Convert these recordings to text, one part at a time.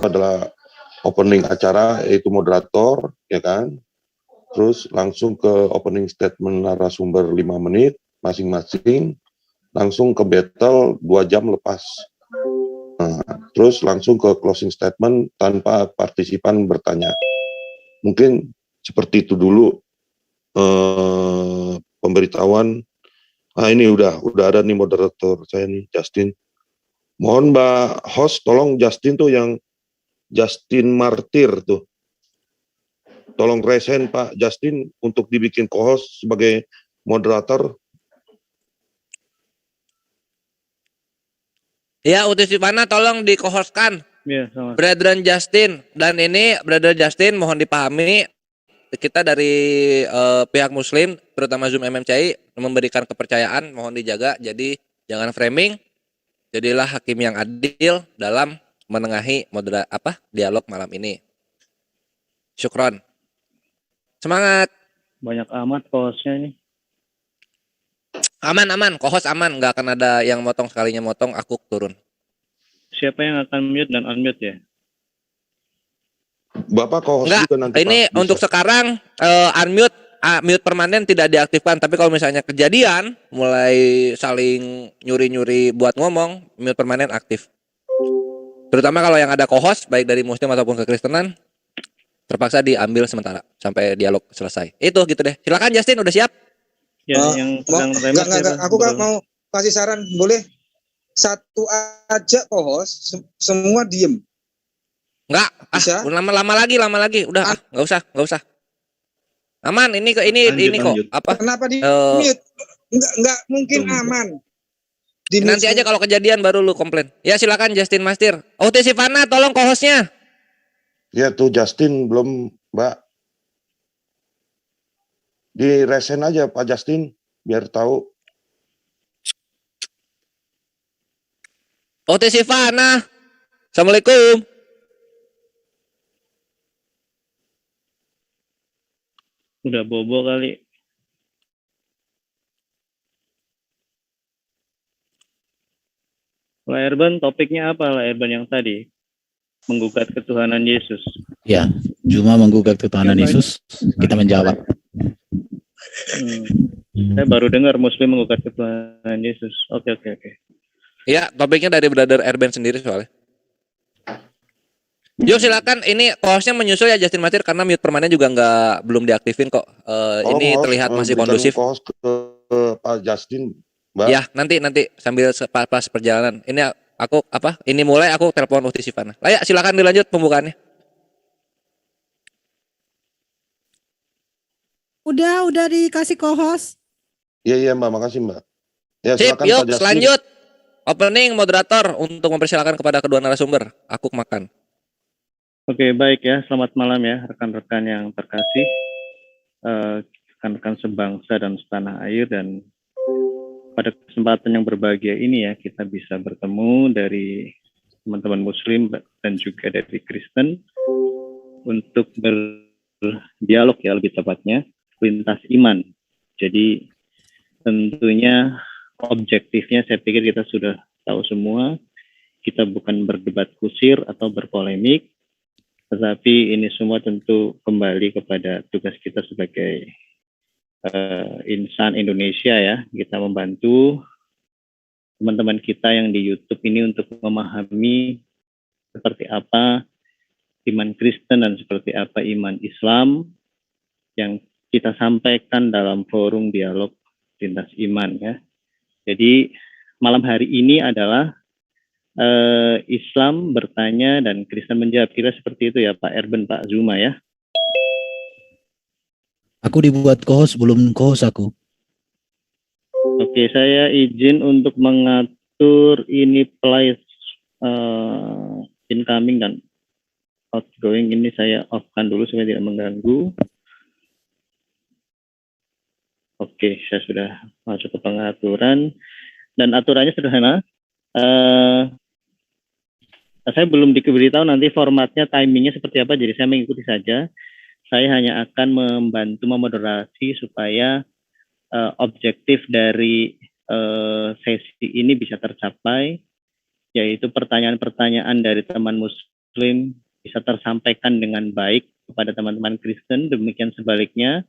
adalah opening acara, yaitu moderator, ya kan. Terus langsung ke opening statement narasumber 5 menit masing-masing, langsung ke battle 2 jam lepas. Nah, terus langsung ke closing statement tanpa partisipan bertanya. Mungkin seperti itu dulu pemberitahuan. Nah, ini udah ada nih moderator saya nih, Justin. Mohon Mbak host, tolong Justin tuh yang Justin Martir tuh. Tolong resen Pak Justin untuk dibikin co-host sebagai moderator. Ya, Uti Sivana tolong di co-hostkan. Ya, Brethren Justin. Dan ini Brethren Justin mohon dipahami, kita dari pihak muslim, terutama Zoom MMCI, memberikan kepercayaan, mohon dijaga. Jadi jangan framing. Jadilah hakim yang adil dalam menengahi dialog malam ini. Syukron. Semangat. Banyak amat hostnya ini. Aman, co-host aman, nggak akan ada yang motong, sekalinya motong aku turun. Siapa yang akan mute dan unmute ya? Bapak co-host juga nanti. Ini Pak, untuk sekarang unmute, mute permanen tidak diaktifkan, tapi kalau misalnya kejadian mulai saling nyuri-nyuri buat ngomong, mute permanen aktif. Terutama kalau yang ada co-host baik dari muslim ataupun kekristenan, terpaksa diambil sementara sampai dialog selesai. Itu gitu deh. Silakan Justin, udah siap? Ya, yang pegang remote. Enggak, aku kan mau kasih saran, boleh satu aja co-host, semua diem. Enggak, lama lagi. Udah, enggak usah. Aman, ini kok apa? Kenapa di mute? Enggak mungkin aman. Nanti aja kalau kejadian baru lu komplain. Ya silakan Justin Mastir. Uti Sivana tolong co-hostnya. Ya tuh Justin belum, Mbak. Di resen aja Pak Justin biar tahu. Uti Sivana. Assalamualaikum. Udah bobo kali. La Erban, topiknya apa La Erban yang tadi? Menggugat ketuhanan Yesus. Ya, cuma menggugat ketuhanan Yesus, kita menjawab. Saya baru dengar Muslim menggugat ketuhanan Yesus. Oke. Ya, topiknya dari Brother Erben sendiri soalnya. Yuk silakan, ini hostnya menyusul ya Justin Mastir, karena mute permanen juga belum diaktifin kok. Ini terlihat masih kondusif. Host ke Pak Justin, Mbak. Ya, nanti sambil pas perjalanan. Ini aku ini mulai aku telepon Uti Sivana. Layak, silakan dilanjut pembukaannya. Udah dikasih co-host. Iya Mbak, makasih Mbak. Ya, sip, silakan yuk Pak Justin. selanjut. Opening moderator untuk mempersilakan kepada kedua narasumber. Aku makan. Oke, baik ya. Selamat malam ya rekan-rekan yang terkasih, rekan-rekan sebangsa dan setanah air, dan pada kesempatan yang berbahagia ini ya kita bisa bertemu dari teman-teman Muslim dan juga dari Kristen untuk berdialog ya, lebih tepatnya lintas iman. Jadi tentunya objektifnya saya pikir kita sudah tahu semua. Kita bukan berdebat kusir atau berpolemik, tetapi ini semua tentu kembali kepada tugas kita sebagai insan Indonesia ya. Kita membantu teman-teman kita yang di YouTube ini untuk memahami seperti apa iman Kristen dan seperti apa iman Islam yang kita sampaikan dalam forum dialog lintas iman ya. Jadi malam hari ini adalah Islam bertanya dan Kristen menjawab, kira seperti itu ya Pak Erben, Pak Zuma ya. Aku dibuat co-host, belum co-host aku. Oke, saya izin untuk mengatur ini play incoming dan outgoing, ini saya off-kan dulu supaya tidak mengganggu. Oke, saya sudah masuk ke pengaturan dan aturannya sederhana. Saya belum diberitahu nanti formatnya, timingnya seperti apa, jadi saya mengikuti saja. Saya hanya akan membantu memoderasi supaya objektif dari sesi ini bisa tercapai, yaitu pertanyaan-pertanyaan dari teman muslim Muslim bisa tersampaikan dengan baik kepada teman-teman Kristen. Demikian sebaliknya,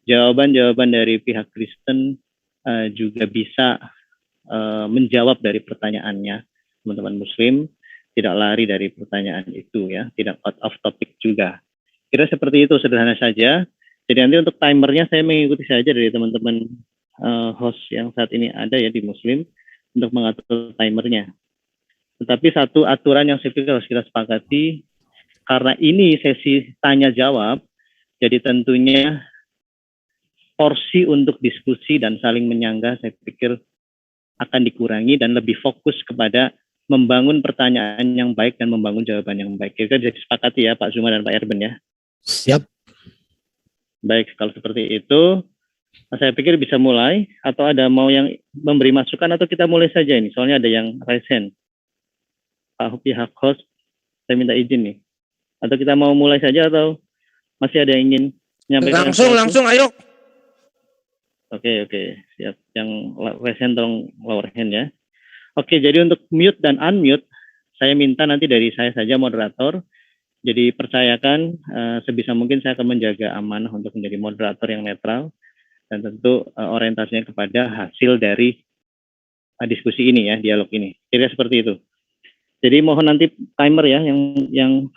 jawaban-jawaban dari pihak Kristen juga bisa menjawab dari pertanyaannya teman-teman Muslim, tidak lari dari pertanyaan itu ya, tidak out of topic juga. Kira seperti itu, sederhana saja. Jadi nanti untuk timernya saya mengikuti saja dari teman-teman host yang saat ini ada ya di Muslim untuk mengatur timernya. Tetapi satu aturan yang saya pikir harus kita sepakati, karena ini sesi tanya jawab, jadi tentunya porsi untuk diskusi dan saling menyanggah saya pikir akan dikurangi dan lebih fokus kepada membangun pertanyaan yang baik dan membangun jawaban yang baik. Kita bisa sepakati ya Pak Zuma dan Pak Erben ya. Siap. Baik, kalau seperti itu saya pikir bisa mulai, atau ada mau yang memberi masukan, atau kita mulai saja ini. Soalnya ada yang raise hand. Pak pihak host, saya minta izin nih. Atau kita mau mulai saja, atau masih ada yang ingin menyampaikan? Langsung, ayo. Oke, siap. Yang raise hand tolong lower hand ya. Oke, jadi untuk mute dan unmute, saya minta nanti dari saya saja moderator. Jadi percayakan sebisa mungkin saya akan menjaga amanah untuk menjadi moderator yang netral dan tentu orientasinya kepada hasil dari diskusi ini ya, dialog ini. Kira-kira seperti itu. Jadi mohon nanti timer ya yang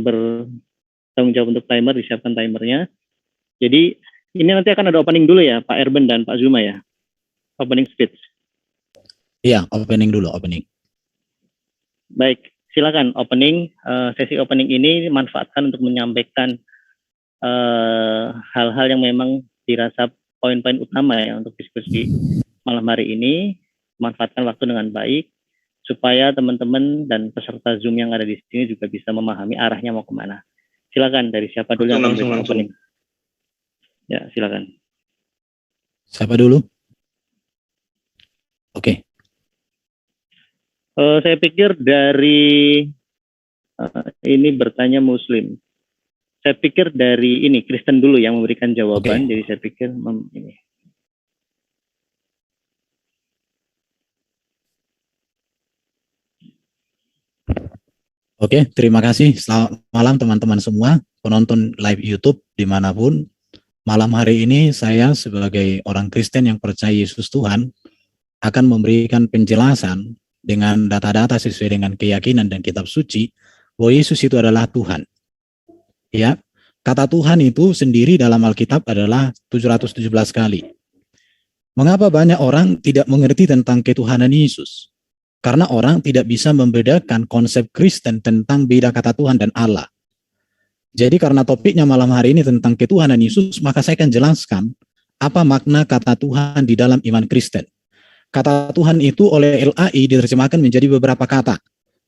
bertanggung jawab untuk timer, disiapkan timernya. Jadi ini nanti akan ada opening dulu ya Pak Erben dan Pak Zuma ya. Opening speech. Iya, opening dulu, opening. Baik, silakan opening. Sesi opening ini manfaatkan untuk menyampaikan hal-hal yang memang dirasa poin-poin utama ya untuk diskusi malam hari ini. Manfaatkan waktu dengan baik supaya teman-teman dan peserta Zoom yang ada di sini juga bisa memahami arahnya mau kemana. Silakan dari siapa dulu yang langsung. opening. Ya, silakan. Siapa dulu? Oke. Saya pikir dari ini bertanya Muslim. Saya pikir dari ini Kristen dulu yang memberikan jawaban. Jadi saya pikir ini. Oke, terima kasih. Selamat malam teman-teman semua, penonton live YouTube dimanapun. Malam hari ini saya sebagai orang Kristen yang percaya Yesus Tuhan akan memberikan penjelasan dengan data-data sesuai dengan keyakinan dan kitab suci bahwa Yesus itu adalah Tuhan. Ya, kata Tuhan itu sendiri dalam Alkitab adalah 717 kali. Mengapa banyak orang tidak mengerti tentang ketuhanan Yesus? Karena orang tidak bisa membedakan konsep Kristen tentang beda kata Tuhan dan Allah. Jadi karena topiknya malam hari ini tentang ketuhanan Yesus, maka saya akan jelaskan apa makna kata Tuhan di dalam iman Kristen. Kata Tuhan itu oleh LAI diterjemahkan menjadi beberapa kata,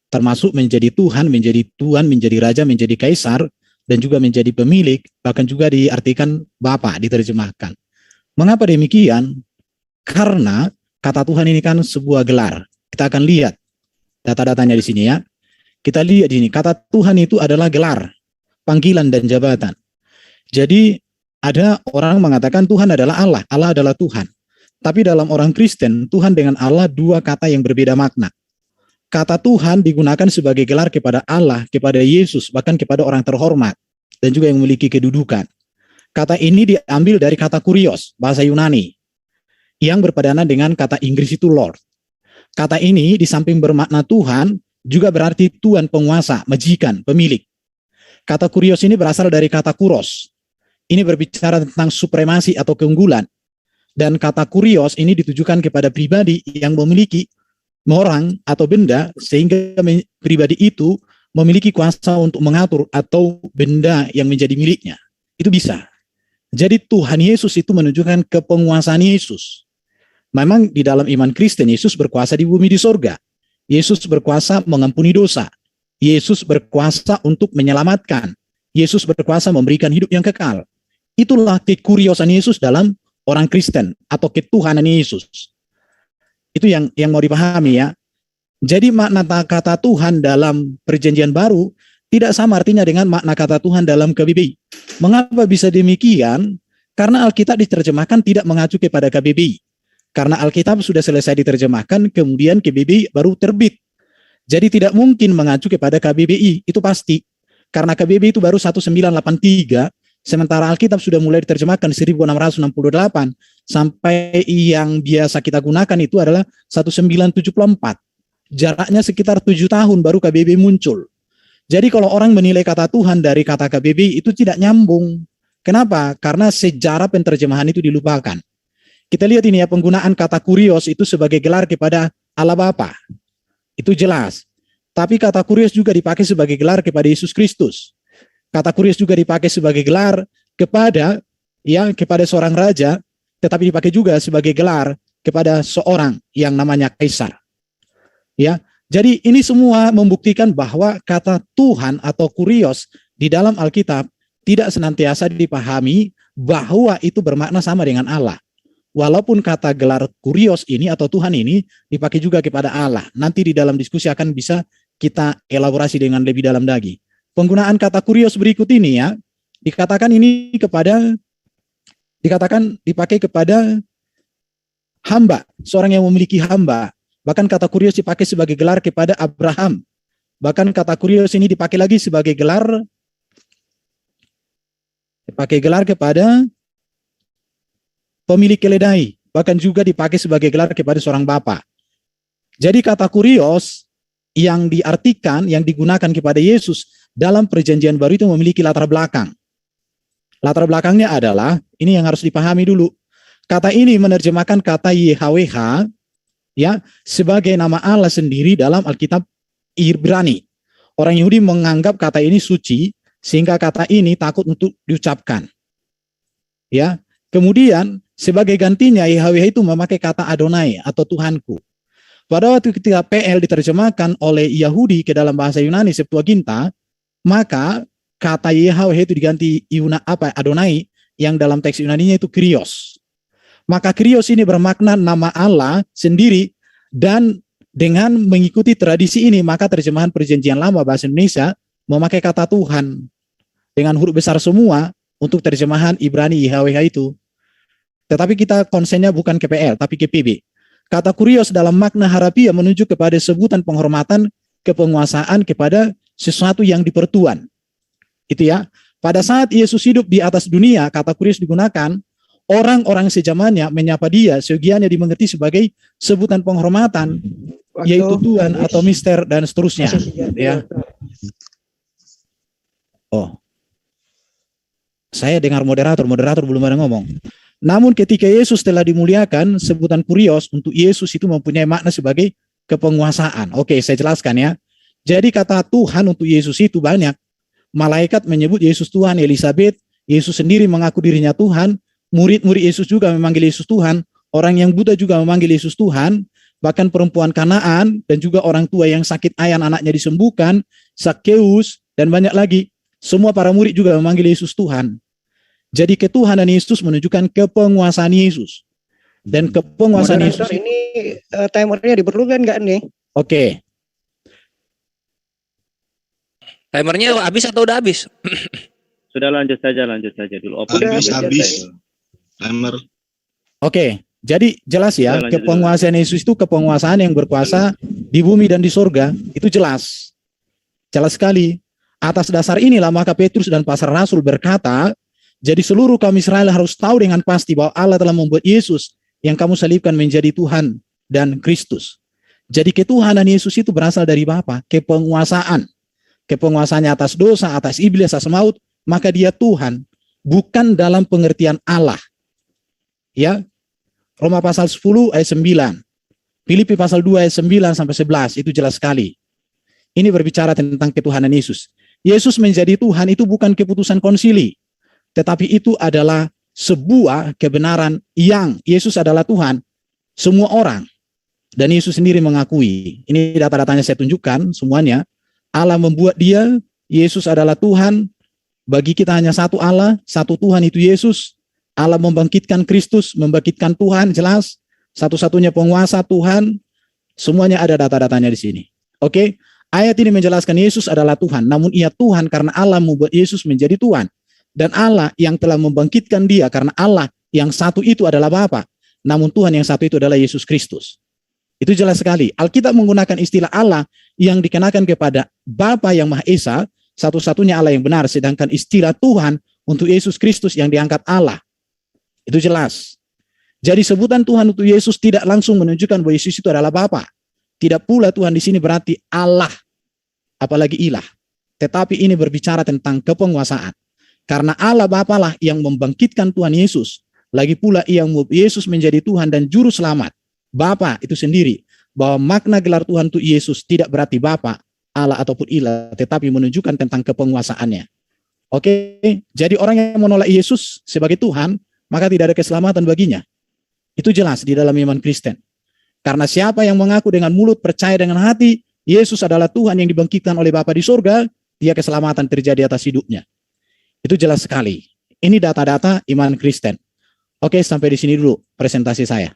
termasuk menjadi Tuhan, menjadi Tuan, menjadi Raja, menjadi Kaisar, dan juga menjadi pemilik, bahkan juga diartikan Bapa, diterjemahkan. Mengapa demikian? Karena kata Tuhan ini kan sebuah gelar. Kita akan lihat data-datanya di sini ya. Kita lihat di sini, kata Tuhan itu adalah gelar, panggilan dan jabatan. Jadi ada orang mengatakan Tuhan adalah Allah, Allah adalah Tuhan. Tapi dalam orang Kristen, Tuhan dengan Allah dua kata yang berbeda makna. Kata Tuhan digunakan sebagai gelar kepada Allah, kepada Yesus, bahkan kepada orang terhormat, dan juga yang memiliki kedudukan. Kata ini diambil dari kata kurios, bahasa Yunani, yang berpadanan dengan kata Inggris itu Lord. Kata ini di samping bermakna Tuhan, juga berarti Tuan penguasa, majikan, pemilik. Kata kurios ini berasal dari kata kuros. Ini berbicara tentang supremasi atau keunggulan. Dan kata kurios ini ditujukan kepada pribadi yang memiliki orang atau benda, sehingga pribadi itu memiliki kuasa untuk mengatur atau benda yang menjadi miliknya. Itu bisa. Jadi Tuhan Yesus itu menunjukkan kepenguasaan Yesus. Memang di dalam iman Kristen, Yesus berkuasa di bumi di sorga. Yesus berkuasa mengampuni dosa. Yesus berkuasa untuk menyelamatkan. Yesus berkuasa memberikan hidup yang kekal. Itulah kekuriosan Yesus dalam orang Kristen atau ketuhanan Yesus. Itu yang mau dipahami ya. Jadi makna kata Tuhan dalam perjanjian baru tidak sama artinya dengan makna kata Tuhan dalam KBBI. Mengapa bisa demikian? Karena Alkitab diterjemahkan tidak mengacu kepada KBBI. Karena Alkitab sudah selesai diterjemahkan, kemudian KBBI baru terbit. Jadi tidak mungkin mengacu kepada KBBI, itu pasti. Karena KBBI itu baru 1983, sementara Alkitab sudah mulai diterjemahkan 1668, sampai yang biasa kita gunakan itu adalah 1974. Jaraknya sekitar 7 tahun baru KBBI muncul. Jadi kalau orang menilai kata Tuhan dari kata KBBI itu tidak nyambung. Kenapa? Karena sejarah penterjemahan itu dilupakan. Kita lihat ini ya, penggunaan kata kurios itu sebagai gelar kepada Allah Bapa. Itu jelas. Tapi kata kurios juga dipakai sebagai gelar kepada Yesus Kristus. Kata kurios juga dipakai sebagai gelar kepada seorang raja, tetapi dipakai juga sebagai gelar kepada seorang yang namanya kaisar. Ya, jadi ini semua membuktikan bahwa kata Tuhan atau kurios di dalam Alkitab tidak senantiasa dipahami bahwa itu bermakna sama dengan Allah. Walaupun kata gelar kurios ini atau Tuhan ini dipakai juga kepada Allah. Nanti di dalam diskusi akan bisa kita elaborasi dengan lebih dalam lagi. Penggunaan kata kurios berikut ini ya, dikatakan dipakai kepada hamba, seorang yang memiliki hamba. Bahkan kata kurios dipakai sebagai gelar kepada Abraham. Bahkan kata kurios ini dipakai lagi sebagai gelar kepada pemilik keledai. Bahkan juga dipakai sebagai gelar kepada seorang bapak. Jadi kata kurios yang diartikan, yang digunakan kepada Yesus dalam perjanjian baru itu memiliki latar belakang. Latar belakangnya adalah, ini yang harus dipahami dulu. Kata ini menerjemahkan kata YHWH, ya, sebagai nama Allah sendiri dalam Alkitab Ibrani. Orang Yahudi menganggap kata ini suci, sehingga kata ini takut untuk diucapkan. Ya, kemudian sebagai gantinya YHWH itu memakai kata Adonai atau Tuhanku. Pada waktu ketika PL diterjemahkan oleh Yahudi ke dalam bahasa Yunani Septuaginta, maka kata YHWH itu diganti Adonai, yang dalam teks Yunaninya itu Kyrios. Maka Kyrios ini bermakna nama Allah sendiri, dan dengan mengikuti tradisi ini maka terjemahan perjanjian lama bahasa Indonesia memakai kata Tuhan dengan huruf besar semua untuk terjemahan Ibrani YHWH itu. Tetapi kita konsennya bukan ke PL tapi ke PB. Kata kurios dalam makna harafiah menunjuk kepada sebutan penghormatan kepenguasaan kepada sesuatu yang dipertuan. Itu ya. Pada saat Yesus hidup di atas dunia, kata kurios digunakan. Orang-orang sejamannya menyapa dia, seyogianya dimengerti sebagai sebutan penghormatan, yaitu Tuhan atau Mister dan seterusnya. Ya. Oh, saya dengar moderator belum ada ngomong. Namun ketika Yesus telah dimuliakan, sebutan kurios untuk Yesus itu mempunyai makna sebagai kepenguasaan. Oke, saya jelaskan ya. Jadi kata Tuhan untuk Yesus itu banyak. Malaikat menyebut Yesus Tuhan, Elizabeth, Yesus sendiri mengaku dirinya Tuhan. Murid-murid Yesus juga memanggil Yesus Tuhan, orang yang buta juga memanggil Yesus Tuhan, bahkan perempuan Kanaan dan juga orang tua yang sakit ayan anaknya disembuhkan, Zakheus dan banyak lagi. Semua para murid juga memanggil Yesus Tuhan. Jadi ketuhanan Yesus menunjukkan kepenguasaan Yesus. Dan kepenguasaan Yesus ini timernya diperlukan nggak nih? Oke. Timernya habis atau udah habis? Sudah lanjut saja dulu. Habis. Timer. Oke, jadi jelas ya, kepenguasaan Yesus itu kepenguasaan yang berkuasa di bumi dan di surga, itu jelas. Jelas sekali. Atas dasar inilah maka Petrus dan para rasul berkata, jadi seluruh kaum Israel harus tahu dengan pasti bahwa Allah telah membuat Yesus yang kamu salibkan menjadi Tuhan dan Kristus. Jadi ketuhanan Yesus itu berasal dari Bapa, kepenguasaan. Kepenguasaannya atas dosa, atas iblis, atas maut, maka dia Tuhan, bukan dalam pengertian Allah. Ya, Roma pasal 10 ayat 9, Filipi pasal 2 ayat 9 sampai 11, itu jelas sekali. Ini berbicara tentang ketuhanan Yesus. Yesus menjadi Tuhan itu bukan keputusan konsili, tetapi itu adalah sebuah kebenaran yang Yesus adalah Tuhan, semua orang. Dan Yesus sendiri mengakui. Ini data-datanya saya tunjukkan semuanya. Allah membuat dia, Yesus adalah Tuhan. Bagi kita hanya satu Allah, satu Tuhan itu Yesus. Allah membangkitkan Kristus, membangkitkan Tuhan, jelas. Satu-satunya penguasa Tuhan. Semuanya ada data-datanya di sini. Oke, ayat ini menjelaskan Yesus adalah Tuhan. Namun ia Tuhan karena Allah membuat Yesus menjadi Tuhan. Dan Allah yang telah membangkitkan dia karena Allah yang satu itu adalah Bapa. Namun Tuhan yang satu itu adalah Yesus Kristus. Itu jelas sekali. Alkitab menggunakan istilah Allah yang dikenakan kepada Bapa yang Maha Esa, satu-satunya Allah yang benar, sedangkan istilah Tuhan untuk Yesus Kristus yang diangkat Allah. Itu jelas. Jadi sebutan Tuhan untuk Yesus tidak langsung menunjukkan bahwa Yesus itu adalah Bapa. Tidak pula Tuhan di sini berarti Allah, apalagi ilah. Tetapi ini berbicara tentang kepenguasaan. Karena Allah Bapa lah yang membangkitkan Tuhan Yesus. Lagi pula ia membuat Yesus menjadi Tuhan dan Juru Selamat. Bapa itu sendiri, bahwa makna gelar Tuhan untuk Yesus tidak berarti Bapa, Allah ataupun ilah, tetapi menunjukkan tentang kepenguasaannya. Oke, jadi orang yang menolak Yesus sebagai Tuhan, maka tidak ada keselamatan baginya. Itu jelas di dalam iman Kristen. Karena siapa yang mengaku dengan mulut, percaya dengan hati, Yesus adalah Tuhan yang dibangkitkan oleh Bapa di surga, dia keselamatan terjadi atas hidupnya. Itu jelas sekali. Ini data-data iman Kristen. Oke, sampai di sini dulu presentasi saya.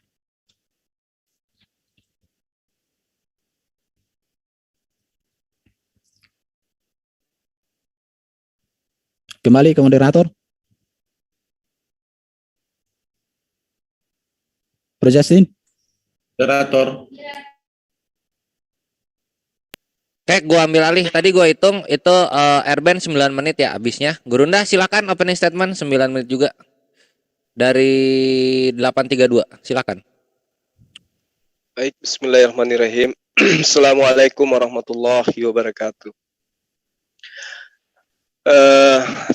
Kembali ke moderator. Bro Justin. Moderator. Oke, gua ambil alih. Tadi gua hitung itu airband 9 menit ya habisnya. Gurunda silakan opening statement 9 menit juga. Dari 832, silakan. Baik, bismillahirrahmanirrahim. Assalamualaikum warahmatullahi wabarakatuh.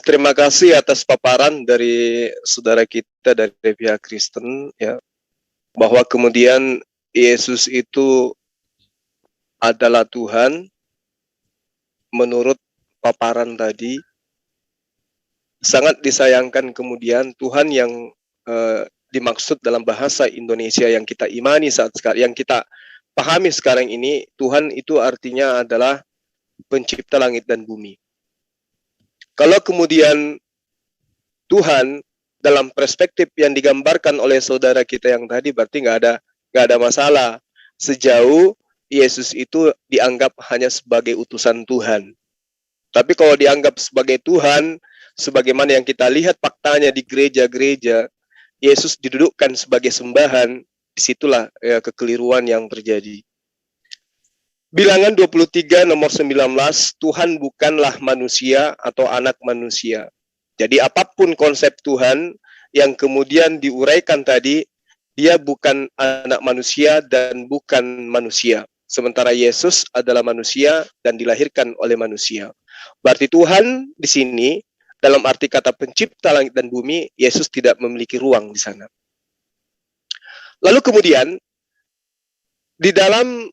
Terima kasih atas paparan dari saudara kita dari pihak Kristen ya, bahwa kemudian Yesus itu adalah Tuhan menurut paparan tadi. Sangat disayangkan kemudian Tuhan yang dimaksud dalam bahasa Indonesia yang kita imani saat sekarang, yang kita pahami sekarang ini, Tuhan itu artinya adalah pencipta langit dan bumi. Kalau kemudian Tuhan dalam perspektif yang digambarkan oleh saudara kita yang tadi, berarti nggak ada masalah sejauh Yesus itu dianggap hanya sebagai utusan Tuhan. Tapi kalau dianggap sebagai Tuhan, sebagaimana yang kita lihat faktanya di gereja-gereja, Yesus didudukkan sebagai sembahan, disitulah ya, kekeliruan yang terjadi. Bilangan 23 nomor 19, Tuhan bukanlah manusia atau anak manusia. Jadi apapun konsep Tuhan yang kemudian diuraikan tadi, dia bukan anak manusia dan bukan manusia. Sementara Yesus adalah manusia dan dilahirkan oleh manusia. Berarti Tuhan di sini, dalam arti kata pencipta langit dan bumi, Yesus tidak memiliki ruang di sana. Lalu kemudian, di dalam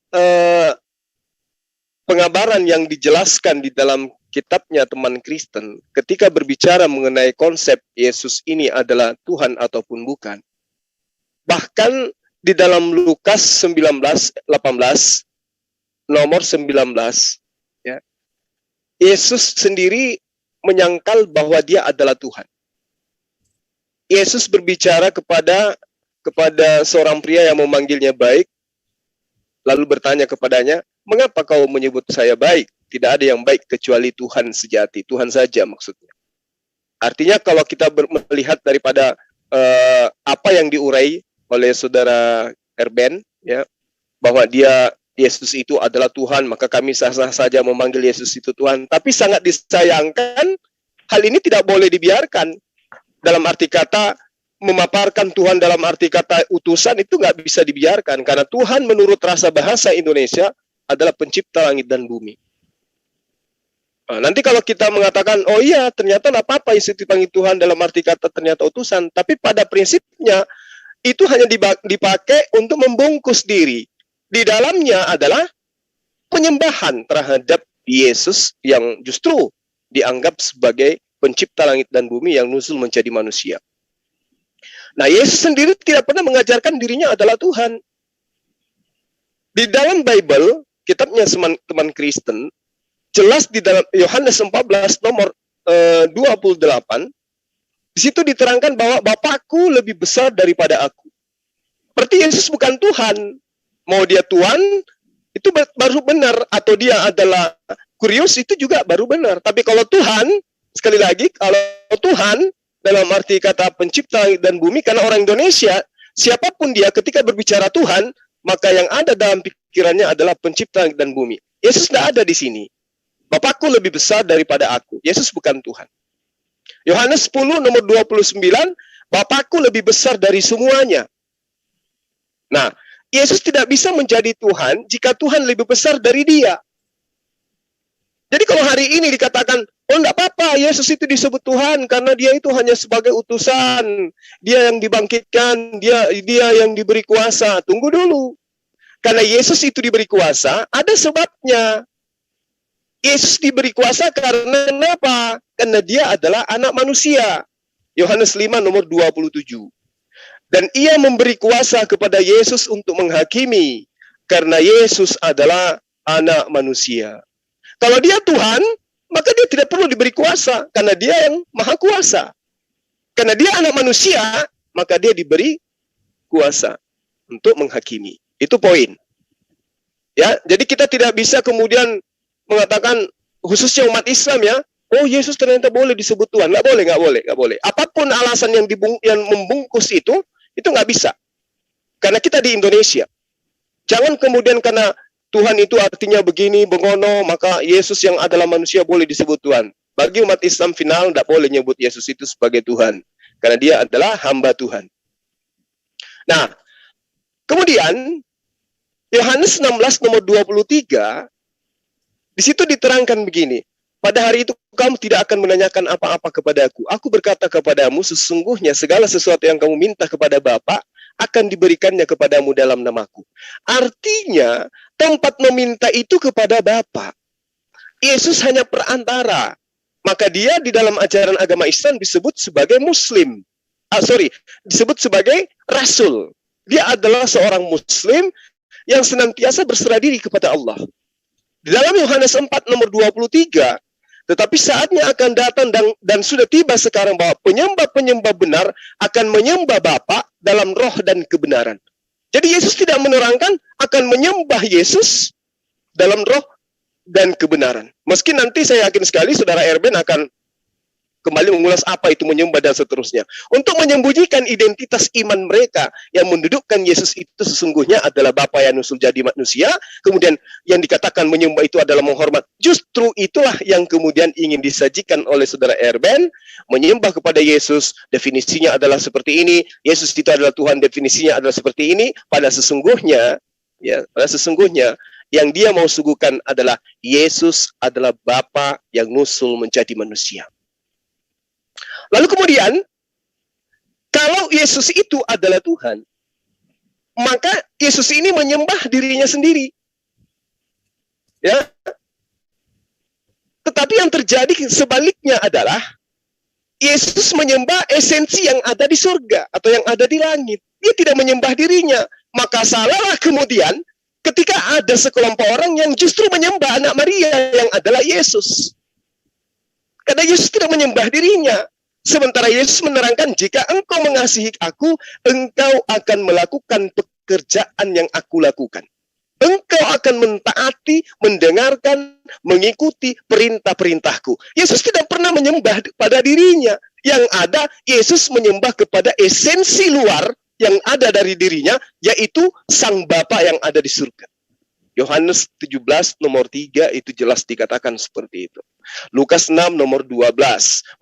pengabaran yang dijelaskan di dalam kitabnya teman Kristen, ketika berbicara mengenai konsep Yesus ini adalah Tuhan ataupun bukan. Bahkan di dalam Lukas 19:18 nomor 19 ya, Yesus sendiri menyangkal bahwa dia adalah Tuhan. Yesus berbicara kepada seorang pria yang memanggilnya baik, lalu bertanya kepadanya, "Mengapa kau menyebut saya baik? Tidak ada yang baik kecuali Tuhan sejati." Tuhan saja maksudnya. Artinya kalau kita melihat daripada apa yang diurai oleh saudara Erben, ya, bahwa Yesus itu adalah Tuhan, maka kami sah-sah saja memanggil Yesus itu Tuhan. Tapi sangat disayangkan, hal ini tidak boleh dibiarkan. Dalam arti kata, memaparkan Tuhan dalam arti kata utusan itu nggak bisa dibiarkan. Karena Tuhan menurut rasa bahasa Indonesia adalah pencipta langit dan bumi. Nah, nanti kalau kita mengatakan, oh iya ternyata nggak apa-apa isi dipanggil Tuhan dalam arti kata ternyata utusan, tapi pada prinsipnya itu hanya dipakai untuk membungkus diri. Di dalamnya adalah penyembahan terhadap Yesus yang justru dianggap sebagai pencipta langit dan bumi yang nuzul menjadi manusia. Nah, Yesus sendiri tidak pernah mengajarkan dirinya adalah Tuhan. Di dalam Bible, kitabnya teman Kristen, jelas di dalam Yohanes 14 nomor 28, di situ diterangkan bahwa Bapakku lebih besar daripada aku. Berarti Yesus bukan Tuhan. Mau dia Tuhan, itu baru benar. Atau dia adalah kurios, itu juga baru benar. Tapi kalau Tuhan, sekali lagi, kalau Tuhan, dalam arti kata pencipta langit dan bumi, karena orang Indonesia, siapapun dia ketika berbicara Tuhan, maka yang ada dalam pikirannya adalah pencipta dan bumi. Yesus tidak ada di sini. Bapakku lebih besar daripada aku. Yesus bukan Tuhan. Yohanes 10 nomor 29, Bapakku lebih besar dari semuanya. Nah, Yesus tidak bisa menjadi Tuhan jika Tuhan lebih besar dari dia. Jadi kalau hari ini dikatakan, oh enggak apa-apa, Yesus itu disebut Tuhan karena dia itu hanya sebagai utusan. Dia yang dibangkitkan, dia yang diberi kuasa. Tunggu dulu. Karena Yesus itu diberi kuasa, ada sebabnya. Yesus diberi kuasa karena apa? Karena dia adalah anak manusia. Yohanes 5 nomor 27. Dan ia memberi kuasa kepada Yesus untuk menghakimi. Karena Yesus adalah anak manusia. Kalau dia Tuhan, maka dia tidak perlu diberi kuasa. Karena dia yang maha kuasa. Karena dia anak manusia, maka dia diberi kuasa untuk menghakimi. Itu poin. Ya, jadi kita tidak bisa kemudian mengatakan khususnya umat Islam ya, oh Yesus ternyata boleh disebut Tuhan. Nggak boleh. Apapun alasan yang membungkus itu nggak bisa. Karena kita di Indonesia. Jangan kemudian karena Tuhan itu artinya begini, bengono, maka Yesus yang adalah manusia boleh disebut Tuhan. Bagi umat Islam final nggak boleh nyebut Yesus itu sebagai Tuhan. Karena dia adalah hamba Tuhan. Nah, kemudian Yohanes 16 nomor 23, di situ diterangkan begini, pada hari itu kamu tidak akan menanyakan apa-apa kepadaku. Aku berkata kepadamu, sesungguhnya segala sesuatu yang kamu minta kepada Bapa akan diberikannya kepadamu dalam namaku. Artinya, tempat meminta itu kepada Bapa. Yesus hanya perantara. Maka dia di dalam ajaran agama Islam disebut sebagai Muslim. Disebut sebagai Rasul. Dia adalah seorang Muslim yang senantiasa berserah diri kepada Allah. Di dalam Yohanes 4 nomor 23, tetapi saatnya akan datang dan sudah tiba sekarang bahwa penyembah-penyembah benar akan menyembah Bapa dalam roh dan kebenaran. Jadi Yesus tidak menerangkan akan menyembah Yesus dalam roh dan kebenaran. Meski nanti saya yakin sekali saudara Erben akan kembali mengulas apa itu menyembah dan seterusnya. Untuk menyembunyikan identitas iman mereka yang mendudukkan Yesus itu sesungguhnya adalah Bapa yang nusul jadi manusia, kemudian yang dikatakan menyembah itu adalah menghormat. Justru itulah yang kemudian ingin disajikan oleh saudara Erben, menyembah kepada Yesus, definisinya adalah seperti ini, Yesus itu adalah Tuhan, definisinya adalah seperti ini, pada sesungguhnya yang dia mau suguhkan adalah Yesus adalah Bapa yang nusul menjadi manusia. Lalu kemudian, kalau Yesus itu adalah Tuhan, maka Yesus ini menyembah dirinya sendiri. Ya. Tetapi yang terjadi sebaliknya adalah, Yesus menyembah esensi yang ada di surga, atau yang ada di langit. Dia tidak menyembah dirinya. Maka salahlah kemudian, ketika ada sekelompok orang yang justru menyembah anak Maria yang adalah Yesus. Karena Yesus tidak menyembah dirinya. Sementara Yesus menerangkan, jika engkau mengasihi aku, engkau akan melakukan pekerjaan yang aku lakukan. Engkau akan mentaati, mendengarkan, mengikuti perintah-perintahku. Yesus tidak pernah menyembah pada dirinya. Yang ada, Yesus menyembah kepada esensi luar yang ada dari dirinya, yaitu Sang Bapa yang ada di surga. Yohanes 17 nomor 3 itu jelas dikatakan seperti itu. Lukas 6 nomor 12,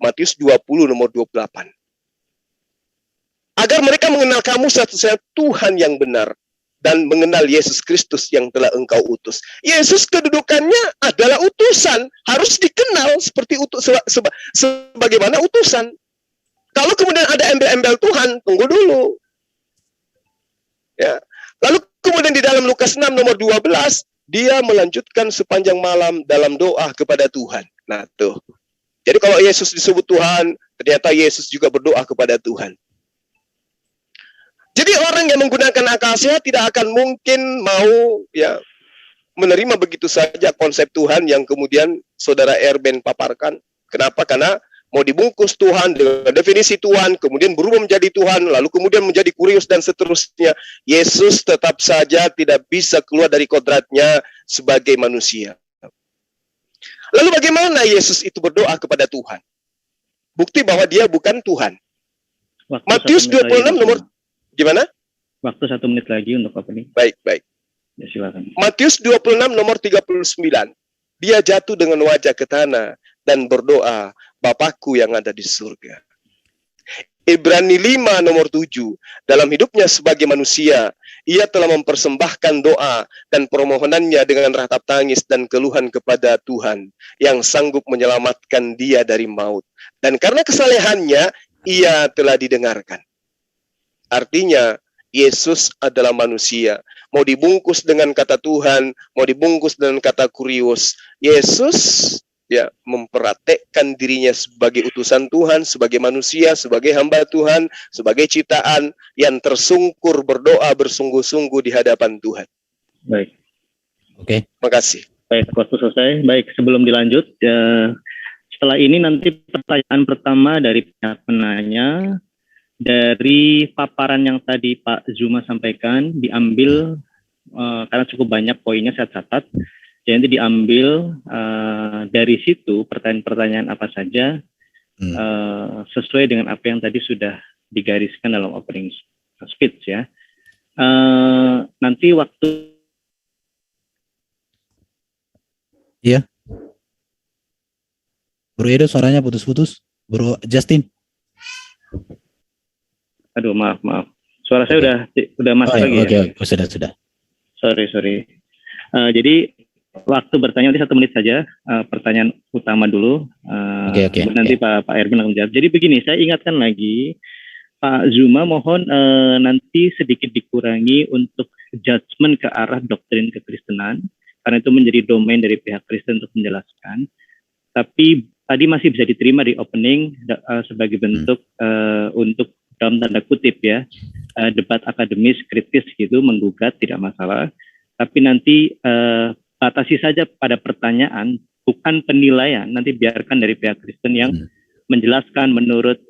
Matius 20 nomor 28. Agar mereka mengenal kamu satu-satunya Tuhan yang benar dan mengenal Yesus Kristus yang telah engkau utus. Yesus kedudukannya adalah utusan, harus dikenal seperti sebagaimana utusan. Kalau kemudian ada embel-embel Tuhan, tunggu dulu. Ya. Lalu kemudian di dalam Lukas 6 nomor 12, dia melanjutkan sepanjang malam dalam doa kepada Tuhan. Nah tuh. Jadi kalau Yesus disebut Tuhan, ternyata Yesus juga berdoa kepada Tuhan. Jadi orang yang menggunakan akal sehat tidak akan mungkin mau ya menerima begitu saja konsep Tuhan yang kemudian saudara Erben paparkan. Kenapa? Karena mau dibungkus Tuhan dengan definisi Tuhan, kemudian berubah menjadi Tuhan, lalu kemudian menjadi kurios dan seterusnya. Yesus tetap saja tidak bisa keluar dari kodratnya sebagai manusia. Lalu bagaimana Yesus itu berdoa kepada Tuhan? Bukti bahwa dia bukan Tuhan. Matius 26 nomor, gimana? Waktu 1 menit lagi untuk opening. Baik, baik. Ya, silakan. Matius 26 nomor 39. Dia jatuh dengan wajah ke tanah dan berdoa, Bapakku yang ada di surga. Ibrani 5 nomor 7. Dalam hidupnya sebagai manusia, ia telah mempersembahkan doa dan permohonannya dengan ratap tangis dan keluhan kepada Tuhan yang sanggup menyelamatkan dia dari maut. Dan karena kesalehannya, ia telah didengarkan. Artinya, Yesus adalah manusia. Mau dibungkus dengan kata Tuhan, mau dibungkus dengan kata kurios. Yesus ya mempraktekkan dirinya sebagai utusan Tuhan, sebagai manusia, sebagai hamba Tuhan, sebagai ciptaan yang tersungkur berdoa bersungguh-sungguh di hadapan Tuhan. Baik. Oke. Makasih. Baik, waktu selesai. Baik, sebelum dilanjut, setelah ini nanti pertanyaan pertama dari pihak penanya, dari paparan yang tadi Pak Zuma sampaikan, diambil, karena cukup banyak poinnya saya catat, jadi diambil dari situ pertanyaan-pertanyaan apa saja sesuai dengan apa yang tadi sudah digariskan dalam opening speech ya. Nanti waktu. Iya. Bro Edo suaranya putus-putus. Bro Justin. Aduh, maaf. Suara saya udah masuk lagi oke, ya. Oke, sudah. Sorry. Jadi waktu bertanya nanti 1 menit saja, pertanyaan utama dulu. Oke. Nanti Pak Erwin akan menjawab. Jadi begini, saya ingatkan lagi, Pak Zuma mohon nanti sedikit dikurangi untuk judgement ke arah doktrin kekristenan, karena itu menjadi domain dari pihak Kristen untuk menjelaskan. Tapi tadi masih bisa diterima di opening sebagai bentuk untuk dalam tanda kutip ya, debat akademis kritis gitu, menggugat tidak masalah. Tapi nanti batasi saja pada pertanyaan, bukan penilaian. Nanti biarkan dari pihak Kristen yang menjelaskan menurut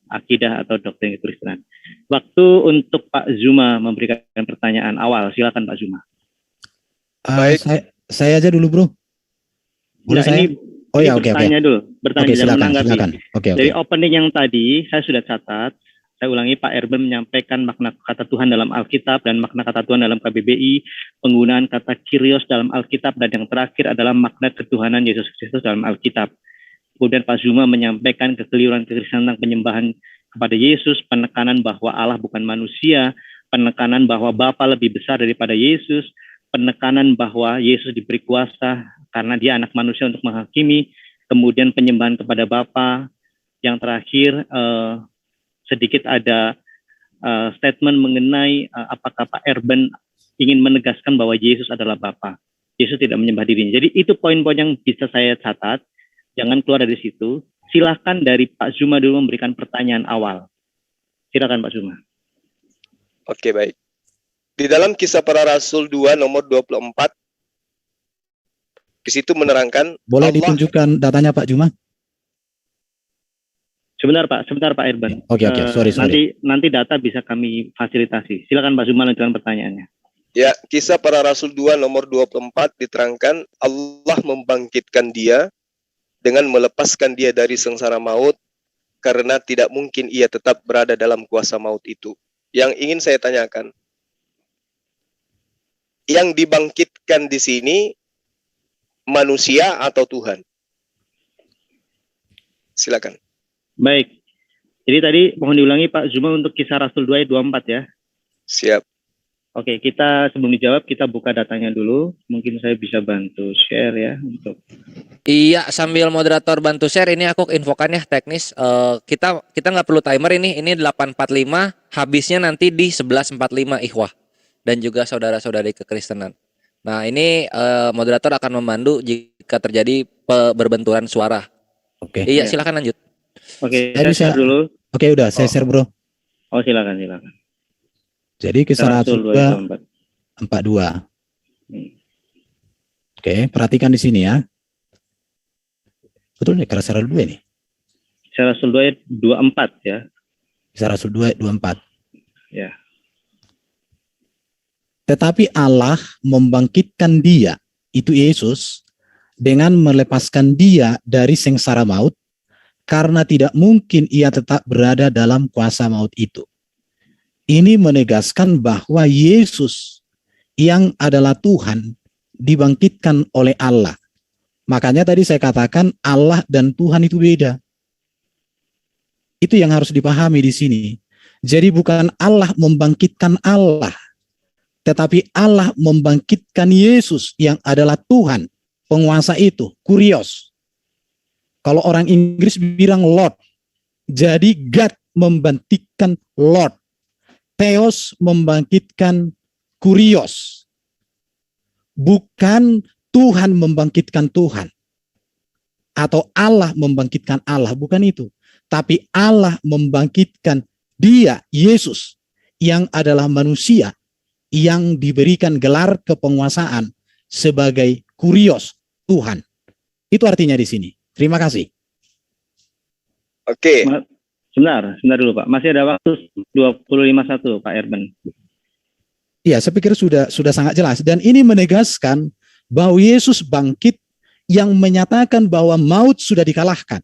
akidah atau doktrin kekristenan. Waktu untuk Pak Zuma memberikan pertanyaan awal, silakan Pak Zuma. Baik. Saya aja dulu, Bro. Boleh saya? Oke. Bertanya dulu, jangan menanggapi. Silakan. Oke. Dari opening yang tadi saya sudah catat. Saya ulangi, Pak Erben menyampaikan makna kata Tuhan dalam Alkitab dan makna kata Tuhan dalam KBBI, penggunaan kata Kyrios dalam Alkitab, dan yang terakhir adalah makna ketuhanan Yesus Kristus dalam Alkitab. Kemudian Pak Zuma menyampaikan kekeliruan kekristenan tentang penyembahan kepada Yesus, penekanan bahwa Allah bukan manusia, penekanan bahwa Bapa lebih besar daripada Yesus, penekanan bahwa Yesus diberi kuasa karena dia anak manusia untuk menghakimi, kemudian penyembahan kepada Bapa. Yang terakhir, sedikit ada statement mengenai apakah Pak Erben ingin menegaskan bahwa Yesus adalah Bapa. Yesus tidak menyembah dirinya. Jadi itu poin-poin yang bisa saya catat. Jangan keluar dari situ. Silakan dari Pak Zuma dulu memberikan pertanyaan awal. Silakan Pak Zuma. Oke, baik. Di dalam Kisah Para Rasul 2 nomor 24, di situ menerangkan boleh Allah. Ditunjukkan datanya Pak Zuma? Sebentar Pak Erben. Oke, sorry. Nanti data bisa kami fasilitasi. Silakan Pak Zuma lanjutkan pertanyaannya. Ya, Kisah Para Rasul 2 nomor 24 diterangkan Allah membangkitkan dia dengan melepaskan dia dari sengsara maut, karena tidak mungkin ia tetap berada dalam kuasa maut itu. Yang ingin saya tanyakan, yang dibangkitkan di sini manusia atau Tuhan? Silakan. Baik. Jadi tadi mohon diulangi Pak Zuma untuk Kisah Rasul 2 ayat 24 ya. Siap. Oke, kita sebelum dijawab kita buka datanya dulu. Mungkin saya bisa bantu share ya untuk. Iya, sambil moderator bantu share ini aku infokan ya teknis. Kita nggak perlu timer ini 8.45, habisnya nanti di 11.45 ikhwah dan juga saudara-saudari kekristenan. Nah ini moderator akan memandu jika terjadi berbenturan suara. Oke. Iya, silakan lanjut. Oke, saya share dulu. Oke, udah saya share, Bro. Oh, silakan. Jadi Kisah Rasul 2 42. Oke, perhatikan di sini ya. Betul nih, Kisah Rasul 2 ini. Kisah Rasul 2 ayat 24 ya. Kisah Rasul 2 ayat 24. Ya. Tetapi Allah membangkitkan dia, itu Yesus, dengan melepaskan dia dari sengsara maut, karena tidak mungkin ia tetap berada dalam kuasa maut itu. ini menegaskan bahwa Yesus yang adalah Tuhan dibangkitkan oleh Allah. Makanya tadi saya katakan Allah dan Tuhan itu beda. Itu yang harus dipahami di sini. Jadi bukan Allah membangkitkan Allah, tetapi Allah membangkitkan Yesus yang adalah Tuhan, penguasa itu, kurios. Kalau orang Inggris bilang Lord, jadi God membangkitkan Lord. Theos membangkitkan kurios. Bukan Tuhan membangkitkan Tuhan. Atau Allah membangkitkan Allah, bukan itu. Tapi Allah membangkitkan Dia, Yesus, yang adalah manusia, yang diberikan gelar kepenguasaan sebagai kurios, Tuhan. Itu artinya di sini. Terima kasih. Oke. Sebentar dulu Pak. Masih ada waktu 20.51 Pak Erben. Ya, saya pikir sudah sangat jelas. Dan ini menegaskan bahwa Yesus bangkit yang menyatakan bahwa maut sudah dikalahkan.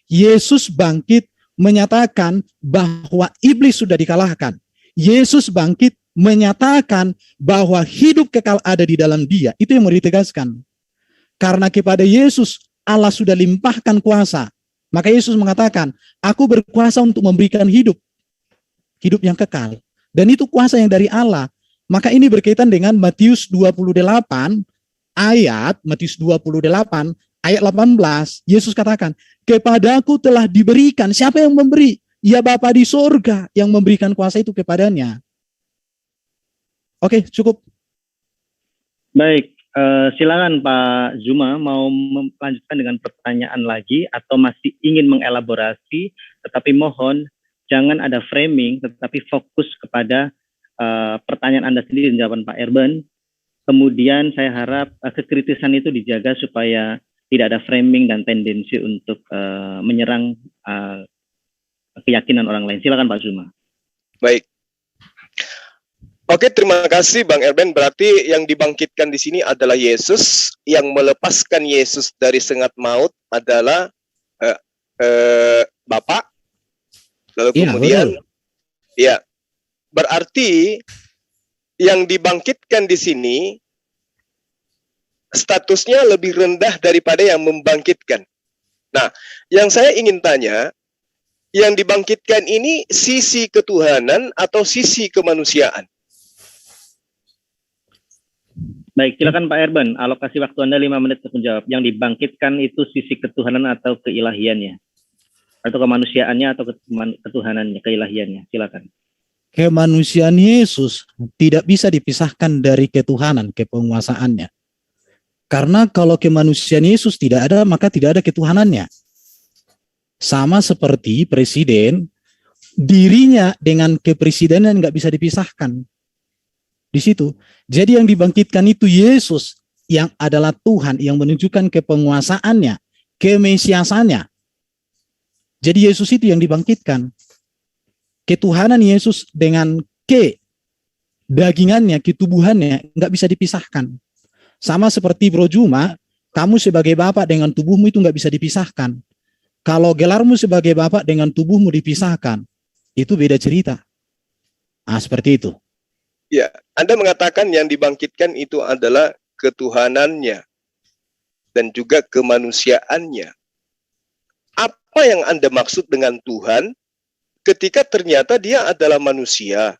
Yesus bangkit menyatakan bahwa iblis sudah dikalahkan. Yesus bangkit menyatakan bahwa hidup kekal ada di dalam Dia. Itu yang mau ditegaskan. Karena kepada Yesus Allah sudah limpahkan kuasa. Maka Yesus mengatakan, aku berkuasa untuk memberikan hidup yang kekal. Dan itu kuasa yang dari Allah. Maka ini berkaitan dengan Matius 28 ayat 18. Yesus katakan, kepadaku telah diberikan. Siapa yang memberi? Ya Bapa di sorga yang memberikan kuasa itu kepadanya. Oke, cukup. Baik, silakan Pak Zuma mau melanjutkan dengan pertanyaan lagi atau masih ingin mengelaborasi, tetapi mohon jangan ada framing, tetapi fokus kepada pertanyaan Anda sendiri dan jawaban Pak Erben. Kemudian saya harap kekritisan itu dijaga supaya tidak ada framing dan tendensi untuk menyerang keyakinan orang lain. Silakan Pak Zuma. Baik. Oke, terima kasih Bang Erben. Berarti yang dibangkitkan di sini adalah Yesus, yang melepaskan Yesus dari sengat maut adalah Bapa. Lalu kemudian, ya, berarti yang dibangkitkan di sini statusnya lebih rendah daripada yang membangkitkan. Nah, yang saya ingin tanya, yang dibangkitkan ini sisi ketuhanan atau sisi kemanusiaan? Baik, silakan Pak Erben, alokasi waktu Anda 5 menit untuk menjawab. Yang dibangkitkan itu sisi ketuhanan atau keilahiannya? Atau kemanusiaannya atau ketuhanannya, keilahiannya? Silakan. Kemanusiaan Yesus tidak bisa dipisahkan dari ketuhanan, kepenguasaannya. Karena kalau kemanusiaan Yesus tidak ada, maka tidak ada ketuhanannya. Sama seperti presiden, dirinya dengan kepresidenan nggak bisa dipisahkan. Di situ. Jadi yang dibangkitkan itu Yesus yang adalah Tuhan, yang menunjukkan kepenguasaannya, kemesiasannya. Jadi Yesus itu yang dibangkitkan. Ketuhanan Yesus dengan dagingannya, ketubuhannya nggak bisa dipisahkan. Sama seperti Bro Juma, kamu sebagai bapak dengan tubuhmu itu nggak bisa dipisahkan. Kalau gelarmu sebagai bapak dengan tubuhmu dipisahkan, itu beda cerita. Ah, seperti itu. Ya, Anda mengatakan yang dibangkitkan itu adalah ketuhanannya dan juga kemanusiaannya. Apa yang Anda maksud dengan Tuhan ketika ternyata dia adalah manusia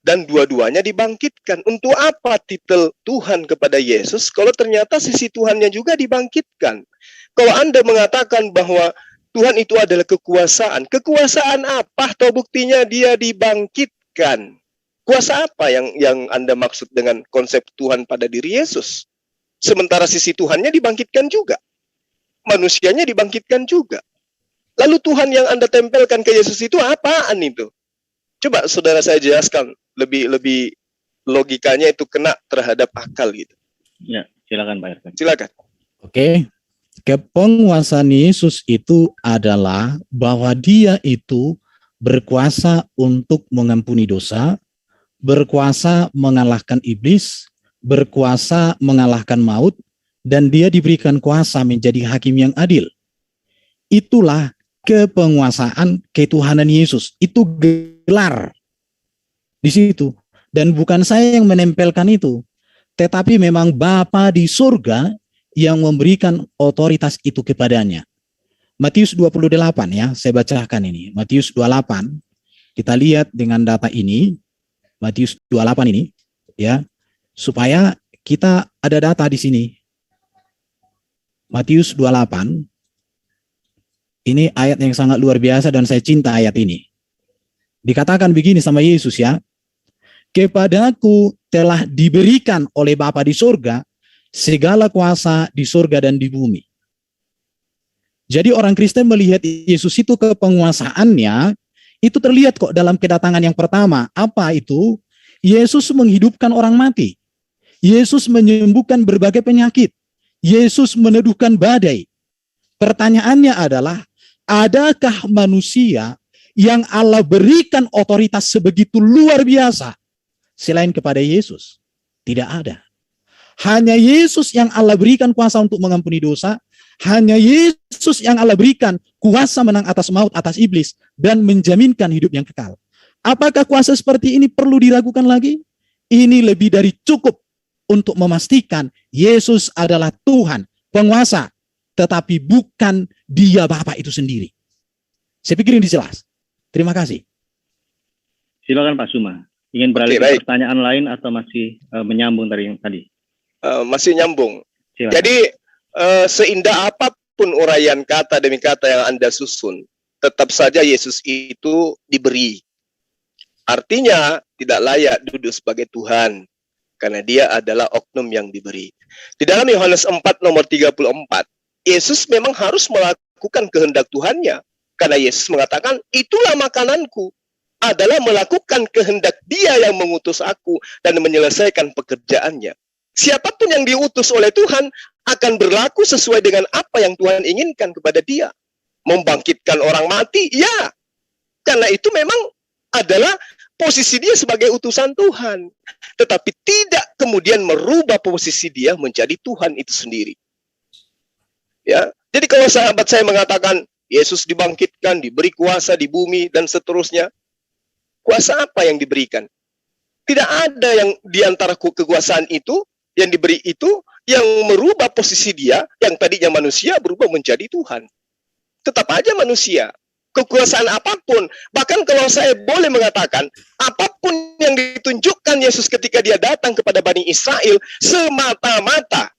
dan dua-duanya dibangkitkan? Untuk apa titel Tuhan kepada Yesus kalau ternyata sisi Tuhannya juga dibangkitkan? Kalau Anda mengatakan bahwa Tuhan itu adalah kekuasaan, kekuasaan apa atau buktinya dia dibangkitkan? Kuasa apa yang Anda maksud dengan konsep Tuhan pada diri Yesus? Sementara sisi Tuhannya dibangkitkan juga. Manusianya dibangkitkan juga. Lalu Tuhan yang Anda tempelkan ke Yesus itu apaan itu? Coba saudara saya jelaskan lebih logikanya itu kena terhadap akal gitu. Ya, silakan Pak Erben. Silakan. Oke. Kepenguasaan Yesus itu adalah bahwa dia itu berkuasa untuk mengampuni dosa, berkuasa mengalahkan iblis, berkuasa mengalahkan maut, dan dia diberikan kuasa menjadi hakim yang adil. Itulah kepenguasaan ketuhanan Yesus. Itu gelar. di situ. Dan bukan saya yang menempelkan itu, tetapi memang Bapa di surga yang memberikan otoritas itu kepadanya. Matius 28 ya, saya bacakan ini. Matius 28, kita lihat dengan data ini, Matius 28 ini, ya, supaya kita ada data di sini. Matius 28, ini ayat yang sangat luar biasa dan saya cinta ayat ini. Dikatakan begini sama Yesus ya, kepadaku telah diberikan oleh Bapa di surga segala kuasa di surga dan di bumi. Jadi orang Kristen melihat Yesus itu kepenguasaannya, itu terlihat kok dalam kedatangan yang pertama. Apa itu? Yesus menghidupkan orang mati. Yesus menyembuhkan berbagai penyakit. Yesus meneduhkan badai. Pertanyaannya adalah, adakah manusia yang Allah berikan otoritas sebegitu luar biasa selain kepada Yesus? Tidak ada. Hanya Yesus yang Allah berikan kuasa untuk mengampuni dosa. Hanya Yesus yang Allah berikan kuasa menang atas maut, atas iblis, dan menjaminkan hidup yang kekal. Apakah kuasa seperti ini perlu diragukan lagi? Ini lebih dari cukup untuk memastikan Yesus adalah Tuhan, penguasa, tetapi bukan Dia Bapa itu sendiri. Saya pikir ini jelas. Terima kasih. Silakan Pak Suma. Ingin beralih ke pertanyaan lain atau masih menyambung dari yang tadi? Masih nyambung. Silakan. Jadi seindah apapun uraian kata demi kata yang Anda susun, tetap saja Yesus itu diberi. Artinya tidak layak duduk sebagai Tuhan, karena Dia adalah oknum yang diberi. Di dalam Yohanes 4 nomor 34, Yesus memang harus melakukan kehendak Tuhannya, karena Yesus mengatakan, itulah makananku, adalah melakukan kehendak Dia yang mengutus aku dan menyelesaikan pekerjaannya. Siapapun yang diutus oleh Tuhan akan berlaku sesuai dengan apa yang Tuhan inginkan kepada dia. Membangkitkan orang mati, ya. Karena itu memang adalah posisi dia sebagai utusan Tuhan. Tetapi tidak kemudian merubah posisi dia menjadi Tuhan itu sendiri. Ya. Jadi kalau sahabat saya mengatakan, Yesus dibangkitkan, diberi kuasa di bumi, dan seterusnya. Kuasa apa yang diberikan? Tidak ada yang di antara kekuasaan itu, yang diberi itu, yang merubah posisi dia, yang tadinya manusia berubah menjadi Tuhan. Tetap aja manusia. Kekuasaan apapun, bahkan kalau saya boleh mengatakan, apapun yang ditunjukkan Yesus ketika dia datang kepada Bani Israel, semata-mata,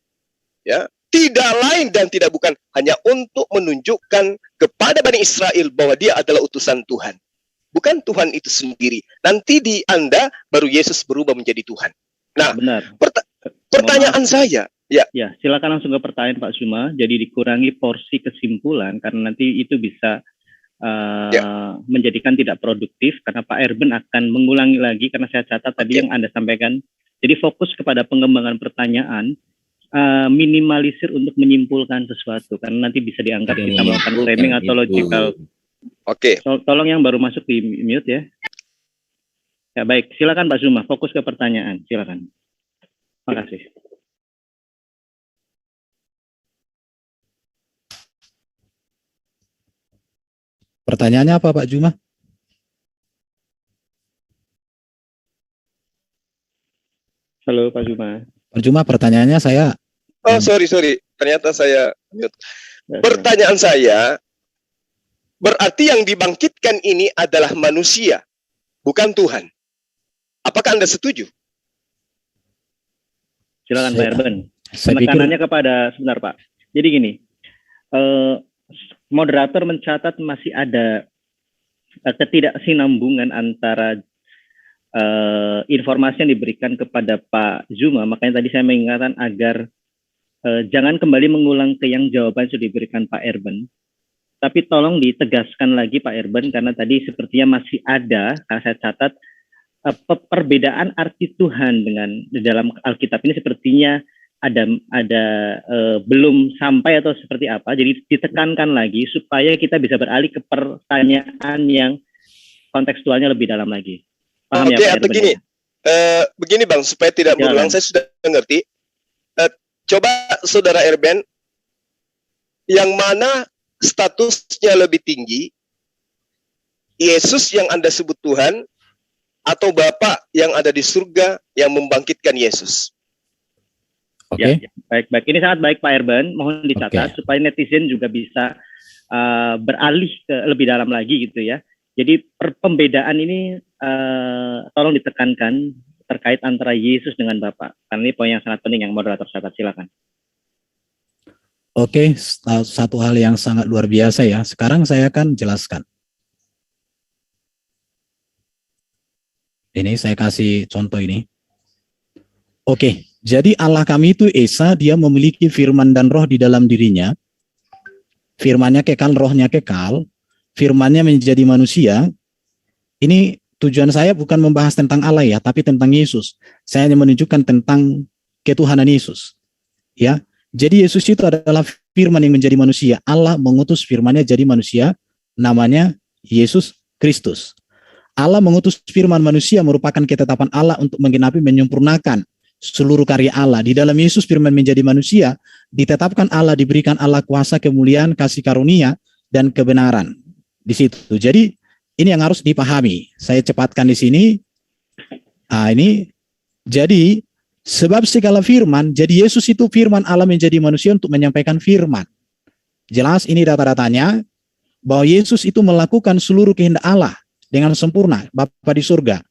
ya, tidak lain dan tidak bukan, hanya untuk menunjukkan kepada Bani Israel bahwa dia adalah utusan Tuhan. Bukan Tuhan itu sendiri. Nanti di Anda, baru Yesus berubah menjadi Tuhan. Nah, benar. Pertanyaan saya, ya. Ya, silakan langsung ke pertanyaan Pak Suma. Jadi dikurangi porsi kesimpulan karena nanti itu bisa menjadikan tidak produktif karena Pak Erben akan mengulangi lagi karena saya catat tadi yang Anda sampaikan. Jadi fokus kepada pengembangan pertanyaan, minimalisir untuk menyimpulkan sesuatu karena nanti bisa dianggap kita melakukan framing atau logical. Oke. Tolong yang baru masuk di mute ya. Ya baik, silakan Pak Suma, fokus ke pertanyaan, silakan. Terima kasih. Pertanyaannya apa Pak Juma? Halo Pak Juma. Pak Juma, pertanyaannya saya. Oh sorry, ternyata saya mute. Pertanyaan saya, berarti yang dibangkitkan ini adalah manusia, bukan Tuhan. Apakah Anda setuju? Silakan Pak Erben. Penekanannya kepada, sebentar Pak. Jadi gini, moderator mencatat masih ada ketidaksinambungan antara informasi yang diberikan kepada Pak Zuma. Makanya tadi saya mengingatkan agar jangan kembali mengulang ke yang jawaban sudah diberikan Pak Erben. Tapi tolong ditegaskan lagi Pak Erben, karena tadi sepertinya masih ada, saya catat, perbedaan arti Tuhan dengan di dalam Alkitab ini sepertinya ada belum sampai atau seperti apa. Jadi ditekankan lagi supaya kita bisa beralih ke pertanyaan yang kontekstualnya lebih dalam lagi. Paham ya Pak? Begini Bang, supaya tidak berulang, saya sudah mengerti. Coba Saudara Erben, yang mana statusnya lebih tinggi, Yesus yang Anda sebut Tuhan, atau Bapa yang ada di surga yang membangkitkan Yesus. Oke. Ya, baik. Ini sangat baik Pak Erben. Mohon dicatat supaya netizen juga bisa beralih ke lebih dalam lagi gitu ya. Jadi pembedaan ini tolong ditekankan terkait antara Yesus dengan Bapa. Karena ini poin yang sangat penting yang moderator catat, silakan. Oke, satu hal yang sangat luar biasa ya. Sekarang saya akan jelaskan. Ini saya kasih contoh ini. Oke, jadi Allah kami itu Esa, dia memiliki firman dan roh di dalam dirinya. Firmannya kekal, rohnya kekal. Firmannya menjadi manusia. Ini tujuan saya bukan membahas tentang Allah ya, tapi tentang Yesus. Saya hanya menunjukkan tentang ketuhanan Yesus. Ya, jadi Yesus itu adalah firman yang menjadi manusia. Allah mengutus firmannya jadi manusia, namanya Yesus Kristus. Allah mengutus firman manusia merupakan ketetapan Allah untuk menggenapi, menyempurnakan seluruh karya Allah. Di dalam Yesus firman menjadi manusia, ditetapkan Allah, diberikan Allah kuasa, kemuliaan, kasih karunia, dan kebenaran. Di situ. Jadi ini yang harus dipahami. Saya cepatkan di sini. Ini jadi sebab segala firman, jadi Yesus itu firman Allah menjadi manusia untuk menyampaikan firman. Jelas ini data-datanya bahwa Yesus itu melakukan seluruh kehendak Allah dengan sempurna, Bapa di surga.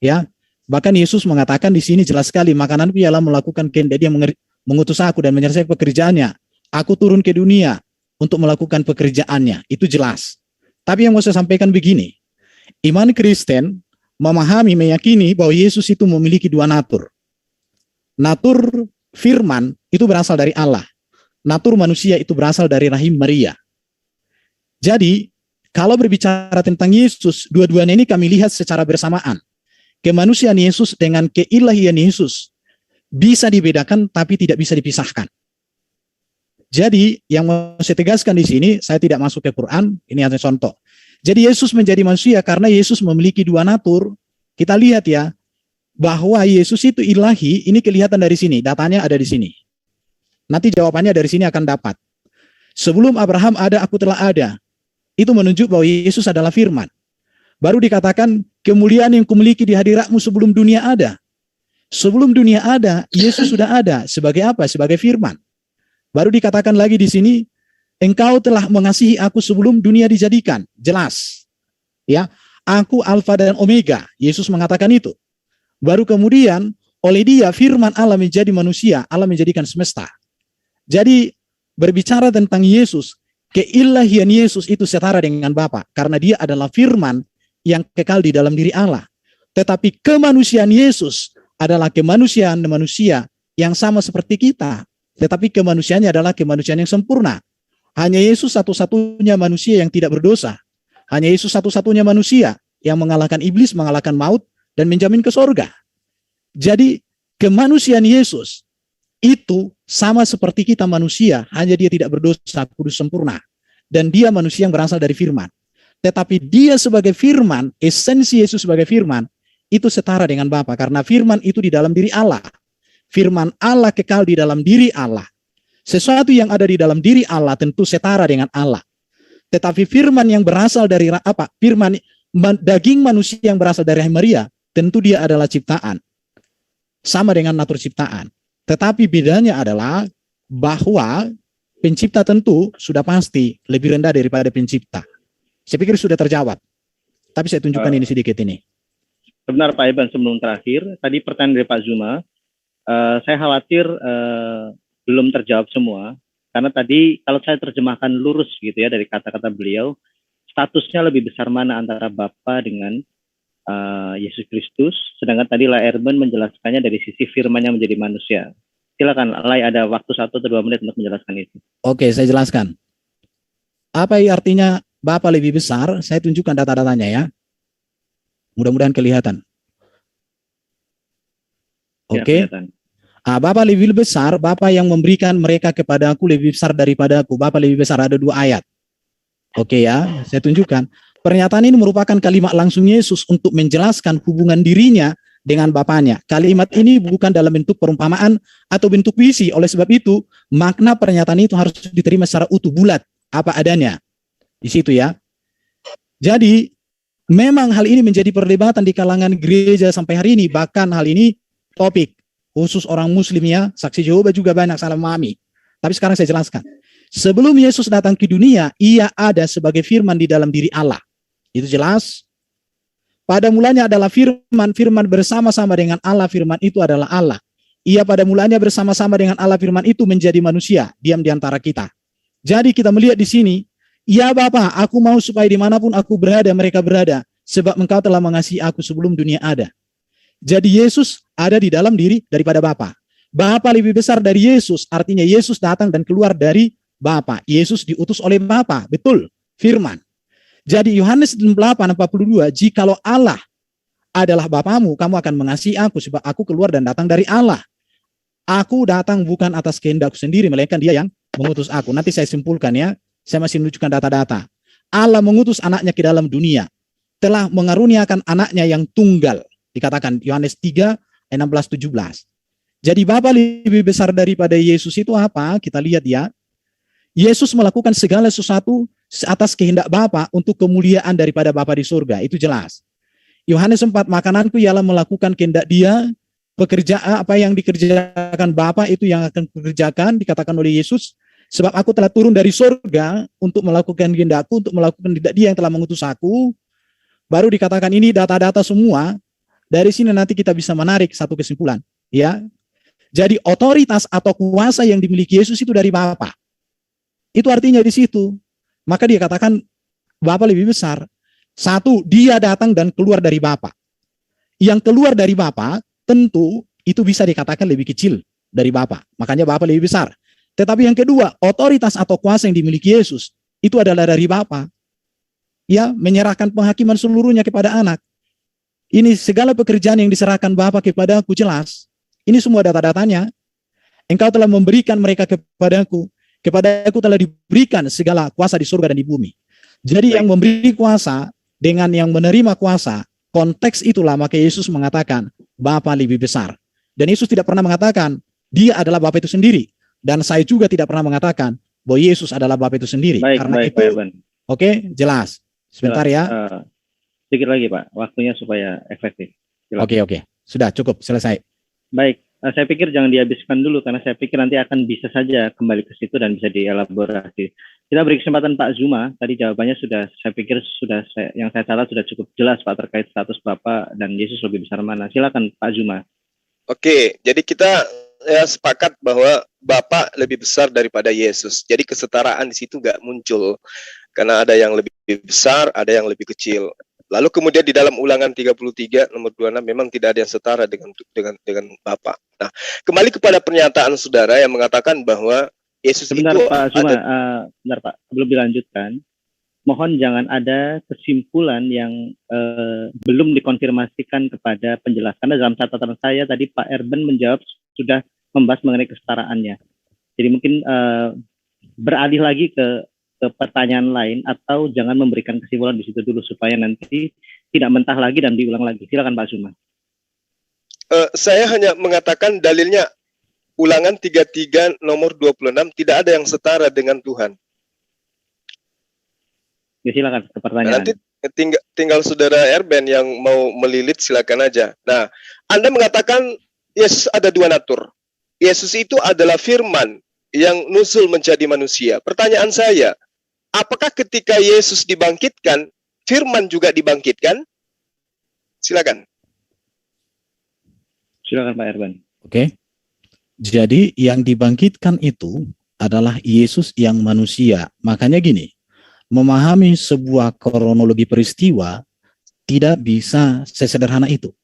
Ya, bahkan Yesus mengatakan di sini jelas sekali, makanan ialah melakukan kehendak Dia mengutus aku dan menyelesaikan pekerjaannya. Aku turun ke dunia untuk melakukan pekerjaannya. Itu jelas. Tapi yang mau saya sampaikan begini, iman Kristen memahami, meyakini bahwa Yesus itu memiliki dua natur. Natur firman itu berasal dari Allah. Natur manusia itu berasal dari rahim Maria. Jadi, kalau berbicara tentang Yesus, dua-duanya ini kami lihat secara bersamaan. Kemanusiaan Yesus dengan keilahian Yesus bisa dibedakan tapi tidak bisa dipisahkan. Jadi yang mau saya tegaskan di sini, saya tidak masuk ke Quran, ini hanya contoh. Jadi Yesus menjadi manusia karena Yesus memiliki dua natur. Kita lihat ya, bahwa Yesus itu ilahi, ini kelihatan dari sini, datanya ada di sini. Nanti jawabannya dari sini akan dapat. Sebelum Abraham ada, aku telah ada. Itu menunjuk bahwa Yesus adalah firman. Baru dikatakan kemuliaan yang kumiliki di hadiratmu sebelum dunia ada. Sebelum dunia ada, Yesus sudah ada. Sebagai apa? Sebagai firman. Baru dikatakan lagi di sini, engkau telah mengasihi aku sebelum dunia dijadikan. Jelas. Ya, aku Alfa dan Omega. Yesus mengatakan itu. Baru kemudian oleh Dia firman Allah menjadi manusia, Allah menjadikan semesta. Jadi berbicara tentang Yesus, keilahian Yesus itu setara dengan Bapa karena Dia adalah firman yang kekal di dalam diri Allah. Tetapi kemanusiaan Yesus adalah kemanusiaan manusia yang sama seperti kita, tetapi kemanusiaannya adalah kemanusiaan yang sempurna. Hanya Yesus satu-satunya manusia yang tidak berdosa. Hanya Yesus satu-satunya manusia yang mengalahkan iblis, mengalahkan maut, dan menjamin ke sorga. Jadi kemanusiaan Yesus itu sama seperti kita manusia, hanya Dia tidak berdosa, kudus, sempurna. Dan Dia manusia yang berasal dari firman. Tetapi Dia sebagai firman, esensi Yesus sebagai firman, itu setara dengan Bapa. Karena firman itu di dalam diri Allah. Firman Allah kekal di dalam diri Allah. Sesuatu yang ada di dalam diri Allah tentu setara dengan Allah. Tetapi firman yang berasal dari apa? Firman daging manusia yang berasal dari Maria, tentu dia adalah ciptaan. Sama dengan natur ciptaan. Tetapi bedanya adalah bahwa pencipta tentu sudah pasti lebih rendah daripada pencipta. Saya pikir sudah terjawab. Tapi saya tunjukkan ini sedikit ini. Sebentar Pak Iban, sebelum terakhir, tadi pertanyaan dari Pak Zuma, saya khawatir belum terjawab semua. Karena tadi kalau saya terjemahkan lurus gitu ya dari kata-kata beliau, statusnya lebih besar mana antara Bapa dengan Yesus Kristus, sedangkan tadi Lai Erben menjelaskannya dari sisi firman yang menjadi manusia. Silakan Lai, ada waktu 1 atau 2 menit untuk menjelaskan itu. Oke, saya jelaskan. Apa artinya Bapa lebih besar? Saya tunjukkan data-datanya ya. Mudah-mudahan kelihatan. Oke. Ya, Bapa lebih besar, Bapa yang memberikan mereka kepada aku lebih besar daripada aku. Bapa lebih besar, ada 2 ayat. Oke ya, saya tunjukkan. Pernyataan ini merupakan kalimat langsung Yesus untuk menjelaskan hubungan dirinya dengan Bapanya. Kalimat ini bukan dalam bentuk perumpamaan atau bentuk puisi. Oleh sebab itu, makna pernyataan itu harus diterima secara utuh, bulat, apa adanya. Di situ ya. Jadi, Memang hal ini menjadi perdebatan di kalangan gereja sampai hari ini. Bahkan hal ini topik khusus orang muslim ya, saksi Yehova juga banyak salah memahami. Tapi sekarang saya jelaskan. Sebelum Yesus datang ke dunia, ia ada sebagai firman di dalam diri Allah. Itu jelas. Pada mulanya adalah firman, firman bersama-sama dengan Allah, firman itu adalah Allah. Ia pada mulanya bersama-sama dengan Allah, firman itu menjadi manusia, diam di antara kita. Jadi kita melihat di sini, ya Bapa, aku mau supaya dimanapun aku berada, mereka berada. Sebab engkau telah mengasihi aku sebelum dunia ada. Jadi Yesus ada di dalam diri daripada Bapa. Bapa lebih besar dari Yesus, artinya Yesus datang dan keluar dari Bapa. Yesus diutus oleh Bapa, betul, firman. Jadi Yohanes 8:42, jikalau Allah adalah Bapamu, kamu akan mengasihi aku sebab aku keluar dan datang dari Allah. Aku datang bukan atas kehendakku sendiri, melainkan Dia yang mengutus aku. Nanti saya simpulkan ya, saya masih menunjukkan data-data. Allah mengutus anaknya ke dalam dunia, telah mengaruniakan anaknya yang tunggal. Dikatakan Yohanes 3:16-17. Jadi Bapa lebih besar daripada Yesus itu apa? Kita lihat ya. Yesus melakukan segala sesuatu atas kehendak Bapa untuk kemuliaan daripada Bapa di surga. Itu jelas. Yohanes 4, makananku ialah melakukan kehendak Dia, pekerjaan apa yang dikerjakan Bapa itu yang akan kukerjakan, dikatakan oleh Yesus. Sebab aku telah turun dari surga untuk melakukan kehendakku, untuk melakukan kehendak Dia yang telah mengutus aku. Baru dikatakan ini data-data semua. Dari sini nanti kita bisa menarik satu kesimpulan. Ya, jadi otoritas atau kuasa yang dimiliki Yesus itu dari Bapa. Itu artinya di situ. Maka dia katakan Bapa lebih besar. Satu, Dia datang dan keluar dari Bapa. Yang keluar dari Bapa tentu itu bisa dikatakan lebih kecil dari Bapa. Makanya Bapa lebih besar. Tetapi yang kedua, otoritas atau kuasa yang dimiliki Yesus itu adalah dari Bapa. Ya, menyerahkan penghakiman seluruhnya kepada anak. Ini segala pekerjaan yang diserahkan Bapa kepada aku jelas. Ini semua data-datanya. Engkau telah memberikan mereka kepadaku. Kepada aku telah diberikan segala kuasa di surga dan di bumi. Jadi yang memberi kuasa dengan yang menerima kuasa, konteks itulah maka Yesus mengatakan Bapa lebih besar. Dan Yesus tidak pernah mengatakan Dia adalah Bapa itu sendiri. Dan saya juga tidak pernah mengatakan bahwa Yesus adalah Bapa itu sendiri. Karena itu, oke, jelas. Sebentar ya. Sedikit lagi Pak, waktunya supaya efektif. Oke. Sudah cukup, selesai. Baik. Saya pikir jangan dihabiskan dulu karena saya pikir nanti akan bisa saja kembali ke situ dan bisa dielaborasi. Kita beri kesempatan Pak Zuma. Tadi jawabannya sudah, saya pikir sudah yang saya catat sudah cukup jelas Pak terkait status Bapak dan Yesus lebih besar mana. Silakan Pak Zuma. Oke, jadi kita sepakat bahwa Bapa lebih besar daripada Yesus. Jadi kesetaraan di situ nggak muncul karena ada yang lebih besar, ada yang lebih kecil. Lalu kemudian di dalam Ulangan 33 nomor 26 memang tidak ada yang setara dengan Bapa. Nah, kembali kepada pernyataan saudara yang mengatakan bahwa Yesus sebentar, itu Pak Zuma, sebentar Pak, sebelum dilanjutkan, mohon jangan ada kesimpulan yang belum dikonfirmasikan kepada penjelasan. Karena dalam catatan saya tadi Pak Erben menjawab sudah membahas mengenai kesetaraannya. Jadi mungkin beralih lagi ke pertanyaan lain atau jangan memberikan kesimpulan di situ dulu supaya nanti tidak mentah lagi dan diulang lagi. Silakan Pak Zuma. Saya hanya mengatakan dalilnya Ulangan 33 nomor 26 tidak ada yang setara dengan Tuhan. Ya, silakan ke pertanyaan. Nanti tinggal saudara Erben yang mau melilit silakan aja. Nah, Anda mengatakan Yesus ada dua natur. Yesus itu adalah firman yang nusul menjadi manusia. Pertanyaan saya, apakah ketika Yesus dibangkitkan, firman juga dibangkitkan? Silakan. Silakan Pak Erben. Oke. Jadi yang dibangkitkan itu adalah Yesus yang manusia. Makanya gini, memahami sebuah kronologi peristiwa tidak bisa sesederhana itu.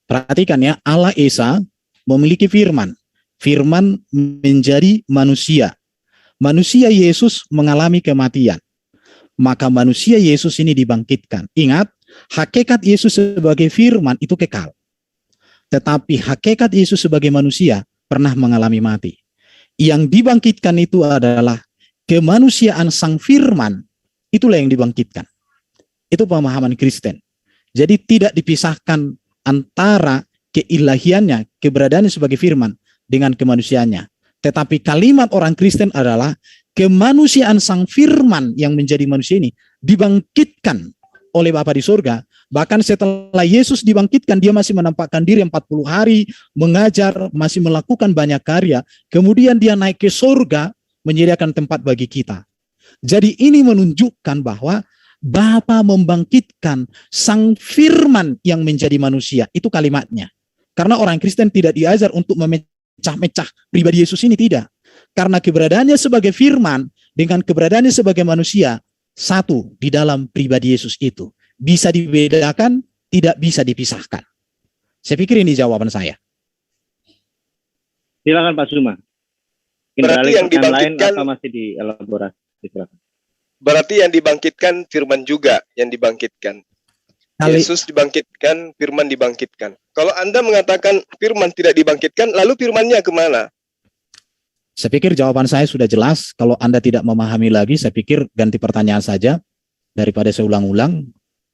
Perhatikan ya, Allah Esa memiliki firman. Firman menjadi manusia. Manusia Yesus mengalami kematian. Maka manusia Yesus ini dibangkitkan. Ingat, hakikat Yesus sebagai firman itu kekal. Tetapi hakikat Yesus sebagai manusia pernah mengalami mati. Yang dibangkitkan itu adalah kemanusiaan sang firman. Itulah yang dibangkitkan. Itu pemahaman Kristen. Jadi tidak dipisahkan antara keilahiannya, keberadaannya sebagai firman dengan kemanusiaannya. Tetapi kalimat orang Kristen adalah kemanusiaan sang firman yang menjadi manusia ini dibangkitkan oleh Bapa di surga, Bahkan setelah Yesus dibangkitkan, dia masih menampakkan diri 40 hari, mengajar, masih melakukan banyak karya. Kemudian dia naik ke surga, menyediakan tempat bagi kita. Jadi ini menunjukkan bahwa Bapa membangkitkan Sang Firman yang menjadi manusia. Itu kalimatnya. Karena orang Kristen tidak diajar untuk memecah-mecah pribadi Yesus ini, tidak. Karena keberadaannya sebagai firman dengan keberadaannya sebagai manusia satu di dalam pribadi Yesus itu. Bisa dibedakan, tidak bisa dipisahkan. Saya pikir ini jawaban saya. Silakan Pak Zuma. Berarti yang dibangkitkan lain atau masih dielaborasi? Silakan. Berarti yang dibangkitkan firman juga yang dibangkitkan. Yesus dibangkitkan, firman dibangkitkan. Kalau Anda mengatakan firman tidak dibangkitkan, lalu firmannya kemana? Saya pikir jawaban saya sudah jelas. Kalau Anda tidak memahami lagi, saya pikir ganti pertanyaan saja daripada saya ulang-ulang.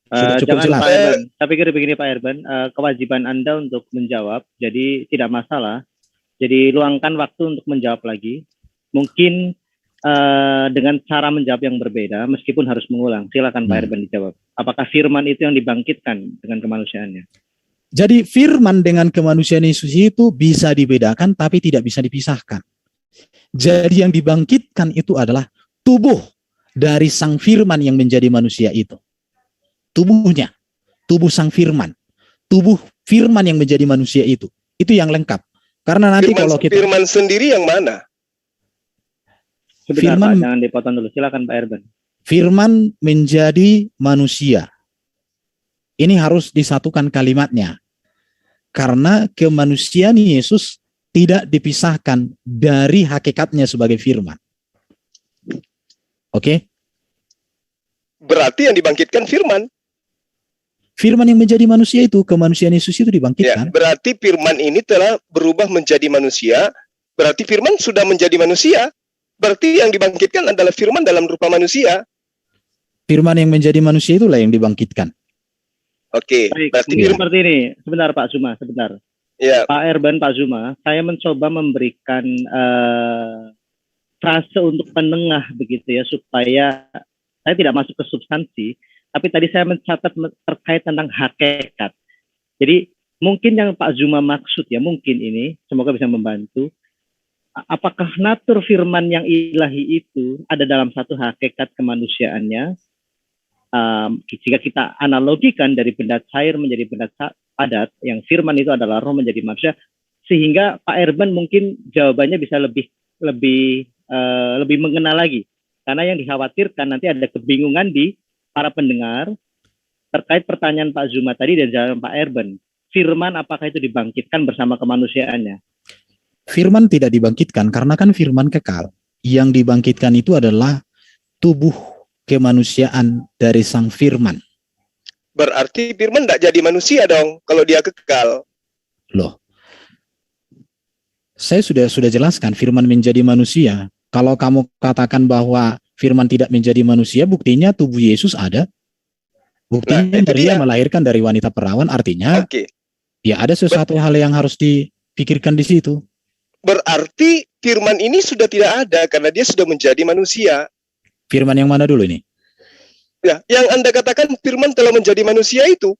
Sudah cukup jelas. Pak Erben. Saya pikir begini Pak Erben, kewajiban Anda untuk menjawab, jadi tidak masalah. Jadi luangkan waktu untuk menjawab lagi. Mungkin dengan cara menjawab yang berbeda, meskipun harus mengulang. Silakan Pak Erben dijawab. Apakah firman itu yang dibangkitkan dengan kemanusiaannya? Jadi firman dengan kemanusiaan Yesus itu bisa dibedakan, tapi tidak bisa dipisahkan. Jadi yang dibangkitkan itu adalah tubuh dari Sang Firman yang menjadi manusia itu. Tubuhnya, tubuh Sang Firman, tubuh Firman yang menjadi manusia itu yang lengkap. Karena nanti kalau kita firman sendiri yang mana? Sebentar firman, Pak, jangan dipotong dulu. Silakan Pak Erben. Firman menjadi manusia. Ini harus disatukan kalimatnya. Karena kemanusiaan Yesus tidak dipisahkan dari hakikatnya sebagai firman. Oke? Berarti yang dibangkitkan firman. Firman yang menjadi manusia itu, kemanusiaan Yesus itu dibangkitkan. Ya, berarti firman ini telah berubah menjadi manusia. Berarti firman sudah menjadi manusia. Berarti yang dibangkitkan adalah firman dalam rupa manusia. Firman yang menjadi manusia itulah yang dibangkitkan. Oke, berarti seperti ini. Sebentar Pak Zuma, sebentar. Ya. Pak Erben, Pak Zuma, saya mencoba memberikan frase untuk penengah begitu ya, supaya saya tidak masuk ke substansi, tapi tadi saya mencatat terkait tentang hakikat. Jadi mungkin yang Pak Zuma maksud ya, mungkin ini, semoga bisa membantu. Apakah natur firman yang ilahi itu ada dalam satu hakikat kemanusiaannya? Jika kita analogikan dari benda cair menjadi benda padat, yang firman itu adalah roh menjadi manusia, sehingga Pak Erben mungkin jawabannya bisa lebih mengenal lagi, karena yang dikhawatirkan nanti ada kebingungan di para pendengar terkait pertanyaan Pak Zuma tadi dan jawaban Pak Erben. Firman apakah itu dibangkitkan bersama kemanusiaannya? Firman tidak dibangkitkan karena kan firman kekal. Yang dibangkitkan itu adalah tubuh kemanusiaan dari Sang Firman. Berarti firman tidak jadi manusia dong kalau dia kekal. Loh, saya sudah jelaskan firman menjadi manusia. Kalau kamu katakan bahwa firman tidak menjadi manusia, buktinya tubuh Yesus ada. Buktinya dia melahirkan dari wanita perawan, artinya ya ada sesuatu hal yang harus dipikirkan di situ. Berarti firman ini sudah tidak ada karena dia sudah menjadi manusia. Firman yang mana dulu ini? Ya, yang Anda katakan firman telah menjadi manusia itu.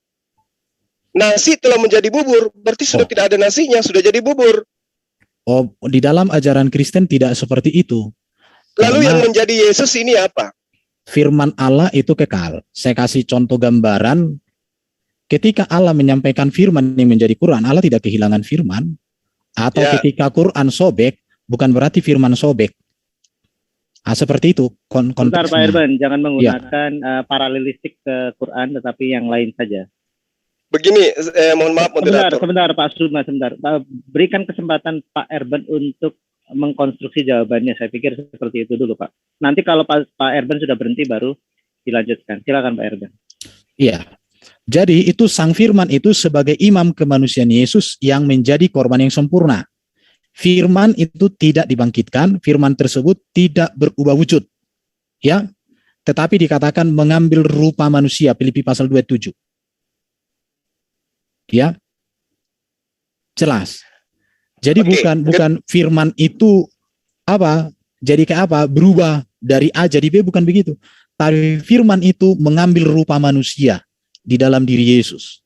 Nasi telah menjadi bubur, berarti sudah tidak ada nasinya, sudah jadi bubur. Oh, di dalam ajaran Kristen tidak seperti itu. Lalu yang menjadi Yesus ini apa? Firman Allah itu kekal. Saya kasih contoh gambaran. Ketika Allah menyampaikan firman yang menjadi Quran, Allah tidak kehilangan firman. Atau ketika Quran sobek, bukan berarti firman sobek. Seperti itu konteksnya. Bentar Pak Erben, jangan menggunakan paralelistik ke Quran, tetapi yang lain saja. Begini, mohon maaf moderator. Sebentar Pak Zuma, sebentar. Berikan kesempatan Pak Erben untuk mengkonstruksi jawabannya. Saya pikir seperti itu dulu Pak. Nanti kalau Pak Erben sudah berhenti baru dilanjutkan. Silakan Pak Erben. Iya. Jadi itu Sang Firman itu sebagai imam kemanusiaan Yesus yang menjadi korban yang sempurna. Firman itu tidak dibangkitkan, firman tersebut tidak berubah wujud. Ya, tetapi dikatakan mengambil rupa manusia, Filipi pasal 2:7. Ya. Jelas. Jadi bukan firman itu apa? Jadi kayak apa? Berubah dari A jadi B, bukan begitu. Tapi firman itu mengambil rupa manusia. di dalam diri Yesus.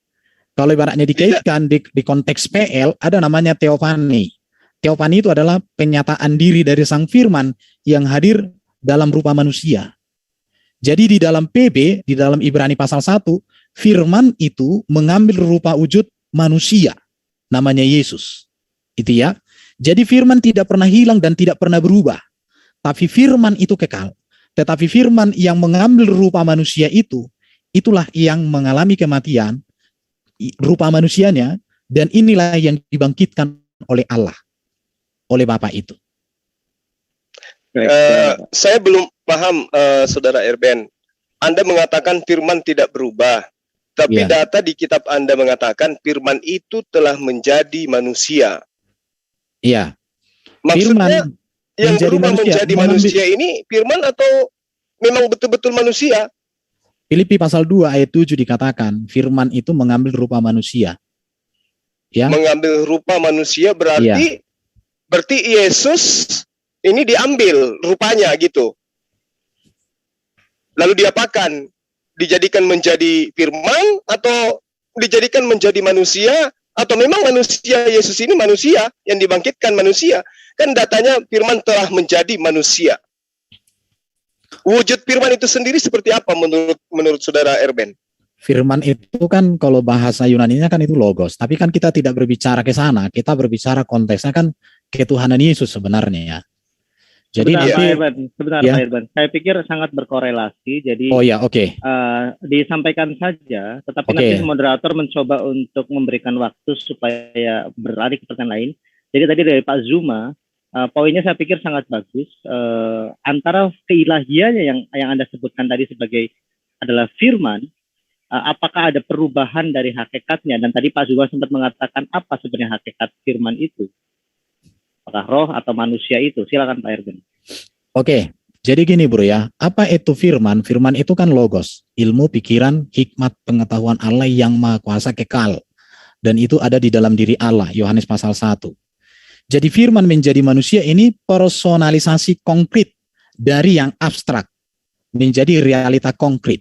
Kalau ibaratnya dikaitkan di konteks PL, ada namanya teofani. Teofani itu adalah penyataan diri dari Sang Firman yang hadir dalam rupa manusia. Jadi di dalam PB, di dalam Ibrani pasal 1, Firman itu mengambil rupa wujud manusia, namanya Yesus. Itu ya. Jadi Firman tidak pernah hilang dan tidak pernah berubah. Tapi Firman itu kekal. Tetapi Firman yang mengambil rupa manusia itu, itulah yang mengalami kematian, rupa manusianya, dan inilah yang dibangkitkan oleh Allah, oleh Bapa itu. Saya belum paham, Saudara Erben. Anda mengatakan Firman tidak berubah, tapi data di kitab Anda mengatakan Firman itu telah menjadi manusia. Iya. Maksudnya yang berubah menjadi manusia ini Firman atau memang betul-betul manusia? Filipi pasal 2 ayat 7 dikatakan Firman itu mengambil rupa manusia. Ya. Mengambil rupa manusia berarti Yesus ini diambil rupanya gitu. Lalu diapakan? Dijadikan menjadi Firman atau dijadikan menjadi manusia, atau memang manusia Yesus ini manusia yang dibangkitkan manusia? Kan datanya Firman telah menjadi manusia. Wujud Firman itu sendiri seperti apa menurut Saudara Erben? Firman itu kan kalau bahasa Yunaninya kan itu logos, tapi kan kita tidak berbicara ke sana, kita berbicara konteksnya kan ketuhanan Yesus sebenarnya ya. Jadi sebentar Pak Irban, saya pikir sangat berkorelasi. Jadi disampaikan saja, tetapi nanti moderator mencoba untuk memberikan waktu supaya beralih ke pertanyaan lain. Jadi tadi dari Pak Zuma, poinnya saya pikir sangat bagus. Antara keilahiannya yang Anda sebutkan tadi sebagai adalah Firman, apakah ada perubahan dari hakikatnya? Dan tadi Pak Zuma sempat mengatakan apa sebenarnya hakikat Firman itu? Apakah roh atau manusia itu? Silakan Pak Erben. Oke, jadi gini bro ya, apa itu Firman? Firman itu kan logos, ilmu, pikiran, hikmat, pengetahuan Allah yang maha kuasa kekal. Dan itu ada di dalam diri Allah, Yohanes pasal 1. Jadi Firman menjadi manusia ini personalisasi konkret dari yang abstrak menjadi realita konkret.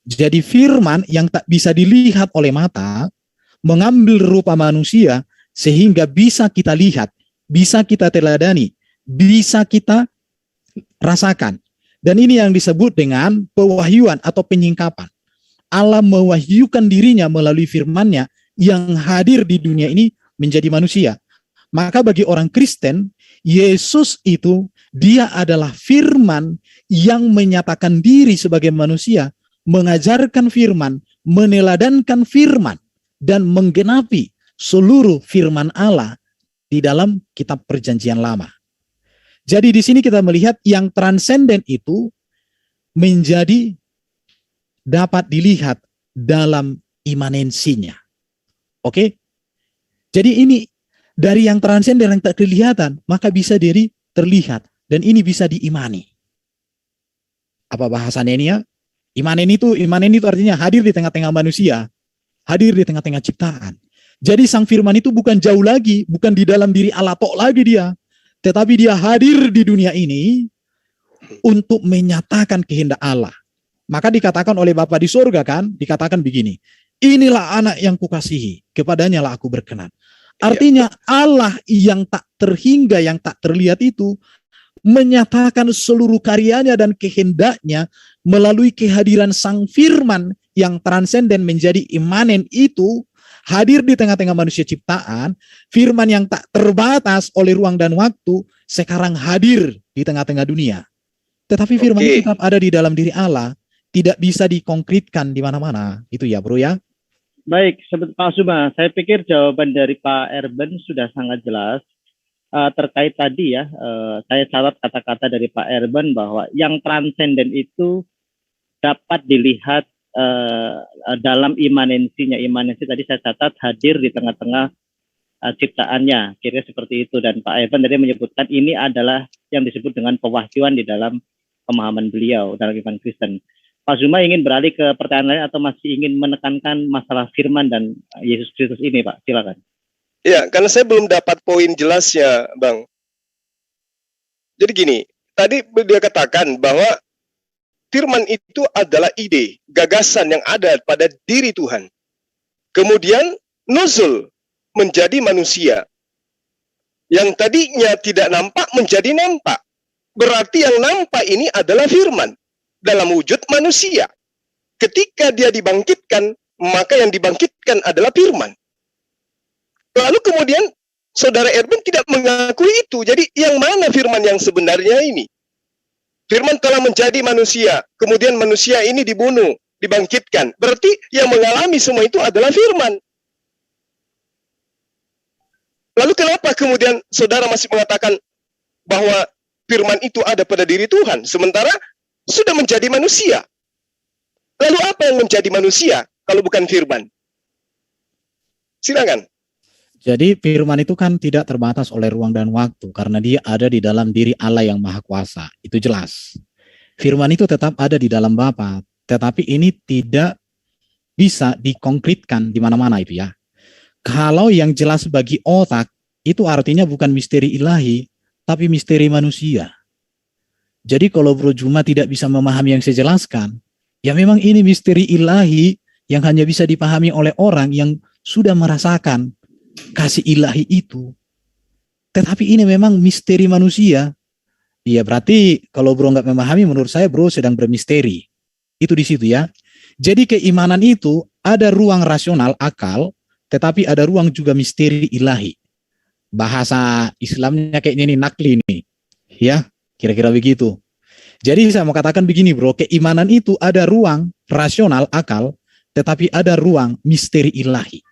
Jadi Firman yang tak bisa dilihat oleh mata mengambil rupa manusia sehingga bisa kita lihat, bisa kita teladani, bisa kita rasakan. Dan ini yang disebut dengan pewahyuan atau penyingkapan. Allah mewahyukan dirinya melalui firman-Nya yang hadir di dunia ini menjadi manusia. Maka bagi orang Kristen, Yesus itu dia adalah firman yang menyatakan diri sebagai manusia, mengajarkan firman, meneladankan firman, dan menggenapi seluruh firman Allah di dalam kitab Perjanjian Lama. Jadi di sini kita melihat yang transenden itu menjadi dapat dilihat dalam imanensinya. Oke? Jadi ini dari yang transenden yang tak kelihatan, maka bisa jadi terlihat dan ini bisa diimani. Apa bahasanya ini ya? Imanen itu artinya hadir di tengah-tengah manusia, hadir di tengah-tengah ciptaan. Jadi Sang Firman itu bukan jauh lagi, bukan di dalam diri Allah tok lagi dia, tetapi dia hadir di dunia ini untuk menyatakan kehendak Allah. Maka dikatakan oleh Bapa di surga kan, dikatakan begini, inilah anak yang kukasihi, kepadanya lah aku berkenan. Artinya Allah yang tak terhingga, yang tak terlihat itu menyatakan seluruh karyanya dan kehendaknya melalui kehadiran Sang Firman yang transenden menjadi imanen itu hadir di tengah-tengah manusia ciptaan, firman yang tak terbatas oleh ruang dan waktu, sekarang hadir di tengah-tengah dunia. Tetapi firman itu tetap ada di dalam diri Allah, tidak bisa dikonkretkan di mana-mana. Itu ya bro ya. Baik, Pak Zuma, saya pikir jawaban dari Pak Erben sudah sangat jelas. Terkait tadi ya, saya catat kata-kata dari Pak Erben bahwa yang transenden itu dapat dilihat dalam imanensinya. Imanensi tadi saya catat hadir di tengah-tengah ciptaannya, kira seperti itu. Dan Pak Evan tadi menyebutkan ini adalah yang disebut dengan pewahyuan di dalam pemahaman beliau dalam iman Kristen. Pak Zuma ingin beralih ke pertanyaan lain atau masih ingin menekankan masalah firman dan Yesus Kristus ini, Pak? Silakan. Ya, karena saya belum dapat poin jelasnya, Bang. Jadi gini, tadi dia katakan bahwa firman itu adalah ide, gagasan yang ada pada diri Tuhan. Kemudian nuzul menjadi manusia. Yang tadinya tidak nampak menjadi nampak. Berarti yang nampak ini adalah firman dalam wujud manusia. Ketika dia dibangkitkan, maka yang dibangkitkan adalah firman. Lalu kemudian Saudara Erwin tidak mengakui itu. Jadi yang mana firman yang sebenarnya ini? Firman telah menjadi manusia, kemudian manusia ini dibunuh, dibangkitkan. Berarti yang mengalami semua itu adalah firman. Lalu kenapa kemudian saudara masih mengatakan bahwa firman itu ada pada diri Tuhan, sementara sudah menjadi manusia? Lalu apa yang menjadi manusia kalau bukan firman? Silakan. Jadi firman itu kan tidak terbatas oleh ruang dan waktu karena dia ada di dalam diri Allah yang Maha Kuasa. Itu jelas. Firman itu tetap ada di dalam Bapa, tetapi ini tidak bisa dikonkretkan di mana-mana itu ya. Kalau yang jelas bagi otak itu artinya bukan misteri ilahi, tapi misteri manusia. Jadi kalau Bro Juma tidak bisa memahami yang saya jelaskan, ya memang ini misteri ilahi yang hanya bisa dipahami oleh orang yang sudah merasakan kasih ilahi itu. Tetapi ini memang misteri manusia. Iya berarti kalau Bro nggak memahami, menurut saya Bro sedang bermisteri. Itu di situ ya. Jadi keimanan itu ada ruang rasional akal, tetapi ada ruang juga misteri ilahi. Bahasa Islamnya kayaknya ini nakli nih. Ya, kira-kira begitu. Jadi saya mau katakan begini Bro, keimanan itu ada ruang rasional akal, tetapi ada ruang misteri ilahi.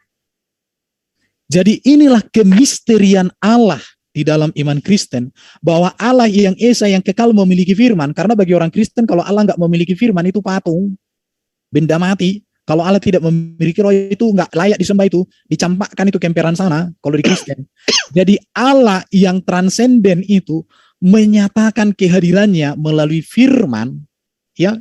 Jadi inilah kemisterian Allah di dalam iman Kristen, bahwa Allah yang esa yang kekal memiliki firman. Karena bagi orang Kristen kalau Allah nggak memiliki firman itu patung, benda mati. Kalau Allah tidak memiliki roh itu nggak layak disembah, itu dicampakkan itu ke emperan sana kalau di Kristen. Jadi Allah yang transenden itu menyatakan kehadirannya melalui firman, ya,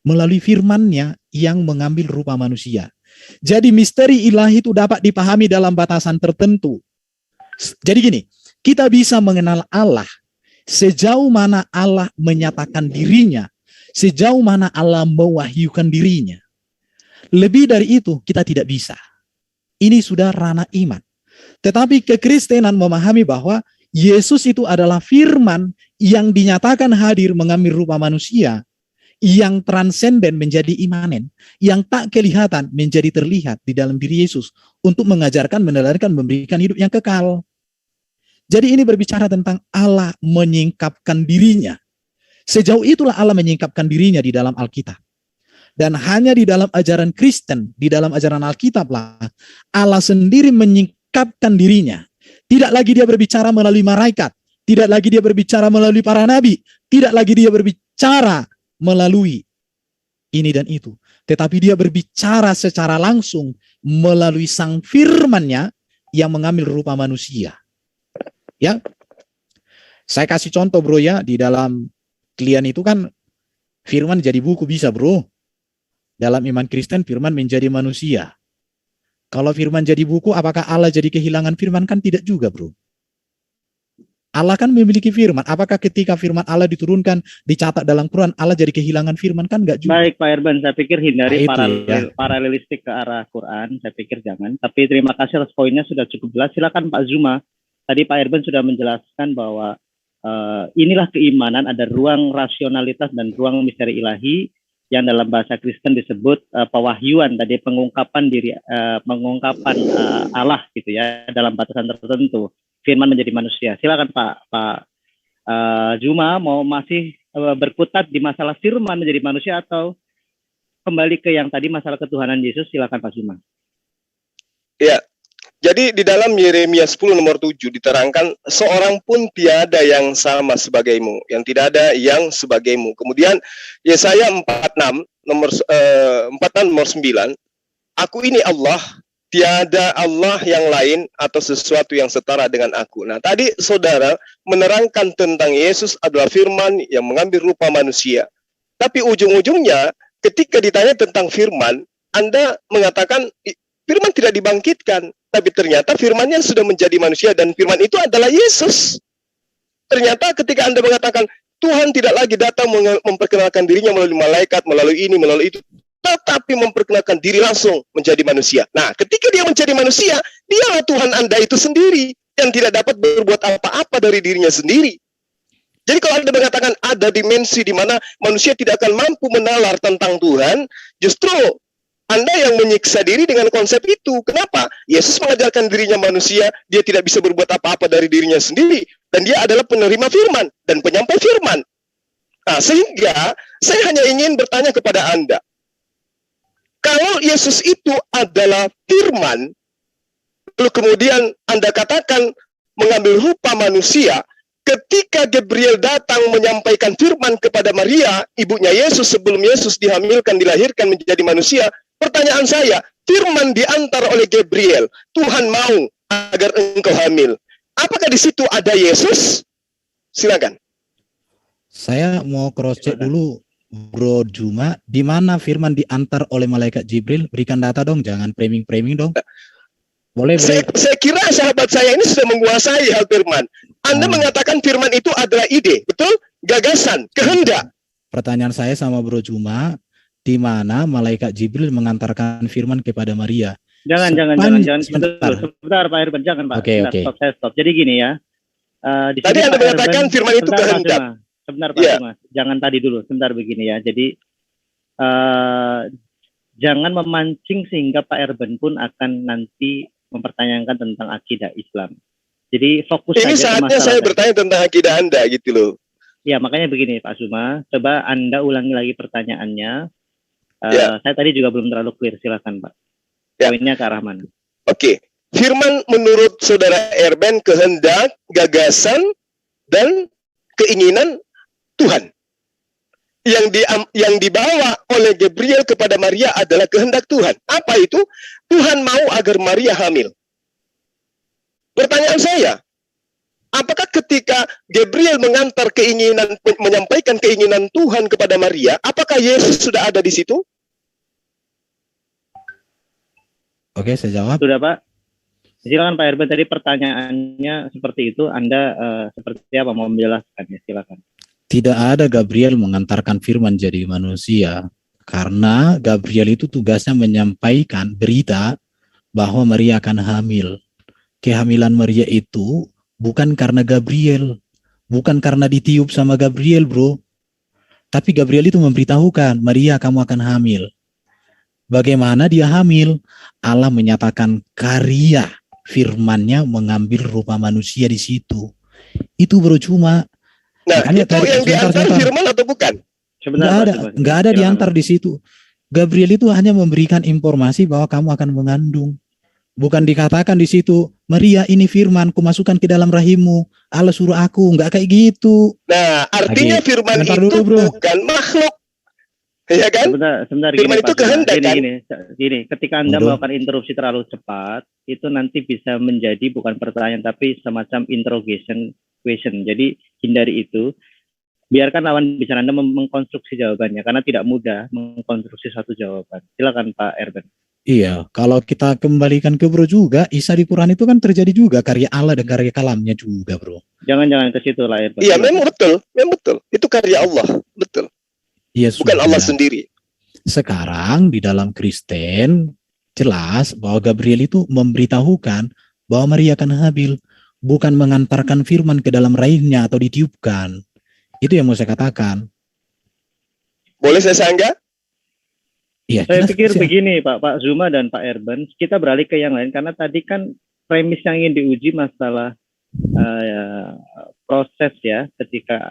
melalui firman-Nya yang mengambil rupa manusia. Jadi misteri ilahi itu dapat dipahami dalam batasan tertentu. Jadi gini, kita bisa mengenal Allah sejauh mana Allah menyatakan dirinya, sejauh mana Allah mewahyukan dirinya. Lebih dari itu kita tidak bisa. Ini sudah ranah iman. Tetapi kekristenan memahami bahwa Yesus itu adalah firman yang dinyatakan hadir mengambil rupa manusia, yang transenden menjadi imanen, yang tak kelihatan menjadi terlihat di dalam diri Yesus untuk mengajarkan, meneladani, memberikan hidup yang kekal. Jadi ini berbicara tentang Allah menyingkapkan dirinya. Sejauh itulah Allah menyingkapkan dirinya di dalam Alkitab. Dan hanya di dalam ajaran Kristen, di dalam ajaran Alkitab lah, Allah sendiri menyingkapkan dirinya. Tidak lagi dia berbicara melalui malaikat, tidak lagi dia berbicara melalui para nabi, tidak lagi dia berbicara melalui ini dan itu, tetapi dia berbicara secara langsung melalui sang firman-Nya yang mengambil rupa manusia. Ya, saya kasih contoh Bro ya, di dalam klien itu kan firman jadi buku bisa Bro. Dalam iman Kristen firman menjadi manusia. Kalau firman jadi buku, apakah Allah jadi kehilangan firman? Kan tidak juga Bro. Allah kan memiliki firman. Apakah ketika firman Allah diturunkan, dicatat dalam Quran, Allah jadi kehilangan firman? Kan enggak juga. Baik Pak Erban, saya pikir hindari ya. paralelistik ke arah Quran. Saya pikir jangan. Tapi terima kasih atas poinnya sudah cukup jelas. Silakan Pak Zuma. Tadi Pak Erban sudah menjelaskan bahwa inilah keimanan, ada ruang rasionalitas dan ruang misteri ilahi yang dalam bahasa Kristen disebut pewahyuan, tadi pengungkapan diri, pengungkapan Allah gitu ya dalam batasan tertentu. Firman menjadi manusia. Silakan Pak Zuma, mau masih berkutat di masalah firman menjadi manusia atau kembali ke yang tadi masalah ketuhanan Yesus? Silakan Pak Zuma. Ya, jadi di dalam Yeremia 10 nomor 7 diterangkan, seorang pun tiada yang sama sebagaimu, yang tidak ada yang sebagaimu. Kemudian Yesaya 46 nomor 9, aku ini Allah, tiada Allah yang lain atau sesuatu yang setara dengan aku. Nah, tadi saudara menerangkan tentang Yesus adalah firman yang mengambil rupa manusia. Tapi ujung-ujungnya ketika ditanya tentang firman, Anda mengatakan firman tidak dibangkitkan. Tapi ternyata firman-Nya sudah menjadi manusia dan firman itu adalah Yesus. Ternyata ketika Anda mengatakan Tuhan tidak lagi datang memperkenalkan dirinya melalui malaikat, melalui ini, melalui itu, tetapi memperkenalkan diri langsung menjadi manusia. Nah, ketika dia menjadi manusia, dialah Tuhan Anda itu sendiri yang tidak dapat berbuat apa-apa dari dirinya sendiri. Jadi kalau Anda mengatakan ada dimensi di mana manusia tidak akan mampu menalar tentang Tuhan, justru Anda yang menyiksa diri dengan konsep itu. Kenapa? Yesus mengajarkan dirinya manusia, dia tidak bisa berbuat apa-apa dari dirinya sendiri. Dan dia adalah penerima firman dan penyampai firman. Nah, sehingga saya hanya ingin bertanya kepada Anda. Kalau Yesus itu adalah firman, lalu kemudian Anda katakan mengambil rupa manusia, ketika Gabriel datang menyampaikan firman kepada Maria, ibunya Yesus sebelum Yesus dihamilkan, dilahirkan menjadi manusia, pertanyaan saya, firman diantar oleh Gabriel, Tuhan mau agar engkau hamil. Apakah di situ ada Yesus? Silakan. Saya mau cross check dulu, Bro Juma, di mana firman diantar oleh malaikat Jibril? Berikan data dong, jangan framing dong. Boleh. Saya kira sahabat saya ini sudah menguasai hal firman. Anda mengatakan firman itu adalah ide, betul? Gagasan, kehendak. Pertanyaan saya sama Bro Juma, di mana malaikat Jibril mengantarkan firman kepada Maria? Jangan. Sebentar Pak Irban, jangan Pak. Oke. Stop. Jadi gini ya. Di tadi sini Anda Pak mengatakan Irban, firman itu kehendak. Sebentar Pak Irban, jangan tadi dulu. Sebentar begini ya. Jadi jangan memancing sehingga Pak Irban pun akan nanti mempertanyakan tentang akidah Islam. Jadi fokus ini saja ke saatnya saya masalah. bertanya tentang akidah Anda gitu loh. Ya, makanya begini Pak Zuma, coba Anda ulangi lagi pertanyaannya. Ya. Saya tadi juga belum terlalu clear, silakan Pak. Ya. Poinnya ke arah mana? Oke. Firman menurut Saudara Erben kehendak, gagasan, dan keinginan Tuhan. Yang dibawa oleh Gabriel kepada Maria adalah kehendak Tuhan. Apa itu? Tuhan mau agar Maria hamil. Pertanyaan saya, apakah ketika Gabriel menyampaikan keinginan Tuhan kepada Maria, apakah Yesus sudah ada di situ? Oke, saya jawab. Sudah Pak. Silakan Pak Irban, tadi pertanyaannya seperti itu, Anda seperti apa mau menjelaskan ya, silakan. Tidak ada Gabriel mengantarkan firman jadi manusia, karena Gabriel itu tugasnya menyampaikan berita bahwa Maria akan hamil. Kehamilan Maria itu bukan karena Gabriel, bukan karena ditiup sama Gabriel, bro. Tapi Gabriel itu memberitahukan, Maria kamu akan hamil. Bagaimana dia hamil? Allah menyatakan karya firman-Nya mengambil rupa manusia di situ. Itu bro, cuma. Nah, itu yang diantar firman atau bukan? Nggak ada diantar di situ. Gabriel itu hanya memberikan informasi bahwa kamu akan mengandung. Bukan dikatakan di situ, Maria ini firman, kumasukkan ke dalam rahimmu. Allah suruh aku, nggak kayak gitu. Nah, artinya firman itu dulu, bukan makhluk. Ya kan? Sebentar firman gini, itu kehendak kan? Gini, ketika Anda melakukan interupsi terlalu cepat, itu nanti bisa menjadi bukan pertanyaan, tapi semacam interrogation question. Jadi hindari itu. Biarkan lawan bicara Anda mengkonstruksi jawabannya, karena tidak mudah mengkonstruksi satu jawaban. Silakan Pak Erben. Iya, kalau kita kembalikan ke bro juga, Isa di Quran itu kan terjadi juga karya Allah dan karya kalamnya juga, bro. Jangan ke situ lah, Erben. Iya, memang betul. Itu karya Allah, betul. Iya, bukan Allah sendiri. Sekarang di dalam Kristen jelas bahwa Gabriel itu memberitahukan bahwa Maria akan hamil, bukan mengantarkan firman ke dalam rahimnya atau ditiupkan. Itu yang mau saya katakan. Boleh saya sanggah? Ya, saya pikir begini Pak Zuma dan Pak Erben, kita beralih ke yang lain karena tadi kan premis yang ingin diuji masalah proses ya, ketika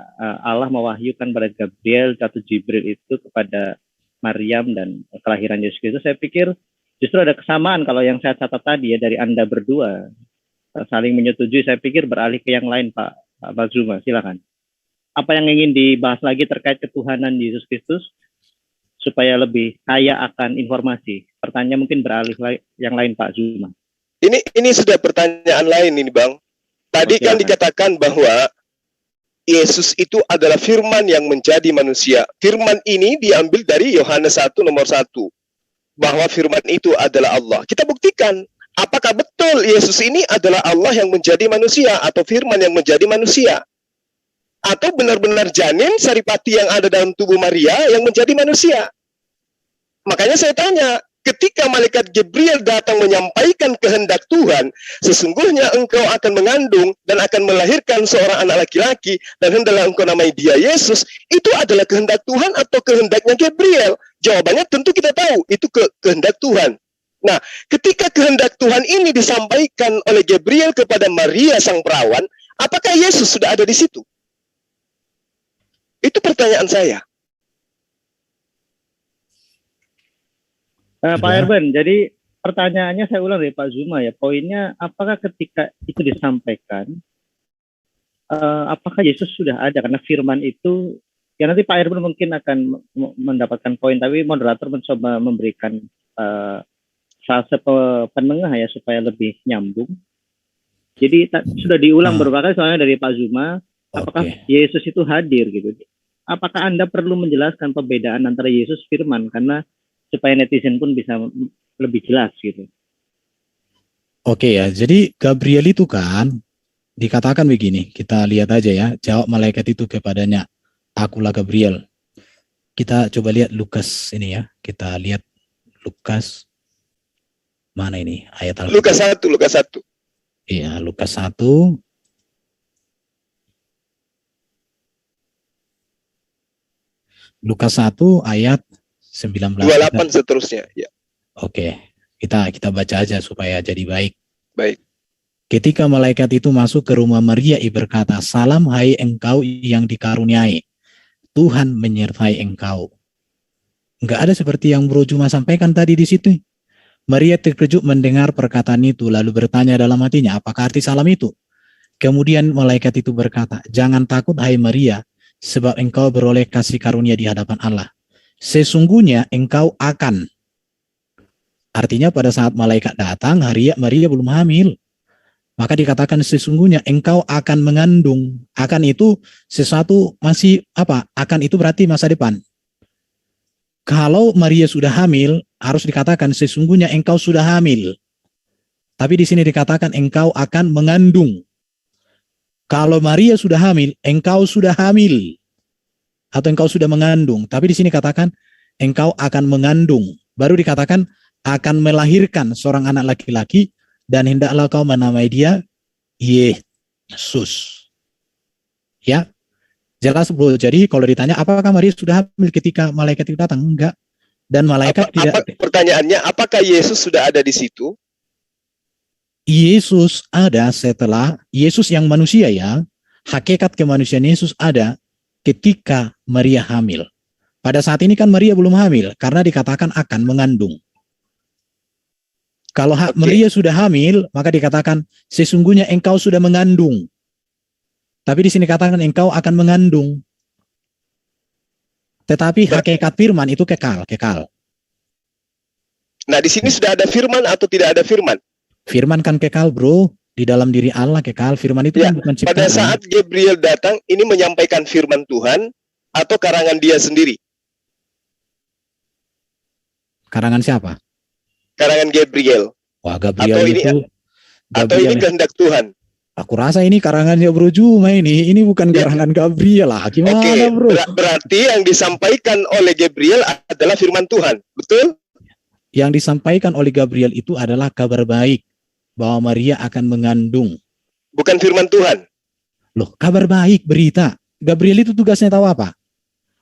Allah mewahyukan pada Gabriel atau Jibril itu kepada Maryam dan kelahiran Yesus Kristus. Saya pikir justru ada kesamaan kalau yang saya catat tadi ya dari Anda berdua saling menyetujui. Saya pikir beralih ke yang lain Pak Zuma, silakan. Apa yang ingin dibahas lagi terkait ketuhanan Yesus Kristus? Supaya lebih kaya akan informasi. Pertanyaan mungkin beralih yang lain Pak Zuma. Ini sudah pertanyaan lain ini Bang. Tadi kan dikatakan bahwa Yesus itu adalah firman yang menjadi manusia. Firman ini diambil dari Yohanes 1 nomor 1. Bahwa firman itu adalah Allah. Kita buktikan. Apakah betul Yesus ini adalah Allah yang menjadi manusia atau firman yang menjadi manusia? atau benar-benar janin saripati yang ada dalam tubuh Maria yang menjadi manusia. Makanya saya tanya, ketika malaikat Gabriel datang menyampaikan kehendak Tuhan, sesungguhnya engkau akan mengandung dan akan melahirkan seorang anak laki-laki, dan hendaklah engkau namai dia Yesus, itu adalah kehendak Tuhan atau kehendaknya Gabriel? Jawabannya tentu kita tahu, itu kehendak Tuhan. Nah, ketika kehendak Tuhan ini disampaikan oleh Gabriel kepada Maria sang perawan, apakah Yesus sudah ada di situ? Itu pertanyaan saya. Pak Erben, jadi pertanyaannya saya ulang dari Pak Zuma ya. Poinnya, apakah ketika itu disampaikan, apakah Yesus sudah ada? Karena firman itu, ya nanti Pak Erben mungkin akan mendapatkan poin, tapi moderator mencoba memberikan fase penengah ya supaya lebih nyambung. Jadi sudah diulang beberapa kali soalnya dari Pak Zuma, apakah Yesus itu hadir gitu? Apakah Anda perlu menjelaskan perbedaan antara Yesus firman, karena supaya netizen pun bisa lebih jelas gitu. Oke ya, jadi Gabriel itu kan dikatakan begini, kita lihat aja ya, jawab malaikat itu kepadanya, akulah Gabriel. Kita coba lihat Lukas ini ya, kita lihat Lukas, mana ini ayat Al-Quran? Lukas 1. Iya, Lukas 1. Lukas 1 ayat 19. 28 seterusnya. Ya. Oke, kita baca aja supaya jadi baik. Baik. Ketika malaikat itu masuk ke rumah Maria, ia berkata, "Salam hai engkau yang dikaruniai, Tuhan menyertai engkau." Enggak ada seperti yang Bro Juma sampaikan tadi di situ. Maria terkejut mendengar perkataan itu, lalu bertanya dalam hatinya, apakah arti salam itu? Kemudian malaikat itu berkata, "Jangan takut hai Maria, sebab engkau beroleh kasih karunia di hadapan Allah. Sesungguhnya engkau akan." Artinya pada saat malaikat datang, Maria belum hamil. Maka dikatakan sesungguhnya engkau akan mengandung. Akan itu sesuatu masih apa? Akan itu berarti masa depan. Kalau Maria sudah hamil, harus dikatakan sesungguhnya engkau sudah hamil. Tapi di sini dikatakan engkau akan mengandung. Kalau Maria sudah hamil, engkau sudah hamil. Atau engkau sudah mengandung. Tapi di sini katakan engkau akan mengandung. Baru dikatakan akan melahirkan seorang anak laki-laki, dan hendaklah kau menamai dia Yesus. Ya, jelas Bro. Jadi kalau ditanya apakah Maria sudah hamil ketika malaikat itu datang? Enggak. Dan malaikat tidak. Pertanyaannya, apakah Yesus sudah ada di situ? Yesus ada setelah Yesus yang manusia ya. Hakikat kemanusiaan Yesus ada ketika Maria hamil. Pada saat ini kan Maria belum hamil karena dikatakan akan mengandung. Kalau Maria sudah hamil, maka dikatakan sesungguhnya engkau sudah mengandung. Tapi di sini katakan engkau akan mengandung. Tetapi hakikat firman itu kekal. Nah, di sini sudah ada firman atau tidak ada firman? Firman kan kekal, Bro. Di dalam diri Allah kekal. Firman itu kan bukan ciptaan. Pada saat Gabriel datang, ini menyampaikan firman Tuhan atau karangan dia sendiri? Karangan siapa? Karangan Gabriel. Wah, Gabriel atau ini kehendak Tuhan? Aku rasa ini karangannya Bro Juma ini. Ini bukan karangan Gabriel lah. Gimana Bro? Berarti yang disampaikan oleh Gabriel adalah firman Tuhan, betul? Yang disampaikan oleh Gabriel itu adalah kabar baik bahwa Maria akan mengandung. Bukan firman Tuhan. Loh, kabar baik, berita. Gabriel itu tugasnya tahu apa?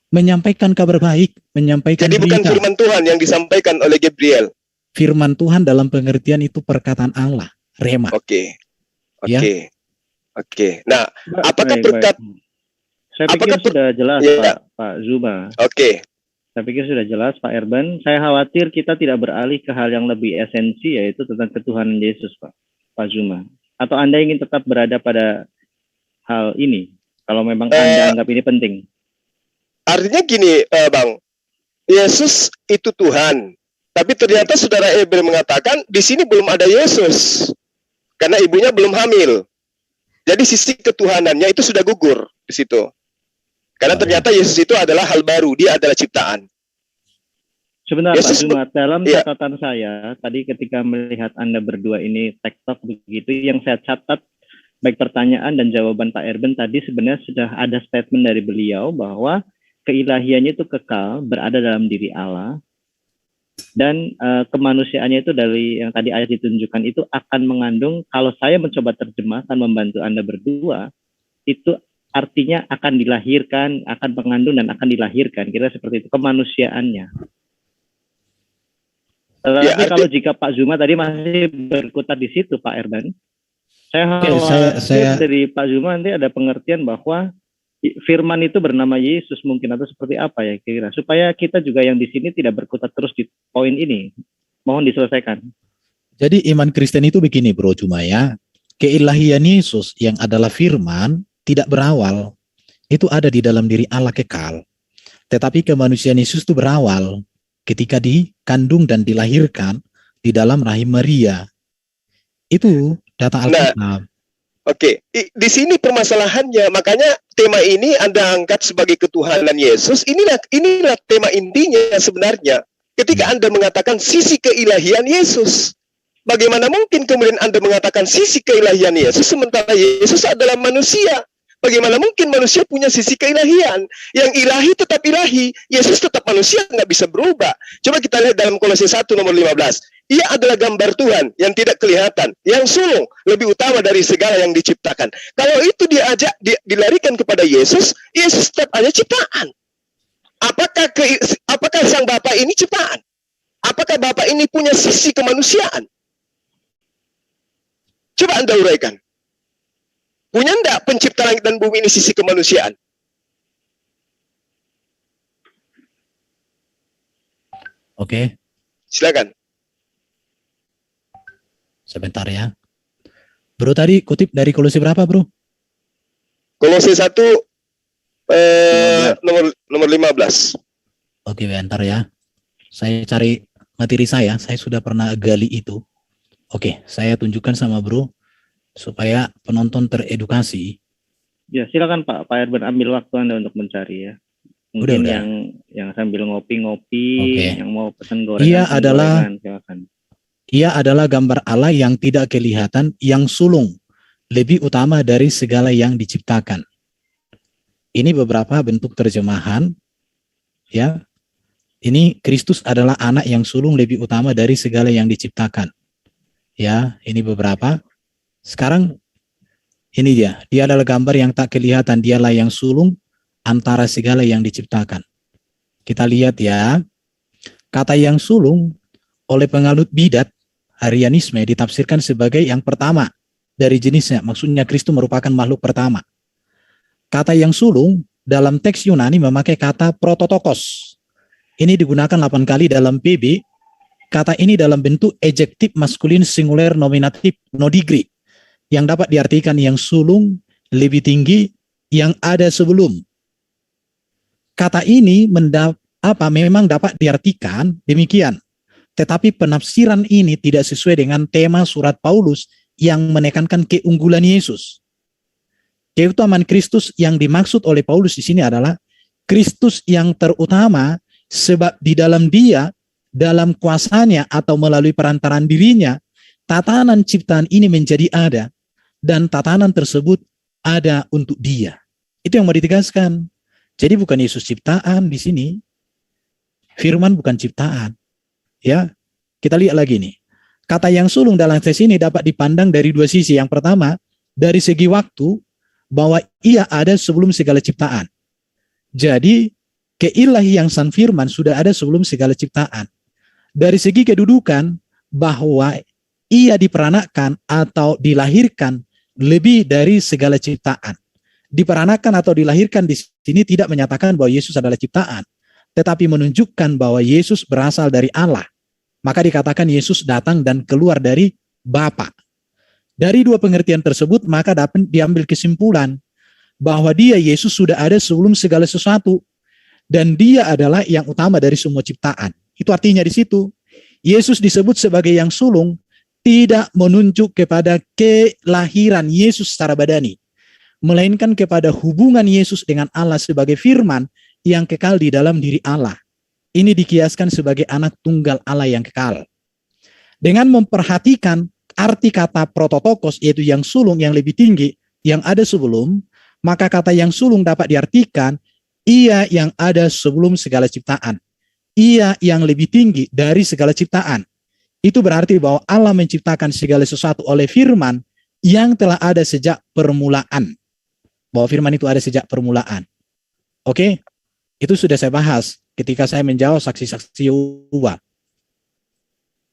Menyampaikan kabar baik, menyampaikan berita. Jadi bukan firman Tuhan yang disampaikan oleh Gabriel. Firman Tuhan dalam pengertian itu perkataan Allah, rema. Oke. Nah, apakah berkat? Saya pikir sudah jelas Pak Zuma. Oke. Saya pikir sudah jelas Pak Erben. Saya khawatir kita tidak beralih ke hal yang lebih esensi, yaitu tentang ketuhanan Yesus, Pak Zuma. Atau Anda ingin tetap berada pada hal ini, kalau memang Anda anggap ini penting? Artinya gini, Bang. Yesus itu Tuhan. Tapi ternyata saudara Ebel mengatakan di sini belum ada Yesus karena ibunya belum hamil. Jadi sisi ketuhanannya itu sudah gugur di situ. Karena ternyata Yesus itu adalah hal baru, dia adalah ciptaan. Sebentar Pak Zuma, dalam catatan saya tadi ketika melihat Anda berdua ini tektok begitu, yang saya catat baik pertanyaan dan jawaban Pak Erben tadi sebenarnya sudah ada statement dari beliau bahwa keilahiannya itu kekal, berada dalam diri Allah, dan kemanusiaannya itu dari yang tadi ayat ditunjukkan itu akan mengandung, kalau saya mencoba terjemahkan membantu Anda berdua, itu artinya akan dilahirkan, akan mengandung dan akan dilahirkan, kira seperti itu kemanusiaannya. Tetapi kalau jika Pak Zuma tadi masih berkutat di situ, Pak Erben, saya khawatir dari Pak Zuma nanti ada pengertian bahwa firman itu bernama Yesus mungkin, atau seperti apa ya kira, supaya kita juga yang di sini tidak berkutat terus di poin ini. Mohon diselesaikan. Jadi iman Kristen itu begini bro Zuma ya, keilahian Yesus yang adalah firman tidak berawal, itu ada di dalam diri Allah kekal. Tetapi kemanusiaan Yesus itu berawal ketika dikandung dan dilahirkan di dalam rahim Maria. Itu data Alkitab. Oke, di sini permasalahannya, makanya tema ini Anda angkat sebagai ketuhanan Yesus. Inilah tema intinya sebenarnya. Ketika Anda mengatakan sisi keilahian Yesus, bagaimana mungkin kemudian Anda mengatakan sisi keilahian Yesus sementara Yesus adalah manusia? Bagaimana mungkin manusia punya sisi keilahian? Yang ilahi tetap ilahi, Yesus tetap manusia, nggak bisa berubah. Coba kita lihat dalam Kolose 1 nomor 15. Ia adalah gambar Tuhan yang tidak kelihatan, yang sulung, lebih utama dari segala yang diciptakan. Kalau itu dilarikan kepada Yesus, Yesus tetap hanya ciptaan. Apakah sang Bapa ini ciptaan? Apakah Bapa ini punya sisi kemanusiaan? Coba Anda uraikan. Punya enggak pencipta langit dan bumi ini sisi kemanusiaan? Oke. Silakan. Sebentar ya. Bro tadi kutip dari Kolose berapa bro? Kolose 1 nomor 15. Oke, bentar ya. Saya cari materi saya sudah pernah gali itu. Oke, saya tunjukkan sama bro supaya penonton teredukasi. Ya, silakan Pak Erben ambil waktu Anda untuk mencari ya. Mungkin udah. Yang sambil ngopi-ngopi, yang mau pesan gorengan. Ia adalah gambar Allah yang tidak kelihatan, yang sulung, lebih utama dari segala yang diciptakan. Ini beberapa bentuk terjemahan. Ya. Ini Kristus adalah anak yang sulung lebih utama dari segala yang diciptakan. Ya, ini beberapa. Sekarang ini dia adalah gambar yang tak kelihatan, dialah yang sulung antara segala yang diciptakan. Kita lihat ya, kata yang sulung oleh pengalut bidat Arianisme ditafsirkan sebagai yang pertama dari jenisnya, maksudnya Kristus merupakan makhluk pertama. Kata yang sulung dalam teks Yunani memakai kata prototokos. Ini digunakan 8 kali dalam PB. Kata ini dalam bentuk adjektif maskulin singular nominatif no degree, yang dapat diartikan yang sulung, lebih tinggi, yang ada sebelum. Kata ini memang dapat diartikan demikian. Tetapi penafsiran ini tidak sesuai dengan tema surat Paulus yang menekankan keunggulan Yesus. Keutamaan Kristus yang dimaksud oleh Paulus di sini adalah Kristus yang terutama, sebab di dalam Dia, dalam kuasanya atau melalui perantaraan dirinya, tatanan ciptaan ini menjadi ada. Dan tatanan tersebut ada untuk Dia. Itu yang mau ditegaskan. Jadi bukan Yesus ciptaan di sini. Firman bukan ciptaan. Ya, kita lihat lagi nih. Kata yang sulung dalam teks ini dapat dipandang dari dua sisi. Yang pertama, dari segi waktu, bahwa Ia ada sebelum segala ciptaan. Jadi, keilahian sang firman sudah ada sebelum segala ciptaan. Dari segi kedudukan, bahwa Ia diperanakan atau dilahirkan lebih dari segala ciptaan. Diperanakan atau dilahirkan di sini tidak menyatakan bahwa Yesus adalah ciptaan, tetapi menunjukkan bahwa Yesus berasal dari Allah. Maka dikatakan Yesus datang dan keluar dari Bapa. Dari dua pengertian tersebut, maka dapat diambil kesimpulan bahwa Dia, Yesus, sudah ada sebelum segala sesuatu, dan Dia adalah yang utama dari semua ciptaan. Itu artinya di situ Yesus disebut sebagai yang sulung tidak menunjuk kepada kelahiran Yesus secara badani, melainkan kepada hubungan Yesus dengan Allah sebagai firman yang kekal di dalam diri Allah. Ini dikiaskan sebagai anak tunggal Allah yang kekal. Dengan memperhatikan arti kata prototokos, yaitu yang sulung, yang lebih tinggi, yang ada sebelum, maka kata yang sulung dapat diartikan ia yang ada sebelum segala ciptaan. Ia yang lebih tinggi dari segala ciptaan. Itu berarti bahwa Allah menciptakan segala sesuatu oleh firman yang telah ada sejak permulaan. Bahwa firman itu ada sejak permulaan. Oke? Itu sudah saya bahas ketika saya menjawab saksi-saksi Yehova.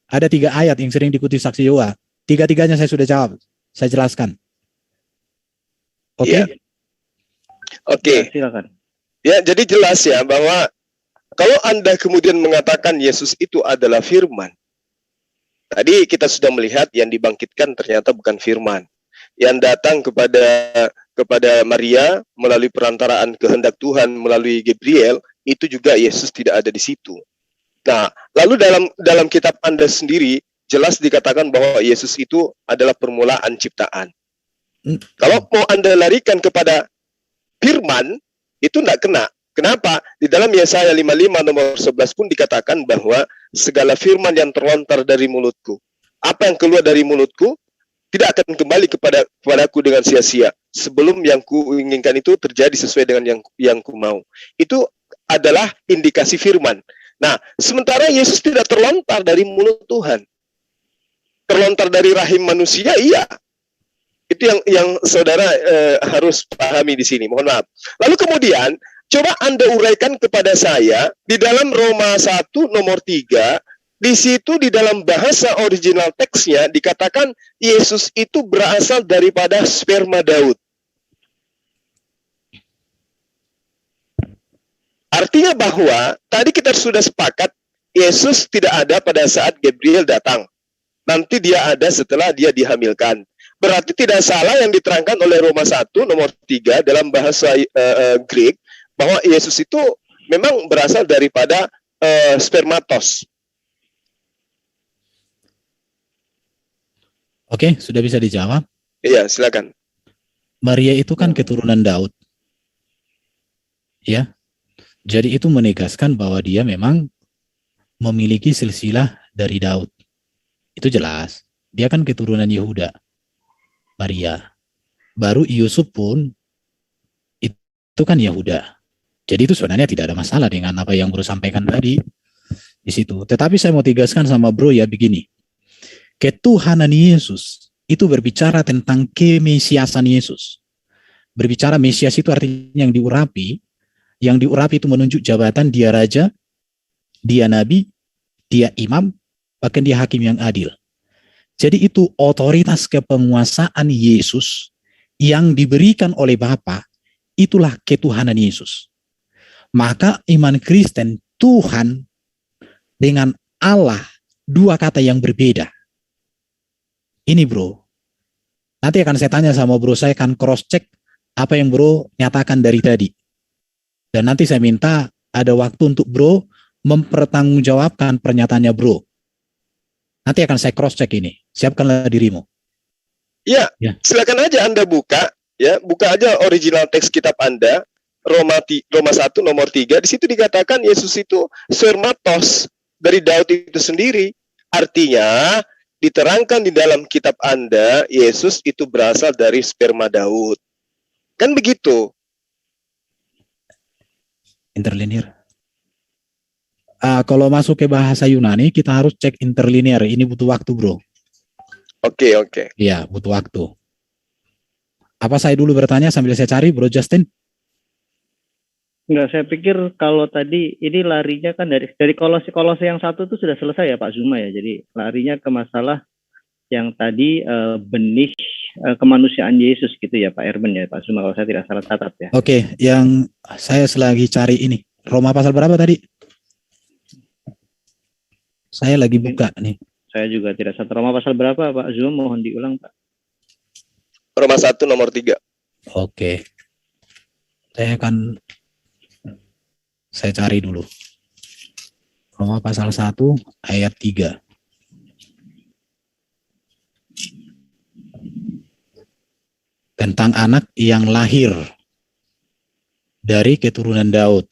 Ada 3 ayat yang sering diikuti saksi Yehova. 3-tiganya saya sudah jawab. Saya jelaskan. Oke? Iya. Oke. Ya, silakan. Ya, jadi jelas ya bahwa kalau Anda kemudian mengatakan Yesus itu adalah firman. Tadi kita sudah melihat yang dibangkitkan ternyata bukan firman. Yang datang kepada Maria melalui perantaraan kehendak Tuhan melalui Gabriel, itu juga Yesus tidak ada di situ. Nah, lalu dalam kitab Anda sendiri jelas dikatakan bahwa Yesus itu adalah permulaan ciptaan. Kalau mau Anda larikan kepada firman, itu tidak kena. Kenapa? Di dalam Yesaya 55 nomor 11 pun dikatakan bahwa segala firman yang terlontar dari mulutku, apa yang keluar dari mulutku, tidak akan kembali kepadaku dengan sia-sia. Sebelum yang ku inginkan itu terjadi sesuai dengan yang ku mau. Itu adalah indikasi firman. Nah, sementara Yesus tidak terlontar dari mulut Tuhan. Terlontar dari rahim manusia, iya. Itu yang saudara harus pahami di sini. Mohon maaf. Lalu kemudian, coba Anda uraikan kepada saya, di dalam Roma 1 nomor 3, di situ di dalam bahasa original teksnya dikatakan Yesus itu berasal daripada sperma Daud. Artinya bahwa tadi kita sudah sepakat Yesus tidak ada pada saat Gabriel datang. Nanti dia ada setelah dia dihamilkan. Berarti tidak salah yang diterangkan oleh Roma 1 nomor 3 dalam bahasa Greek bahwa Yesus itu memang berasal daripada spermatos. Oke, sudah bisa dijawab. Iya, silakan. Maria itu kan keturunan Daud. Ya. Jadi itu menegaskan bahwa dia memang memiliki silsilah dari Daud. Itu jelas. Dia kan keturunan Yehuda. Maria. Baru Yusuf pun itu kan Yehuda. Jadi itu sebenarnya tidak ada masalah dengan apa yang Bro sampaikan tadi di situ. Tetapi saya mau tegaskan sama Bro ya begini. Ketuhanan Yesus itu berbicara tentang kemesiasan Yesus. Berbicara Mesias itu artinya yang diurapi. Yang diurapi itu menunjuk jabatan dia raja, dia nabi, dia imam, bahkan dia hakim yang adil. Jadi itu otoritas kepenguasaan Yesus yang diberikan oleh Bapa, itulah ketuhanan Yesus. Maka iman Kristen, Tuhan dengan Allah, 2 kata yang berbeda. Ini Bro, nanti akan saya tanya sama Bro, saya akan cross check apa yang Bro nyatakan dari tadi. Dan nanti saya minta ada waktu untuk Bro mempertanggungjawabkan pernyataannya Bro. Nanti akan saya cross check ini. Siapkanlah dirimu. Ya, silakan aja Anda buka, ya, buka aja original teks kitab Anda, Roma 1 nomor 3. Di situ dikatakan Yesus itu spermatos dari Daud itu sendiri. Artinya diterangkan di dalam kitab Anda, Yesus itu berasal dari sperma Daud. Kan begitu. Interlinear. Kalau masuk ke bahasa Yunani, kita harus cek interlinear. Ini butuh waktu, Bro. Oke. Iya, butuh waktu. Apa saya dulu bertanya sambil saya cari, Bro Justin? Enggak, saya pikir kalau tadi ini larinya kan dari kolose yang 1 itu sudah selesai ya Pak Zuma ya. Jadi larinya ke masalah yang tadi benih kemanusiaan Yesus gitu ya Pak Erben ya Pak Zuma kalau saya tidak salah catat ya. Oke, yang saya selagi cari ini. Roma pasal berapa tadi? Saya lagi buka nih. Saya juga tidak catat. Roma pasal berapa Pak Zuma, mohon diulang Pak. Roma 1 nomor 3. Oke. Saya cari dulu. Roma pasal 1 ayat 3. Tentang anak yang lahir dari keturunan Daud.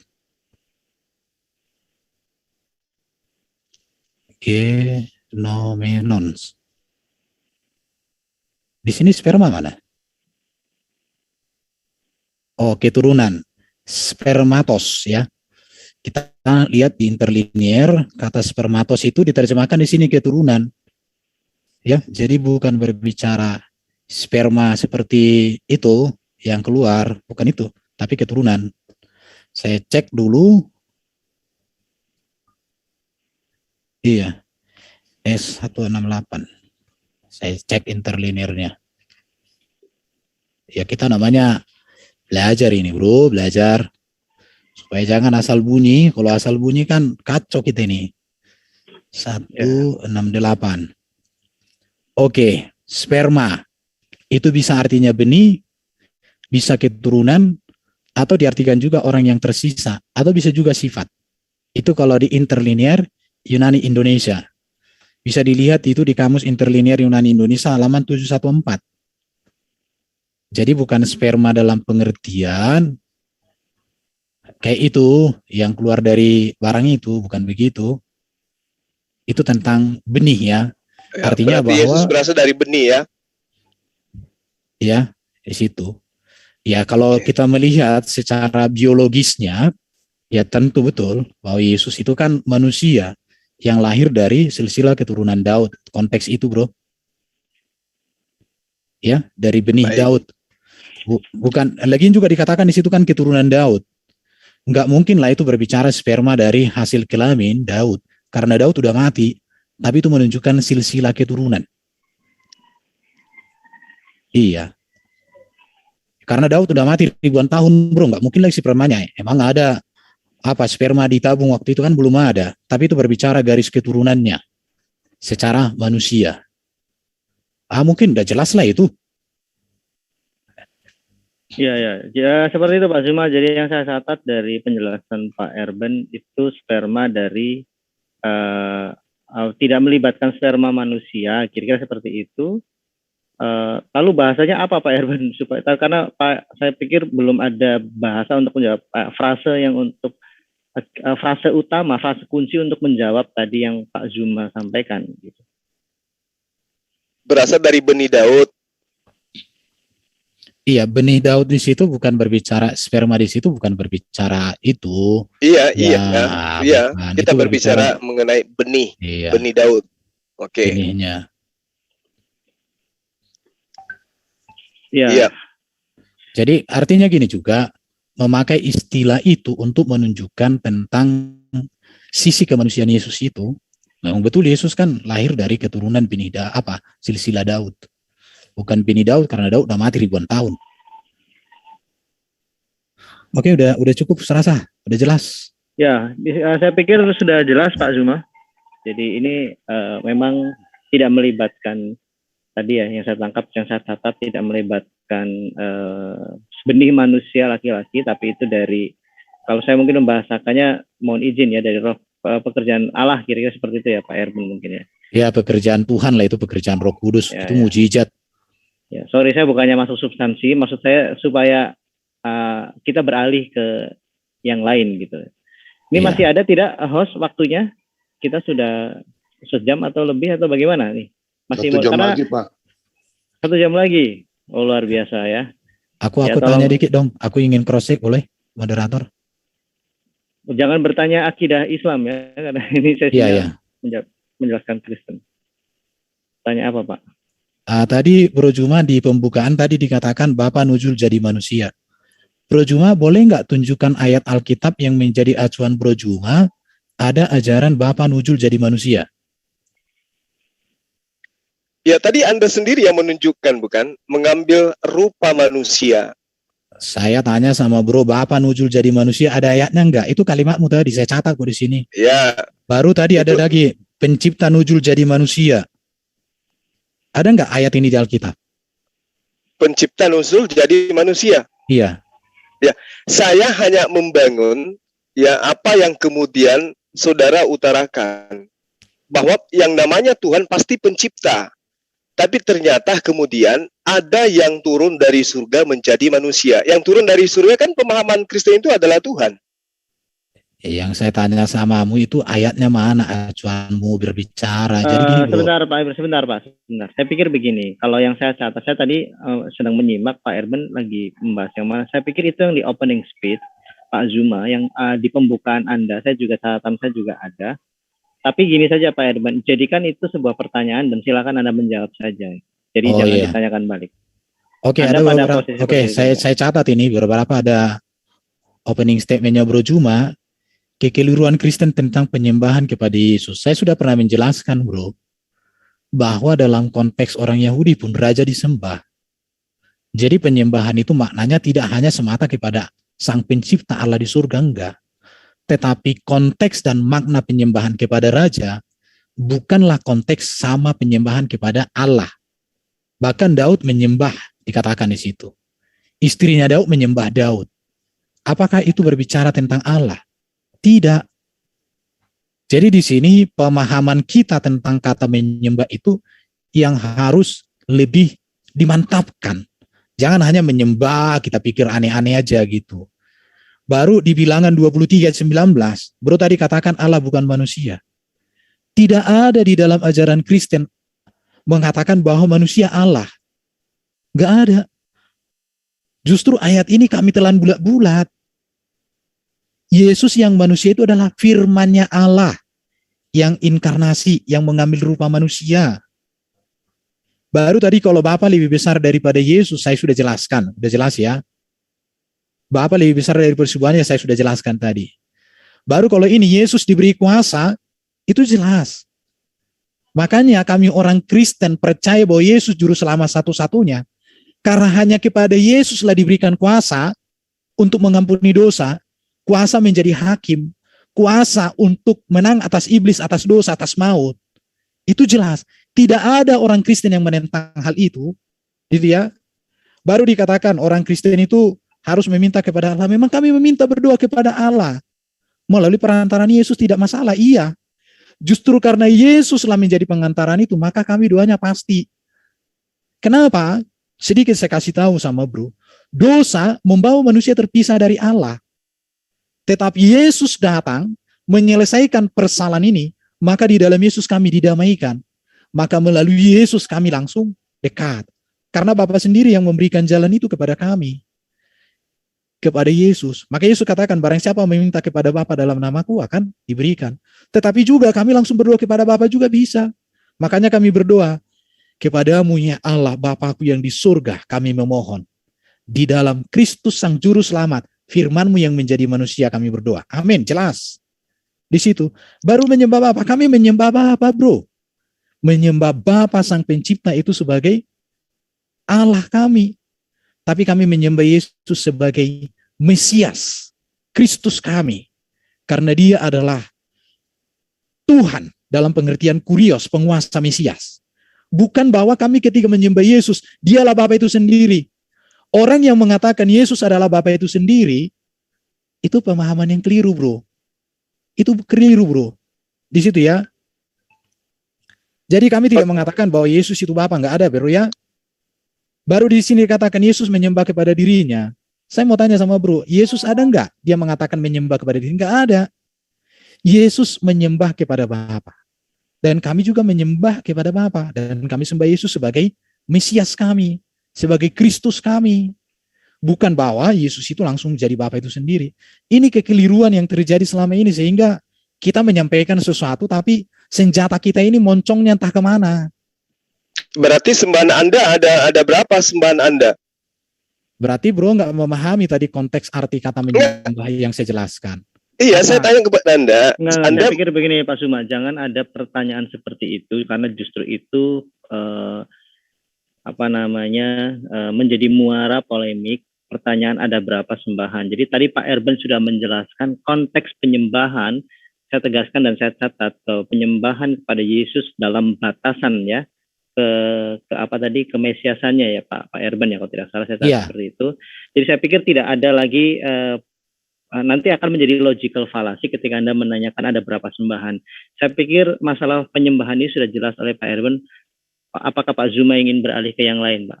Genomenon. Di sini sperma mana? Oh, keturunan. Spermatos ya. Kita lihat di interlinear, kata spermatos itu diterjemahkan di sini keturunan. Ya, jadi bukan berbicara sperma seperti itu yang keluar, bukan itu, tapi keturunan. Saya cek dulu. Iya. S168. Saya cek interlinearnya. Ya, kita namanya belajar ini, bro, belajar. Supaya jangan asal bunyi. Kalau asal bunyi kan kacau kita ini. 168. Oke, sperma. Itu bisa artinya benih, bisa keturunan, atau diartikan juga orang yang tersisa, atau bisa juga sifat. Itu kalau di interlinear Yunani Indonesia. Bisa dilihat itu di kamus interlinear Yunani Indonesia halaman 714. Jadi bukan sperma dalam pengertian kayak itu yang keluar dari barang itu, bukan begitu. Itu tentang benih ya. Artinya bahwa Yesus berasal dari benih ya. Ya, di situ. Ya, kalau kita melihat secara biologisnya, ya tentu betul bahwa Yesus itu kan manusia yang lahir dari silsilah keturunan Daud. Konteks itu, bro. Ya, dari benih Daud. Bukan, lagi juga dikatakan di situ kan keturunan Daud. Enggak mungkin lah itu berbicara sperma dari hasil kelamin Daud. Karena Daud udah mati, tapi itu menunjukkan silsilah keturunan. Iya. Karena Daud udah mati ribuan tahun, bro. Enggak mungkin lagi spermanya. Emang ada apa sperma ditabung waktu itu kan belum ada. Tapi itu berbicara garis keturunannya secara manusia. Mungkin udah jelas lah itu. Ya, seperti itu Pak Zuma. Jadi yang saya catat dari penjelasan Pak Erben itu sperma dari tidak melibatkan sperma manusia, kira-kira seperti itu. Lalu bahasanya apa Pak Erben supaya karena Pak saya pikir belum ada bahasa untuk menjawab frase yang untuk frase utama, frase kunci untuk menjawab tadi yang Pak Zuma sampaikan. Gitu. Berasal dari benih Daud. Iya, benih Daud di situ bukan berbicara sperma di situ bukan berbicara itu. Iya. Bukan. Kita Itu berbicara mengenai benih, iya, benih Daud. Oke. Benihnya. Iya. Jadi artinya gini juga, memakai istilah itu untuk menunjukkan tentang sisi kemanusiaan Yesus itu. Memang betul Yesus kan lahir dari keturunan benih silsilah Daud. Bukan benih Daud karena Daud udah mati ribuan tahun. Oke, udah cukup serasa, udah jelas. Ya, saya pikir sudah jelas Pak Zuma. Jadi ini memang tidak melibatkan tadi ya yang saya tangkap, yang saya catat tidak melibatkan benih manusia laki-laki, tapi itu dari, kalau saya mungkin membahasakannya, mohon izin ya, dari roh pekerjaan Allah, kira-kira seperti itu ya Pak Erben mungkin ya. Ya, pekerjaan Tuhan lah itu, pekerjaan Roh Kudus, itu mujizat. Ya, sorry saya bukannya masuk substansi, maksud saya supaya kita beralih ke yang lain gitu. Ini masih ada tidak host waktunya? Kita sudah sejam atau lebih atau bagaimana nih? Masih 1 jam lagi Pak. 1 jam lagi. Oh luar biasa ya. Aku tanya dikit dong. Aku ingin cross check, boleh moderator? Jangan bertanya akidah Islam ya, karena ini sesinya menjelaskan Kristen. Tanya apa Pak? Tadi Bro Juma di pembukaan tadi dikatakan Bapa nuzul jadi manusia. Bro Juma boleh nggak tunjukkan ayat Alkitab yang menjadi acuan Bro Juma ada ajaran Bapa nuzul jadi manusia? Ya tadi Anda sendiri yang menunjukkan bukan? Mengambil rupa manusia. Saya tanya sama Bro, Bapa nuzul jadi manusia ada ayatnya enggak? Itu kalimatmu tadi saya catat kok di sini. Ya. Baru tadi ada lagi pencipta nuzul jadi manusia. Ada enggak ayat ini di Alkitab? Pencipta nuzul jadi manusia. Iya. Ya, saya hanya membangun ya apa yang kemudian saudara utarakan, bahwa yang namanya Tuhan pasti pencipta. Tapi ternyata kemudian ada yang turun dari surga menjadi manusia. Yang turun dari surga kan pemahaman Kristen itu adalah Tuhan. Yang saya tanya samamu itu ayatnya mana acuanmu berbicara. Jadi gini bro. Sebentar Pak. Saya pikir begini, kalau yang saya catat, saya tadi sedang menyimak Pak Erben lagi membahas yang mana. Saya pikir itu yang di opening speech Pak Zuma, yang di pembukaan Anda, catatan saya juga ada. Tapi gini saja Pak Erben, jadikan itu sebuah pertanyaan dan silakan Anda menjawab saja. Jadi jangan ditanyakan balik. Oke, ada beberapa. Oke, saya catat ini beberapa ada opening statementnya Bro Juma. Kekeliruan Kristen tentang penyembahan kepada Yesus. Saya sudah pernah menjelaskan, bro, bahwa dalam konteks orang Yahudi pun raja disembah. Jadi penyembahan itu maknanya tidak hanya semata kepada Sang Pencipta Allah di surga, enggak. Tetapi konteks dan makna penyembahan kepada raja bukanlah konteks sama penyembahan kepada Allah. Bahkan Daud menyembah, dikatakan di situ. Istrinya Daud menyembah Daud. Apakah itu berbicara tentang Allah? Tidak. Jadi di sini pemahaman kita tentang kata menyembah itu yang harus lebih dimantapkan. Jangan hanya menyembah, kita pikir aneh-aneh aja gitu. Baru di Bilangan 23:19, bro tadi katakan Allah bukan manusia. Tidak ada di dalam ajaran Kristen mengatakan bahwa manusia Allah. Gak ada. Justru ayat ini kami telan bulat-bulat. Yesus yang manusia itu adalah firman-Nya Allah yang inkarnasi, yang mengambil rupa manusia. Baru tadi kalau Bapa lebih besar daripada Yesus, saya sudah jelaskan. Sudah jelas ya. Bapa lebih besar dari persembahannya, saya sudah jelaskan tadi. Baru kalau ini Yesus diberi kuasa, itu jelas. Makanya kami orang Kristen percaya bahwa Yesus juru selamat satu-satunya. Karena hanya kepada Yesuslah diberikan kuasa untuk mengampuni dosa, kuasa menjadi hakim, kuasa untuk menang atas iblis, atas dosa, atas maut. Itu jelas. Tidak ada orang Kristen yang menentang hal itu. Gitu ya. Baru dikatakan orang Kristen itu harus meminta kepada Allah. Memang kami meminta berdoa kepada Allah. Melalui perantaraan Yesus tidak masalah. Iya. Justru karena Yesuslah menjadi pengantaran itu, maka kami doanya pasti. Kenapa? Sedikit saya kasih tahu sama bro. Dosa membawa manusia terpisah dari Allah. Tetapi Yesus datang menyelesaikan persoalan ini, maka di dalam Yesus kami didamaikan. Maka melalui Yesus kami langsung dekat. Karena Bapa sendiri yang memberikan jalan itu kepada kami. Kepada Yesus. Maka Yesus katakan, barang siapa meminta kepada Bapa dalam namaku akan diberikan. Tetapi juga kami langsung berdoa kepada Bapa juga bisa. Makanya kami berdoa, kepadamu ya Allah Bapakku yang di surga kami memohon. Di dalam Kristus Sang Juru Selamat, firman-Mu yang menjadi manusia kami berdoa. Amin, jelas. Di situ. Baru menyembah Bapa. Kami menyembah Bapa, bro. Menyembah Bapa Sang Pencipta itu sebagai Allah kami. Tapi kami menyembah Yesus sebagai Mesias. Kristus kami. Karena dia adalah Tuhan dalam pengertian kurios, penguasa Mesias. Bukan bahwa kami ketika menyembah Yesus, dialah Bapa itu sendiri. Orang yang mengatakan Yesus adalah Bapa itu sendiri, itu pemahaman yang keliru, bro. Itu keliru, bro. Di situ ya. Jadi kami tidak mengatakan bahwa Yesus itu Bapa, nggak ada, bro ya. Baru di sini dikatakan Yesus menyembah kepada dirinya. Saya mau tanya sama bro, Yesus ada nggak dia mengatakan menyembah kepada dirinya? Nggak ada. Yesus menyembah kepada Bapa. Dan kami juga menyembah kepada Bapa. Dan kami sembah Yesus sebagai Mesias kami. Sebagai Kristus kami. Bukan bahwa Yesus itu langsung jadi Bapa itu sendiri. Ini kekeliruan yang terjadi selama ini. Sehingga kita menyampaikan sesuatu tapi senjata kita ini moncongnya entah kemana. Berarti sembahan Anda ada berapa sembahan Anda? Berarti bro nggak memahami tadi konteks arti kata menyembah yang saya jelaskan. Iya, saya tanya kepada Anda. Saya pikir begini Pak Suma, jangan ada pertanyaan seperti itu karena justru itu menjadi muara polemik. Pertanyaan ada berapa sembahan. Jadi tadi Pak Erben sudah menjelaskan konteks penyembahan. Saya tegaskan dan saya catat penyembahan kepada Yesus dalam batasan ya ke mesiasannya ya Pak Erben ya kalau tidak salah saya catat seperti itu. Jadi saya pikir tidak ada lagi nanti akan menjadi logical fallacy ketika Anda menanyakan ada berapa sembahan. Saya pikir masalah penyembahan ini sudah jelas oleh Pak Erben. Apakah Pak Zuma ingin beralih ke yang lain, Pak?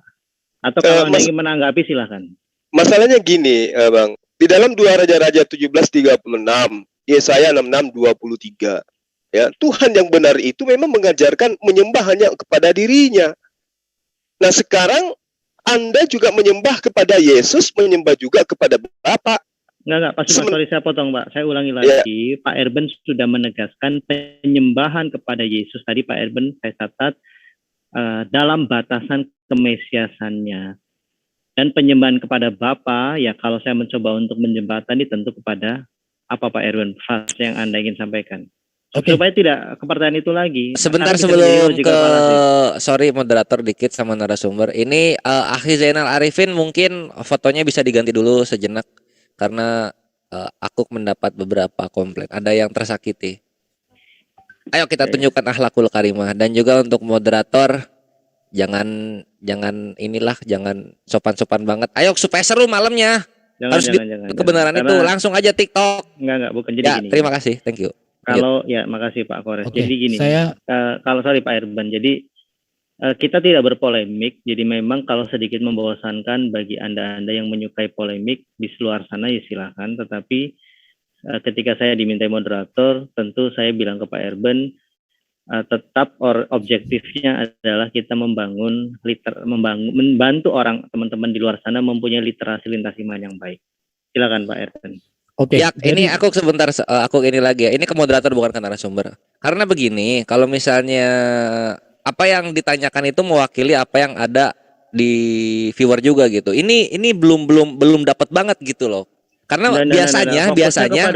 Atau kalau Anda ingin menanggapi silahkan. Masalahnya gini, Bang. Di dalam 2 Raja-Raja 17:36, Yesaya 66:23. Ya, Tuhan yang benar itu memang mengajarkan menyembah hanya kepada dirinya. Nah, sekarang Anda juga menyembah kepada Yesus, menyembah juga kepada Bapa. Enggak, Pak Suma, sorry saya potong, Pak. Saya ulangi lagi. Pak Erben sudah menegaskan penyembahan kepada Yesus. Tadi Pak Erben saya catat dalam batasan kemesiasannya. Dan penyembahan kepada Bapa, ya kalau saya mencoba untuk menjembatani tentu kepada apa Pak Erben, fase yang Anda ingin sampaikan. Supaya tidak ke pertanyaan itu lagi. Sebentar sebelum ke sorry moderator dikit sama narasumber. Ini Akhi Zainal Arifin mungkin fotonya bisa diganti dulu sejenak karena aku mendapat beberapa komplain. Ada yang tersakiti. Ayo kita tunjukkan akhlakul karimah, dan juga untuk moderator jangan sopan-sopan banget. Ayo supaya seru malamnya. Jangan, kebenaran itu langsung aja TikTok. Enggak bukan jadi gini. Terima kasih. Thank you. Kalau ya makasih Pak Kores. Oke, Jadi gini, kalau sorry Pak Erben, jadi kita tidak berpolemik. Jadi memang kalau sedikit membosankan bagi anda yang menyukai polemik di luar sana ya silakan. Tetapi ketika saya dimintai moderator, tentu saya bilang ke Pak Erben, tetap objektifnya adalah kita membantu teman-teman di luar sana mempunyai literasi lintas iman yang baik. Silakan Pak Erben. Oke. Ya, ini aku sebentar, aku ini lagi ya. Ini ke moderator bukan ke narasumber. Karena begini, kalau misalnya apa yang ditanyakan itu mewakili apa yang ada di viewer juga gitu. Ini belum dapat banget gitu loh. Karena biasanya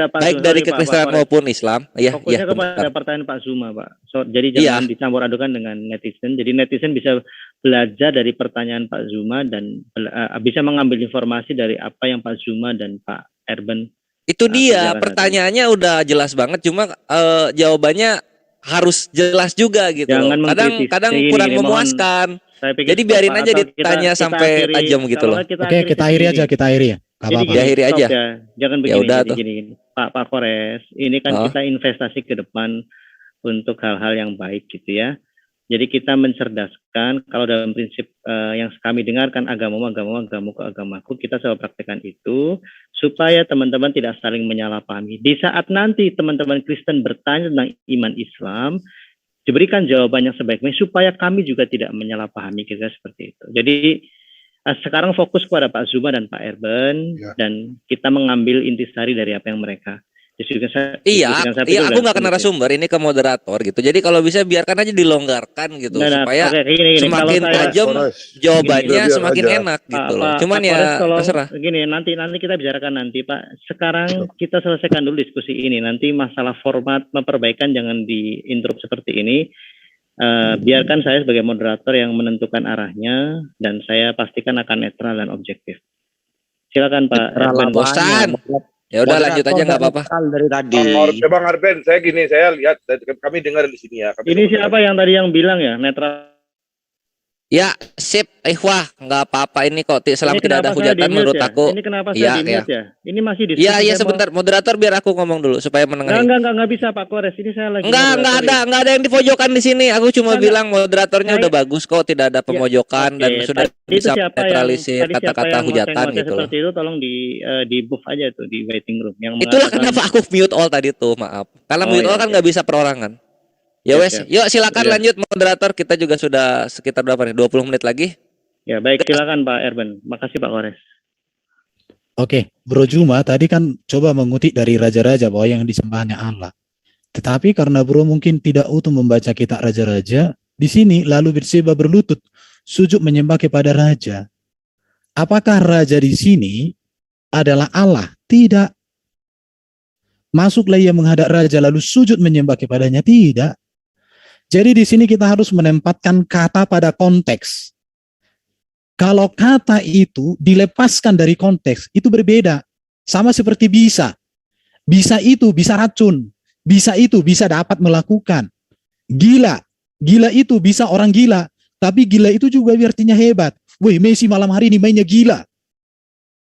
baik dari kekristenan maupun Islam, ya. Fokusnya kepada pertanyaan Pak Zuma, Pak. Jadi jangan dicampur adukan dengan netizen. Jadi netizen bisa belajar dari pertanyaan Pak Zuma dan bisa mengambil informasi dari apa yang Pak Zuma dan Pak Erben. Itu dia, pertanyaannya udah jelas banget, cuma jawabannya harus jelas juga gitu. Kadang kurang memuaskan. Jadi biarin aja ditanya sampai tajam gitu loh. Oke, kita akhiri aja ya. Diakhiri aja. Jangan begini. Pak Kores, ini kan kita investasi ke depan untuk hal-hal yang baik gitu ya. Jadi kita mencerdaskan, kalau dalam prinsip yang kami dengarkan agamamu ke agamaku, kita selalu praktekkan itu supaya teman-teman tidak saling menyalahpahami. Di saat nanti teman-teman Kristen bertanya tentang iman Islam, diberikan jawaban yang sebaik-baiknya supaya kami juga tidak menyalahpahami, kira seperti itu. Jadi sekarang fokus kepada Pak Zuma dan Pak Erben dan kita mengambil intisari dari apa yang mereka. Aku nggak ke narasumber, ini ke moderator gitu. Jadi kalau bisa biarkan aja dilonggarkan gitu supaya semakin tajam jawabannya semakin enak gitu loh. Cuman ya terserah. Gini, nanti kita bicarakan nanti Pak. Sekarang kita selesaikan dulu diskusi ini. Nanti masalah format perbaikan jangan diinterrupt seperti ini. Biarkan saya sebagai moderator yang menentukan arahnya dan saya pastikan akan netral dan objektif. Silakan Pak Erben. Bosan. Ya udah lanjut aja nggak apa-apa. Dari tadi. Bang Arben, saya lihat kami dengar di sini ya. Ini siapa yang tadi yang bilang ya netral? Ya, sip, wah, nggak apa-apa ini kok. Selama tidak ada hujatan menurut aku. Ini kenapa saya di-mute ya? Ini masih diskusi. Iya, sebentar. Moderator biar aku ngomong dulu supaya mendengar. Enggak bisa Pak Kores. Ini saya lagi. Enggak ada yang dipojokan di sini. Aku cuma bilang moderatornya udah bagus kok, tidak ada pemojokan dan sudah bisa netralisir kata-kata hujatan gitu loh. Seperti itu tolong di buff aja tuh di waiting room. Itulah kenapa aku mute all tadi tuh, maaf. Karena mute all kan nggak bisa perorangan. Ya wes, yuk silakan lanjut moderator, kita juga sudah sekitar berapa nih? 20 menit lagi. Ya baik, silakan Pak Erben. Makasih Pak Kores. Oke, Bro Juma tadi kan coba mengutip dari raja-raja bahwa yang disembahnya Allah. Tetapi karena Bro mungkin tidak utuh membaca kitab raja-raja, di sini lalu Batseba berlutut, sujud menyembah kepada raja. Apakah raja di sini adalah Allah? Tidak. Masuklah ia menghadap raja lalu sujud menyembah kepadanya? Tidak. Jadi di sini kita harus menempatkan kata pada konteks. Kalau kata itu dilepaskan dari konteks, itu berbeda. Sama seperti bisa. Bisa itu bisa racun. Bisa itu bisa dapat melakukan. Gila. Gila itu bisa orang gila. Tapi gila itu juga artinya hebat. Wih, Messi malam hari ini mainnya gila.